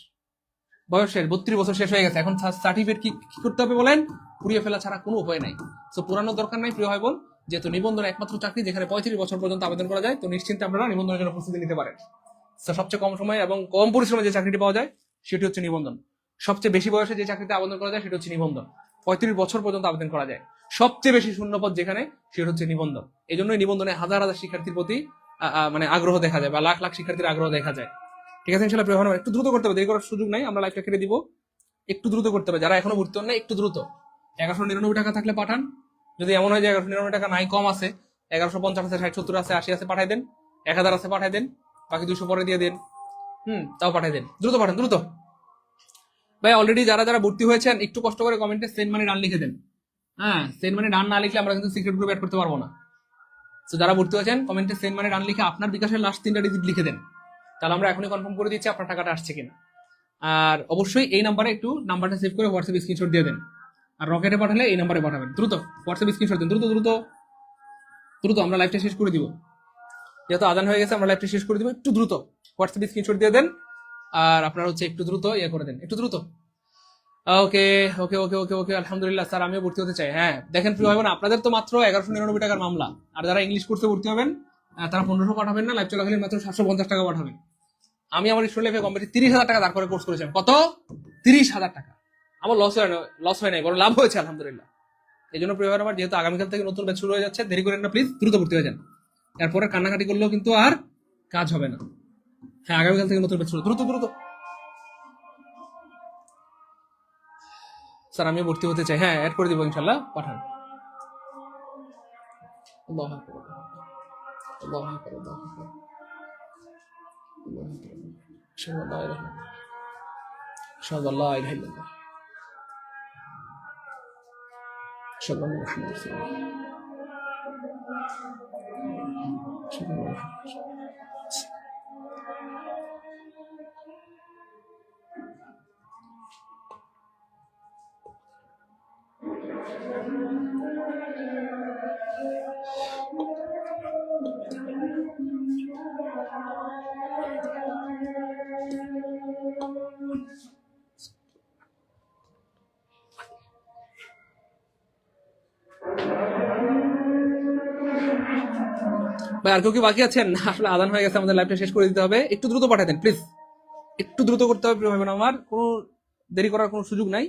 32 বছর শেষ হয়ে গেছে। এখন সার্টিফিকেট কি করতে হবে বলেন? পুড়িয়ে ফেলা ছাড়া কোনো উপায় নাই। তো পুরানোর দরকার নাই প্রিয় ভাই বোন, যেহেতু নিবন্ধন একমাত্র চাকরি যেখানে 35 বছর পর্যন্ত আবেদন করা যায়, তো নিশ্চিন্তে আপনারা নিবন্ধনের জন্য প্রস্তুতি নিতে পারেন। তো সবচেয়ে কম সময় এবং কম পরিশ্রমে যে চাকরিটি পাওয়া যায় সেটি হচ্ছে নিবন্ধন। সবচেয়ে বেশি বয়সে যে চাকরিতে আবেদন করা যায় সেটা হচ্ছে নিবন্ধন। 35 বছর পর্যন্ত আবেদন করা যায়। সবচেয়ে বেশি শূন্যপদ যেখানে সেটা হচ্ছে নিবন্ধন। এই জন্যই নিবন্ধনে হাজার হাজার শিক্ষার্থীর প্রতি মানে আগ্রহ দেখা যায়, বা লাখ লাখ শিক্ষার্থীর আগ্রহ দেখা যায়। ঠিক আছে ইনশাআল্লাহ প্রিয় ভাই, একটু দ্রুত করতে হবে, দেরি করার সুযোগ নাই, আমরা লাইভটা কেটে দিব। একটু দ্রুত করতে হবে, যারা এখনো ভর্তি হন না একটু দ্রুত। 1199 টাকা থাকলে পাঠান। যদি এমন হয় যে 1199 টাকা নাই, কম আছে, 1150 আছে, 60 70 আছে, 80 আছে, পাঠাই দেন। 1000 আছে পাঠাই দেন, বাকি 200 পরে দিয়ে দেন। তাও পাঠাই দেন, দ্রুত পাঠান দ্রুত। ভাই অলরেডি যারা যারা ভর্তি হয়েছেন একটু কষ্ট করে কমেন্টে সেন্ড মানি ডান লিখে দেন। হ্যাঁ, সেন্ড মানি ডান না লিখলে আমরা কিন্তু সিক্রেট গ্রুপ অ্যাড করতে পারবো না। তো যারা ভর্তি হয়েছেন কমেন্টে সেন্ড মানি ডান লিখে আপনার বিকাশের লাস্ট 3টা ডিজিট লিখে দেন, তাহলে আমরা এখনই কনফার্ম করে দিচ্ছি আপনার টাকাটা আসছে কিনা। আর অবশ্যই এই নাম্বারে একটু নাম্বারটা সেভ করে হোয়াটসঅ্যাপ স্ক্রিনশট দিয়ে দেন। আর রকেটে পাঠালে এই নাম্বারে পাঠাবেন, দ্রুত হোয়াটসঅ্যাপ স্ক্রিনশট দেন, দ্রুত দ্রুত দ্রুত, আমরা লাইভটা শেষ করে দিব। যেহেতু আদান হয়ে গেছে আমরা লাইভটা শেষ করে দিব, একটু দ্রুত হোয়াটসঅ্যাপ স্ক্রিনশট দিয়ে দেন। আর আপনারা হচ্ছে একটু দ্রুত ইয়ে করে দেন, একটু দ্রুত। ওকে ওকে ওকে ওকে ওকে আলহামদুলিল্লাহ স্যার, আমিও ভর্তি হতে চাই। হ্যাঁ দেখেন প্রিয় ভাই বোন, আপনাদের তো মাত্র 1199 টাকার মামলা, আর যারা ইংলিশ কোর্সে ভর্তি হবেন তারা 1500 পাঠাবেন না, লাইভ চলাকালীন মাত্র 750 টাকা পাঠাবেন। আমি আমার স্টুডেন্ট লাইফে কমপ্লিট 30,000 টাকা দাঁড় করে কোর্স করেছিলাম। কত? 30,000 টাকা। আমার লস হয় নাই, বড় লাভ হয়েছে আলহামদুলিল্লাহ। এই জন্য প্রিয় ভাই আমার, যেহেতু আগামীকাল থেকে নতুন ব্যাচ শুরু হয়ে যাচ্ছে, দেরি করেন না প্লিজ, দ্রুত ভর্তি হয়ে যান। এরপরে কান্নাকাটি করলেও কিন্তু আর কাজ হবে না। হ্যাঁ, আগামীকাল থেকে নতুন ব্যাচ শুরু, দ্রুত দ্রুত। স্যার আমি ভর্তি হতে চাই, হ্যাঁ অ্যাড করে দিব ইনশাল্লাহ, পাঠান। আল্লাহু আকবার, আল্লাহু আকবার, আল্লাহু আকবার, আল্লাহু আকবার। আশহাদু আল্লা ইলাহা ইল্লাল্লাহ, আশহাদু আল্লা ইলাহা ইল্লাল্লাহ, আশহাদু আন্না মুহাম্মাদান রাসূলুল্লাহ, আশহাদু আন্না মুহাম্মাদান। ভাই আর কেউ কি বাকি আছেন? আসলে আদান হয়ে গেছে, আমাদের লাইভটা শেষ করে দিতে হবে, একটু দ্রুত পাঠাই দেন প্লিজ, একটু দ্রুত করতে হবে প্রিয় ভাই বোন আমার, কোনো দেরি করার কোনো সুযোগ নাই,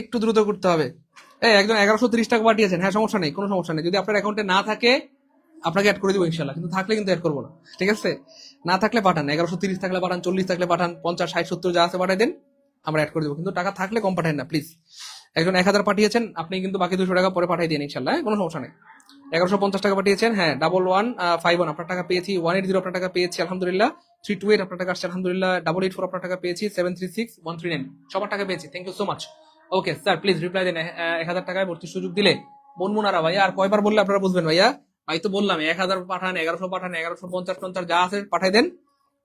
একটু দ্রুত করতে হবে। একজন 1130 টাকা পাঠিয়েছেন, হ্যাঁ সমস্যা নেই, কোনো সমস্যা নেই। যদি আপনার অ্যাকাউন্টে না থাকে আপনাকে অ্যাড করে দিব ইনশাল্লাহ, কিন্তু থাকলে কিন্তু অ্যাড করবো না, ঠিক আছে? না থাকলে পাঠান, 1130 থাকলে পাঠান, 40 থাকলে পাঠান, 50 60 70 যা আছে পাঠাই দেন, আমরা অ্যাড করে দেবো। কিন্তু টাকা থাকলে কম পাঠান না প্লিজ। একজন 1000 পাঠিয়েছেন, আপনি কিন্তু বাকি 200 টাকা পরে পাঠাই দিন ইনশাল্লাহ, কোনো সমস্যা নেই। 1150 টাকা পাঠিয়েছেন, হ্যাঁ 1151 আপনার টাকা পেয়েছি, 180 আপনার টাকা পেয়েছি আলহামদুলিল্লাহ, 328 আপনার টাকা আসছে আলহামদুলিল্লাহ, 884 আপনার টাকা পেয়েছি, 736 139 সবার টাকা পেয়েছি, thank you so much. Okay sir please reply দেন, 1000 টাকায় ভর্তির সুযোগ দিলে মনমুনারা ভাইয়া, আর কয়বার বললে আপনারা বুঝবেন ভাইয়া? ভাই তো বললাম 1000 পাঠান, 1100 পাঠান, 1150 যা আছে পাঠাই দেন,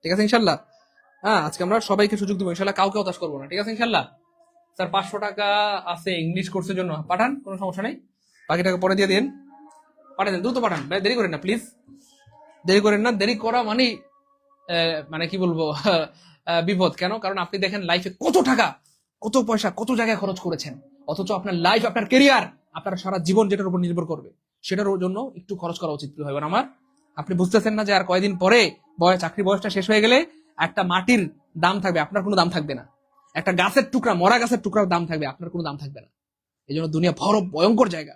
ঠিক আছে ইনশাল্লাহ। হ্যাঁ আজকে আমরা সবাইকে সুযোগ দিব ইনশাল্লাহ, কাউকে হতাশ করবো না, ঠিক আছে ইনশাল্লাহ। স্যার 500 টাকা আছে ইংলিশ কোর্সের জন্য, পাঠান, কোনো সমস্যা নেই, বাকি টাকা পরে দিয়ে দিন, পাঠাই দেন, দ্রুত পাঠান ভাই, দেরি করেন না প্লিজ, দেরি করেন না। দেরি করা মানে মানে কি বলবো বিপদ। কেন? কারণ আপনি দেখেন লাইফে কত টাকা, কত পয়সা, কত জায়গায় খরচ করেছেন, অথচ আপনার লাইফ, আপনার কেরিয়ার, আপনার সারা জীবন যেটার উপর নির্ভর করবে সেটার জন্য একটু খরচ করা উচিত হয় আমার। আপনি বুঝতেছেন না যে আর কয়দিন পরে চাকরি বয়সটা শেষ হয়ে গেলে একটা মাটির দাম থাকবে, আপনার কোনো দাম থাকবে না। একটা গাছের টুকরা, মরা গাছের টুকরার দাম থাকবে, আপনার কোনো দাম থাকবে না। এই জন্য দুনিয়া বড় ভয়ঙ্কর জায়গা,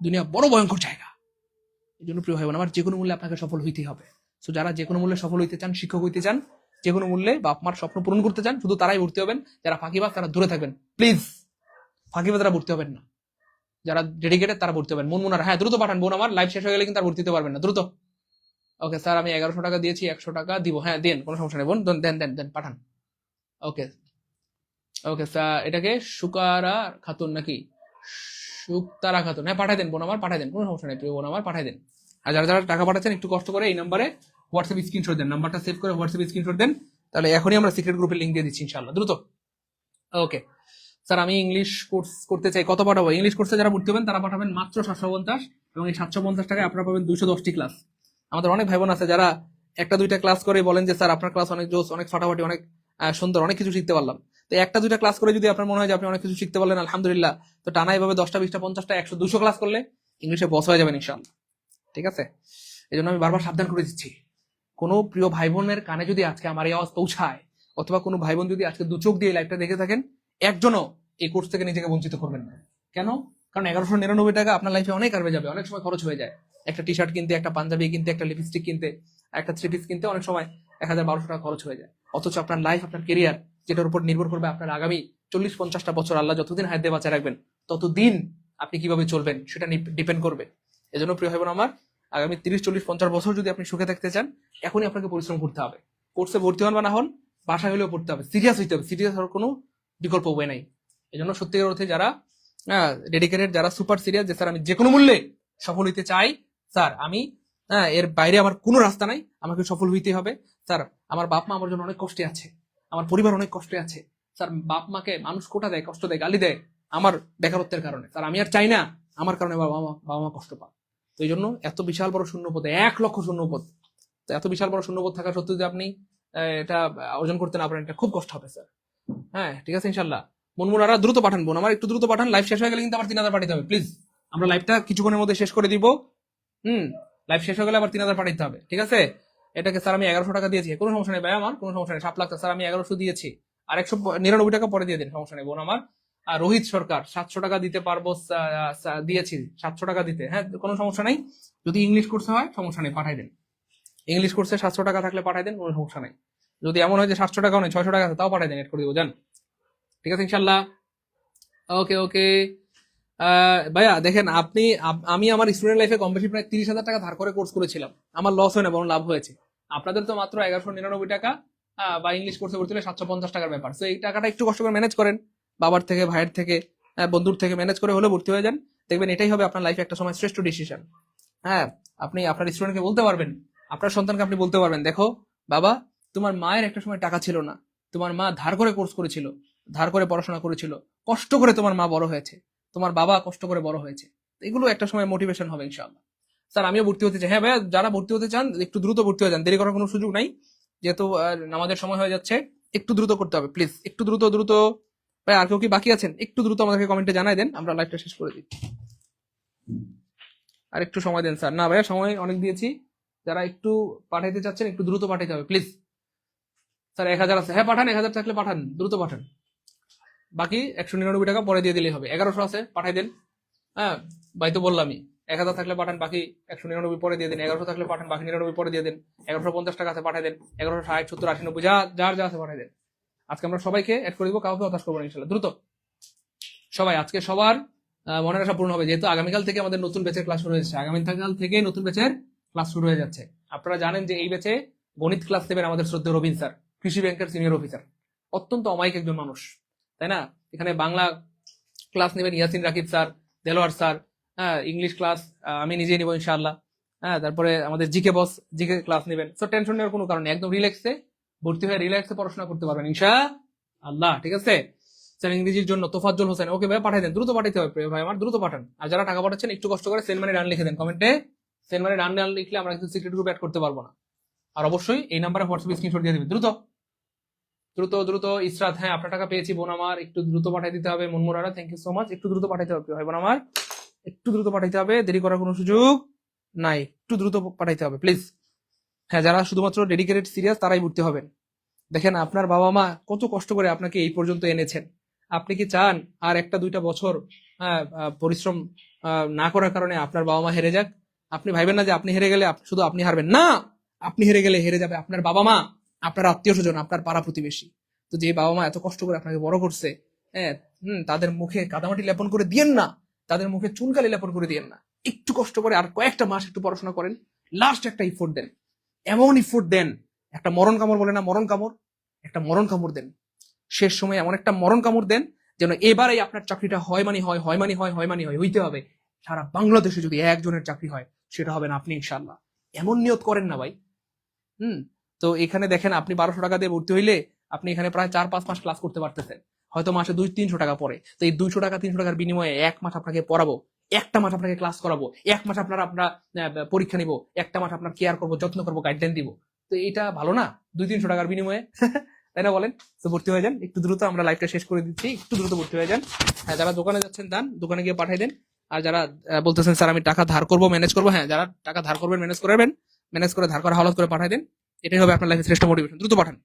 দুনিয়া বড় ভয়ঙ্কর জায়গা। এই জন্য প্রিয় ভাই বোন আমার, যে কোনো মূল্যে আপনাকে সফল হইতে হবে। তো যারা যে কোনো মূল্যে সফল হইতে চান, শিক্ষক হইতে চান, যে কোনো মূল্যে বাপ মার স্বপ্ন পূরণ করতে চান, শুধু তারাই ভর্তি হবেন। যারা ফাঁকিবাজ তারা দূরে থাকবেন প্লিজ, ফাঁকিবাজরা ভর্তি হবেন না। যারা ডেডিকেটেড তারা ভর্তি হবেন। মনমুনার, হ্যাঁ দ্রুত পাঠান বোন আমার, লাইভ শেষ হয়ে গেলে কিন্তু আর ভর্তি হতে পারবেন না, দ্রুত। ওকে স্যার আমি 1100 টাকা দিয়েছি, 100 টাকা দিব, হ্যাঁ দেন, কোনো সমস্যা নেই বোন, দেন দেন দেন পাঠান। ওকে ওকে স্যার, এটাকে সুকারা খাতুন নাকি সুক্তারা খাতুন, হ্যাঁ পাঠাই দেন বোন আমার, পাঠাই দেন, কোনো সমস্যা নেই প্রিয় বোন আমার, পাঠাই দেন। আর যারা যারা টাকা পাঠাচ্ছেন একটু কষ্ট করে এই নাম্বারে হোয়াটসঅ্যাপ স্ক্রিনশট দেন, নাম্বারটা সেভ করে হোয়াটসঅ্যাপ স্ক্রিনশট দেন, তাহলে এখনই আমরা সিক্রেট গ্রুপের লিঙ্ক দিয়ে দিচ্ছি ইনশাআল্লাহ, দ্রুত। ওকে স্যার আমি ইংলিশ কোর্স করতে চাই, কত পাঠাবো? ইংলিশ কোর্সে যারা ভর্তি হবেন তারা পাঠাবেন মাত্র 750, এবং এই 750 টাকায় আপনারা পাবেন 210টি ক্লাস। আমাদের অনেক ভাই বোন আছে যারা একটা দুইটা ক্লাস করে বলেন যে স্যার আপনার ক্লাস অনেক জোস, অনেক ফাটাফাটি, অনেক সুন্দর, অনেক কিছু শিখতে পারলাম। তো একটা দুইটা ক্লাস করে যদি আপনার মনে হয় যে আপনি অনেক কিছু শিখতে পারলেন, আলহামদুলিল্লাহ। তো টানা এভাবে 10টা 20টা 50টা 100 200 ক্লাস করলে ইংলিশে বস হয়ে যাবেন ইনশাআল্লাহ। ঠিক আছে, এই জন্য আমি বারবার সাবধান করে দিচ্ছি, কোনো প্রিয় ভাই বোনের কানে যদি আজকে আমার এই আওয়াজ পৌঁছায়, অথবা কোনো ভাই বোন যদি আজকে দু চোখ দিয়ে লাইভটা দেখে থাকেন, একজনও এই কোর্স থেকে নিজেকে বঞ্চিত করবেন না। কেন? কারণ 1199 টাকা আপনার লাইফে অনেক আসবে যাবে, অনেক সময় খরচ হয়ে যায়। একটা টি শার্ট কিনতে, একটা পাঞ্জাবি কিনতে, একটা লিপস্টিক কিনতে, একটা থ্রি পিস কিনতে অনেক সময় 1000-1200 টাকা খরচ হয়ে যায়। অথচ আপনার লাইফ, আপনার কেরিয়ার, যেটার উপর নির্ভর করবে আপনার আগামী 40-50টা বছর, আল্লাহ যতদিন হায়াত দিয়ে বাঁচায় রাখবেন ততদিন আপনি কিভাবে চলবেন সেটা ডিপেন্ড করবে। এজন্য প্রিয় ভাই বোন আমার, আগামী 30-40-50 বছর যদি আপনি সুখে থাকতে চান, এখনই আপনাকে পরিশ্রম করতে হবে। কোর্সে ভর্তি হন বা না হন, বাসায় হলেও পড়তে হবে, সিরিয়াস হইতে হবে। সিরিয়াস হওয়ার কোনো বিকল্প উপায় নাই। এই জন্য সত্যিকার অর্থে যারা ডেডিকেটেড, যারা সুপার সিরিয়াস, যে স্যার আমি যে কোনো মূল্যে সফল হইতে চাই, স্যার আমি এর বাইরে আমার কোনো রাস্তা নাই, আমাকে সফল হইতে হবে। স্যার আমার বাপ মা আমার জন্য অনেক কষ্টে আছে, আমার পরিবার অনেক কষ্টে আছে। স্যার বাপ মাকে মানুষ কোটা দেয়, কষ্ট দেয়, গালি দেয় আমার বেকারত্বের কারণে। স্যার আমি আর চাই না আমার কারণে বাবা মা কষ্ট পায়। তো এই জন্য এত বিশাল বড় শূন্যপদ, 1 লক্ষ শূন্যপদ, তো এত বিশাল বড় শূন্যপদ থাকা সত্ত্বেও যদি আপনি এটা অর্জন করতে না পারেন, এটা খুব কষ্ট হবে স্যার। হ্যাঁ ঠিক আছে ইনশাল্লাহ। মনমুনারা দ্রুত পাঠান, বোন আমার একটু দ্রুত পাঠান। লাইভ শেষ হয়ে গেলে কিন্তু আবার 3000 পাঠাতে হবে প্লিজ। আমরা লাইভটা কিছুক্ষণের মধ্যে শেষ করে দিব। লাইভ শেষ হয়ে গেলে আবার 3000 পাঠাতে হবে, ঠিক আছে? এটাকে স্যার আমি 1100 টাকা দিয়েছি, কোনো সমস্যা নেই ভাই, আমার কোনো সমস্যা নেই। 7 লাখ স্যার আমি 1100 দিয়েছি, আর 199 টাকা পরে দিয়ে দিন, সমস্যা নেই বোন আমার। আর রোহিত সরকার 700 টাকা দিতে পারবো, দিয়েছি 700 টাকা দিতে, হ্যাঁ কোনো সমস্যা নেই। যদি ইংলিশ কোর্সে হয় সমস্যা নেই, পাঠাই দেন। ইংলিশ কোর্সে 700 টাকা থাকলে পাঠাই দেন, কোনো সমস্যা নেই। যদি এমন হয় যে 700 টাকাও নেই, 600 টাকা আছে, তাও পাঠাই দেন, এড করে দিব, জান। ঠিক আছে ইনশাল্লাহ। ওকে ওকে। ভাইয়া দেখেন, আমি আমার স্টুডেন্ট লাইফে কম বেশি প্রায় 30,000 টাকা ধার করে কোর্স করেছিলাম, আমার লস হয় না বরং লাভ হয়েছে। আপনাদের তো মাত্র 1199 টাকা, বা ইংলিশ কোর্সে ভর্তি হলে 750 টাকার ব্যাপার। তো এই টাকাটা একটু কষ্ট করে ম্যানেজ করেন, বাবার থেকে, ভাইয়ের থেকে, বন্ধুর থেকে ম্যানেজ করে হলে ভর্তি হয়ে যান। দেখবেন এটাই হবে আপনার লাইফে একটা সময় শ্রেষ্ঠ ডিসিশন। হ্যাঁ, আপনি আপনার স্টুডেন্টকে বলতে পারবেন, আপনার সন্তানকে আপনি বলতে পারবেন, দেখো বাবা, তোমার মায়ের একটা সময় টাকা ছিল না, তোমার মা ধার করে কোর্স করেছিল, ধার করে পড়াশোনা করেছিল, কষ্ট করে তোমার মা বড় হয়েছে, তোমার বাবা কষ্ট করে বড় হয়েছে। এগুলো একটা সময় মোটিভেশন হবে ইনশাআল্লাহ। স্যার আমিও ভর্তি হতে চাই। হ্যাঁ ভাইয়া, যারা ভর্তি হতে চান একটু দ্রুত ভর্তি হয়ে যান, দেরি করার কোনো সুযোগ নাই, যেহেতু আমাদের সময় হয়ে যাচ্ছে। একটু দ্রুত করতে হবে প্লিজ, একটু দ্রুত দ্রুত। ভাই আর কেউ কি বাকি আছেন? একটু দ্রুত আমাদেরকে কমেন্টে জানাই দেন, আমরা লাইভটা শেষ করে দিই। আর একটু সময় দেন স্যার। না ভাইয়া, সময় অনেক দিয়েছি। যারা একটু পাঠাইতে চাচ্ছেন একটু দ্রুত পাঠাইতে হবে প্লিজ। স্যার 1000 আছে, হ্যাঁ পাঠান, 1000 থাকলে পাঠান, দ্রুত পাঠান। বাকি 199 টাকা পরে দিয়ে দিলেই হবে। 1100 আছে, পাঠাই দেন। হ্যাঁ ভাই তো বললামই, 1000 থাকলে পাঠান, বাকি 199 পরে দিয়ে দিন। 1100 থাকলে পাঠান, বাকি 99 পরে দিয়ে দিন। 1150 টাকা আছে, পাঠাই দেন। 1160, 70, 80, 90 যার যা আছে পাঠাই দেন। আজকে আমরা সবাইকে অ্যাড করে দিব, কাউকে হতাশ করবো না ইনশাল্লাহ। দ্রুত সবাই, আজকে সবার মনের আশা পূর্ণ হবে, যেহেতু আগামীকাল থেকে আমাদের নতুন ব্যাচের ক্লাস শুরু হয়েছে। আগামীকাল থেকে নতুন ব্যাচের ক্লাস শুরু হয়ে যাচ্ছে। আপনারা জানেন যে এই ব্যাচে গণিত ক্লাস নেবেন আমাদের শ্রদ্ধেয় রবিন স্যার, কৃষি ব্যাংকের সিনিয়র অফিসার, অত্যন্ত অমায়িক একজন মানুষ, তাই না? এখানে বাংলা ক্লাস নেবেন ইয়াসিন রাকিব স্যার, দেলোয়ার স্যার। হ্যাঁ, ইংলিশ ক্লাস আমি নিজেই নিব ইনশাআল্লাহ। হ্যাঁ, তারপরে আমাদের জিকে বস, জিকে ক্লাস নেবেন। তো টেনশন নেওয়ার কোনো কারণ নেই, একদম রিল্যাক্সে ভর্তি হয়ে রিল্যাক্সে পড়াশোনা করতে পারবেন ইনশাআল্লাহ। ঠিক আছে স্যার, ইংরেজির জন্য তোফাজ্জল হোসেন, ওকে ভাই পাঠাই দেন, দ্রুত পাঠাইতে হবে ভাই আমার, দ্রুত পাঠান। আর যারা টাকা পাঠাচ্ছেন একটু কষ্ট করে সেন্ড মানি ডান লিখে দেন কমেন্টে। সেন্ড মানি ডান লিখলে আমরা কিন্তু সিক্রেট গ্রুপ অ্যাড করতে পারবো না। আর অবশ্যই এই নাম্বারে হোয়াটসঅ্যাপ স্ক্রিনশট দিয়ে দিবেন, দ্রুত দ্রুত দ্রুত। ইসরাত, হ্যাঁ আপনার টাকা পেয়েছি বোন আমার, একটু দ্রুত পাঠাই দিতে হবে। মনমুরারা, থ্যাংক ইউ সো মাচ, একটু দ্রুত পাঠাইতে হবে ভাই বোন আমার, একটু দ্রুত পাঠাইতে হবে, দেরি করার কোনো সুযোগ নাই, একটু দ্রুত পাঠাইতে হবে প্লিজ। হ্যাঁ, যারা শুধুমাত্র ডেডিকেটেড সিরিয়াস তারাই ভর্তি হবেন। দেখেন আপনার বাবা মা কত কষ্ট করে আপনাকে এই পর্যন্ত এনেছেন। আপনি কি চান আর 1-2 বছর পরিশ্রম না করার কারণে আপনার বাবা মা হেরে যাক? আপনি ভাইবেন না যে আপনি হেরে গেলে শুধু আপনি হারবেন না, আপনি হেরে গেলে হেরে যাবে আপনার বাবা মা, আপনার আত্মীয় স্বজন, আপনার পাড়া প্রতিবেশী। তো যে বাবা মা এত কষ্ট করে আপনাকে বড় করছে, হ্যাঁ তাদের মুখে কাদামাটি লেপন করে দিয়েন না, তাদের মুখে চুনকালি লেপন করে দিয়েন না। একটু কষ্ট করে আর কয়েকটা মাস একটু পড়াশোনা করেন, লাস্ট একটা ইফোর্ট দেন, এমন ইফোর্ট দেন, একটা মরণ কামড় বলে না, মরণ কামড়, একটা মরণ কামড় দেন। শেষ সময় এমন একটা মরণ কামড় দেন যেন এবারে আপনার চাকরিটা হয় হইতে হবে। সারা বাংলাদেশে যদি একজনের চাকরি হয় সেটা হবে না আপনি ইনশাআল্লাহ। এমন নিয়ত করেন না ভাই। তো এখানে দেখেন, আপনি 1200 টাকা দিয়ে ভর্তি হইলে আপনি এখানে প্রায় 4-5 মাস ক্লাস করতে পারতেছেন। হয়তো মাসে 200-300 টাকা পড়ে, তো এই 200 টাকা 300 টাকার বিনিময়ে এক মাস আপনাকে পড়াবো, একটা মাস আপনাকে ক্লাস করাবো, এক মাস আপনার পরীক্ষা নিব, একটা মাস আপনার কেয়ার করবো, যত্ন করবো, গাইডলাইন দিব। তো এটা ভালো না 200-300 টাকার বিনিময়ে? তাই না বলেন? তো ভর্তি হয়ে যান একটু দ্রুত, আমরা লাইভটা শেষ করে দিচ্ছি, একটু দ্রুত ভর্তি হয়ে যান। হ্যাঁ, যারা দোকানে যাচ্ছেন দান, দোকানে গিয়ে পাঠাই দেন। আর যারা বলতেছেন স্যার আমি টাকা ধার করবো, ম্যানেজ করবো, হ্যাঁ যারা টাকা ধার করবেন ম্যানেজ করবেন, ম্যানেজ করে ধার করা হাওলাত করে পাঠাই দেন। এটাই হবে আপনার লাইফের শ্রেষ্ঠ মোটিভেশন। দ্রুত পাঠান।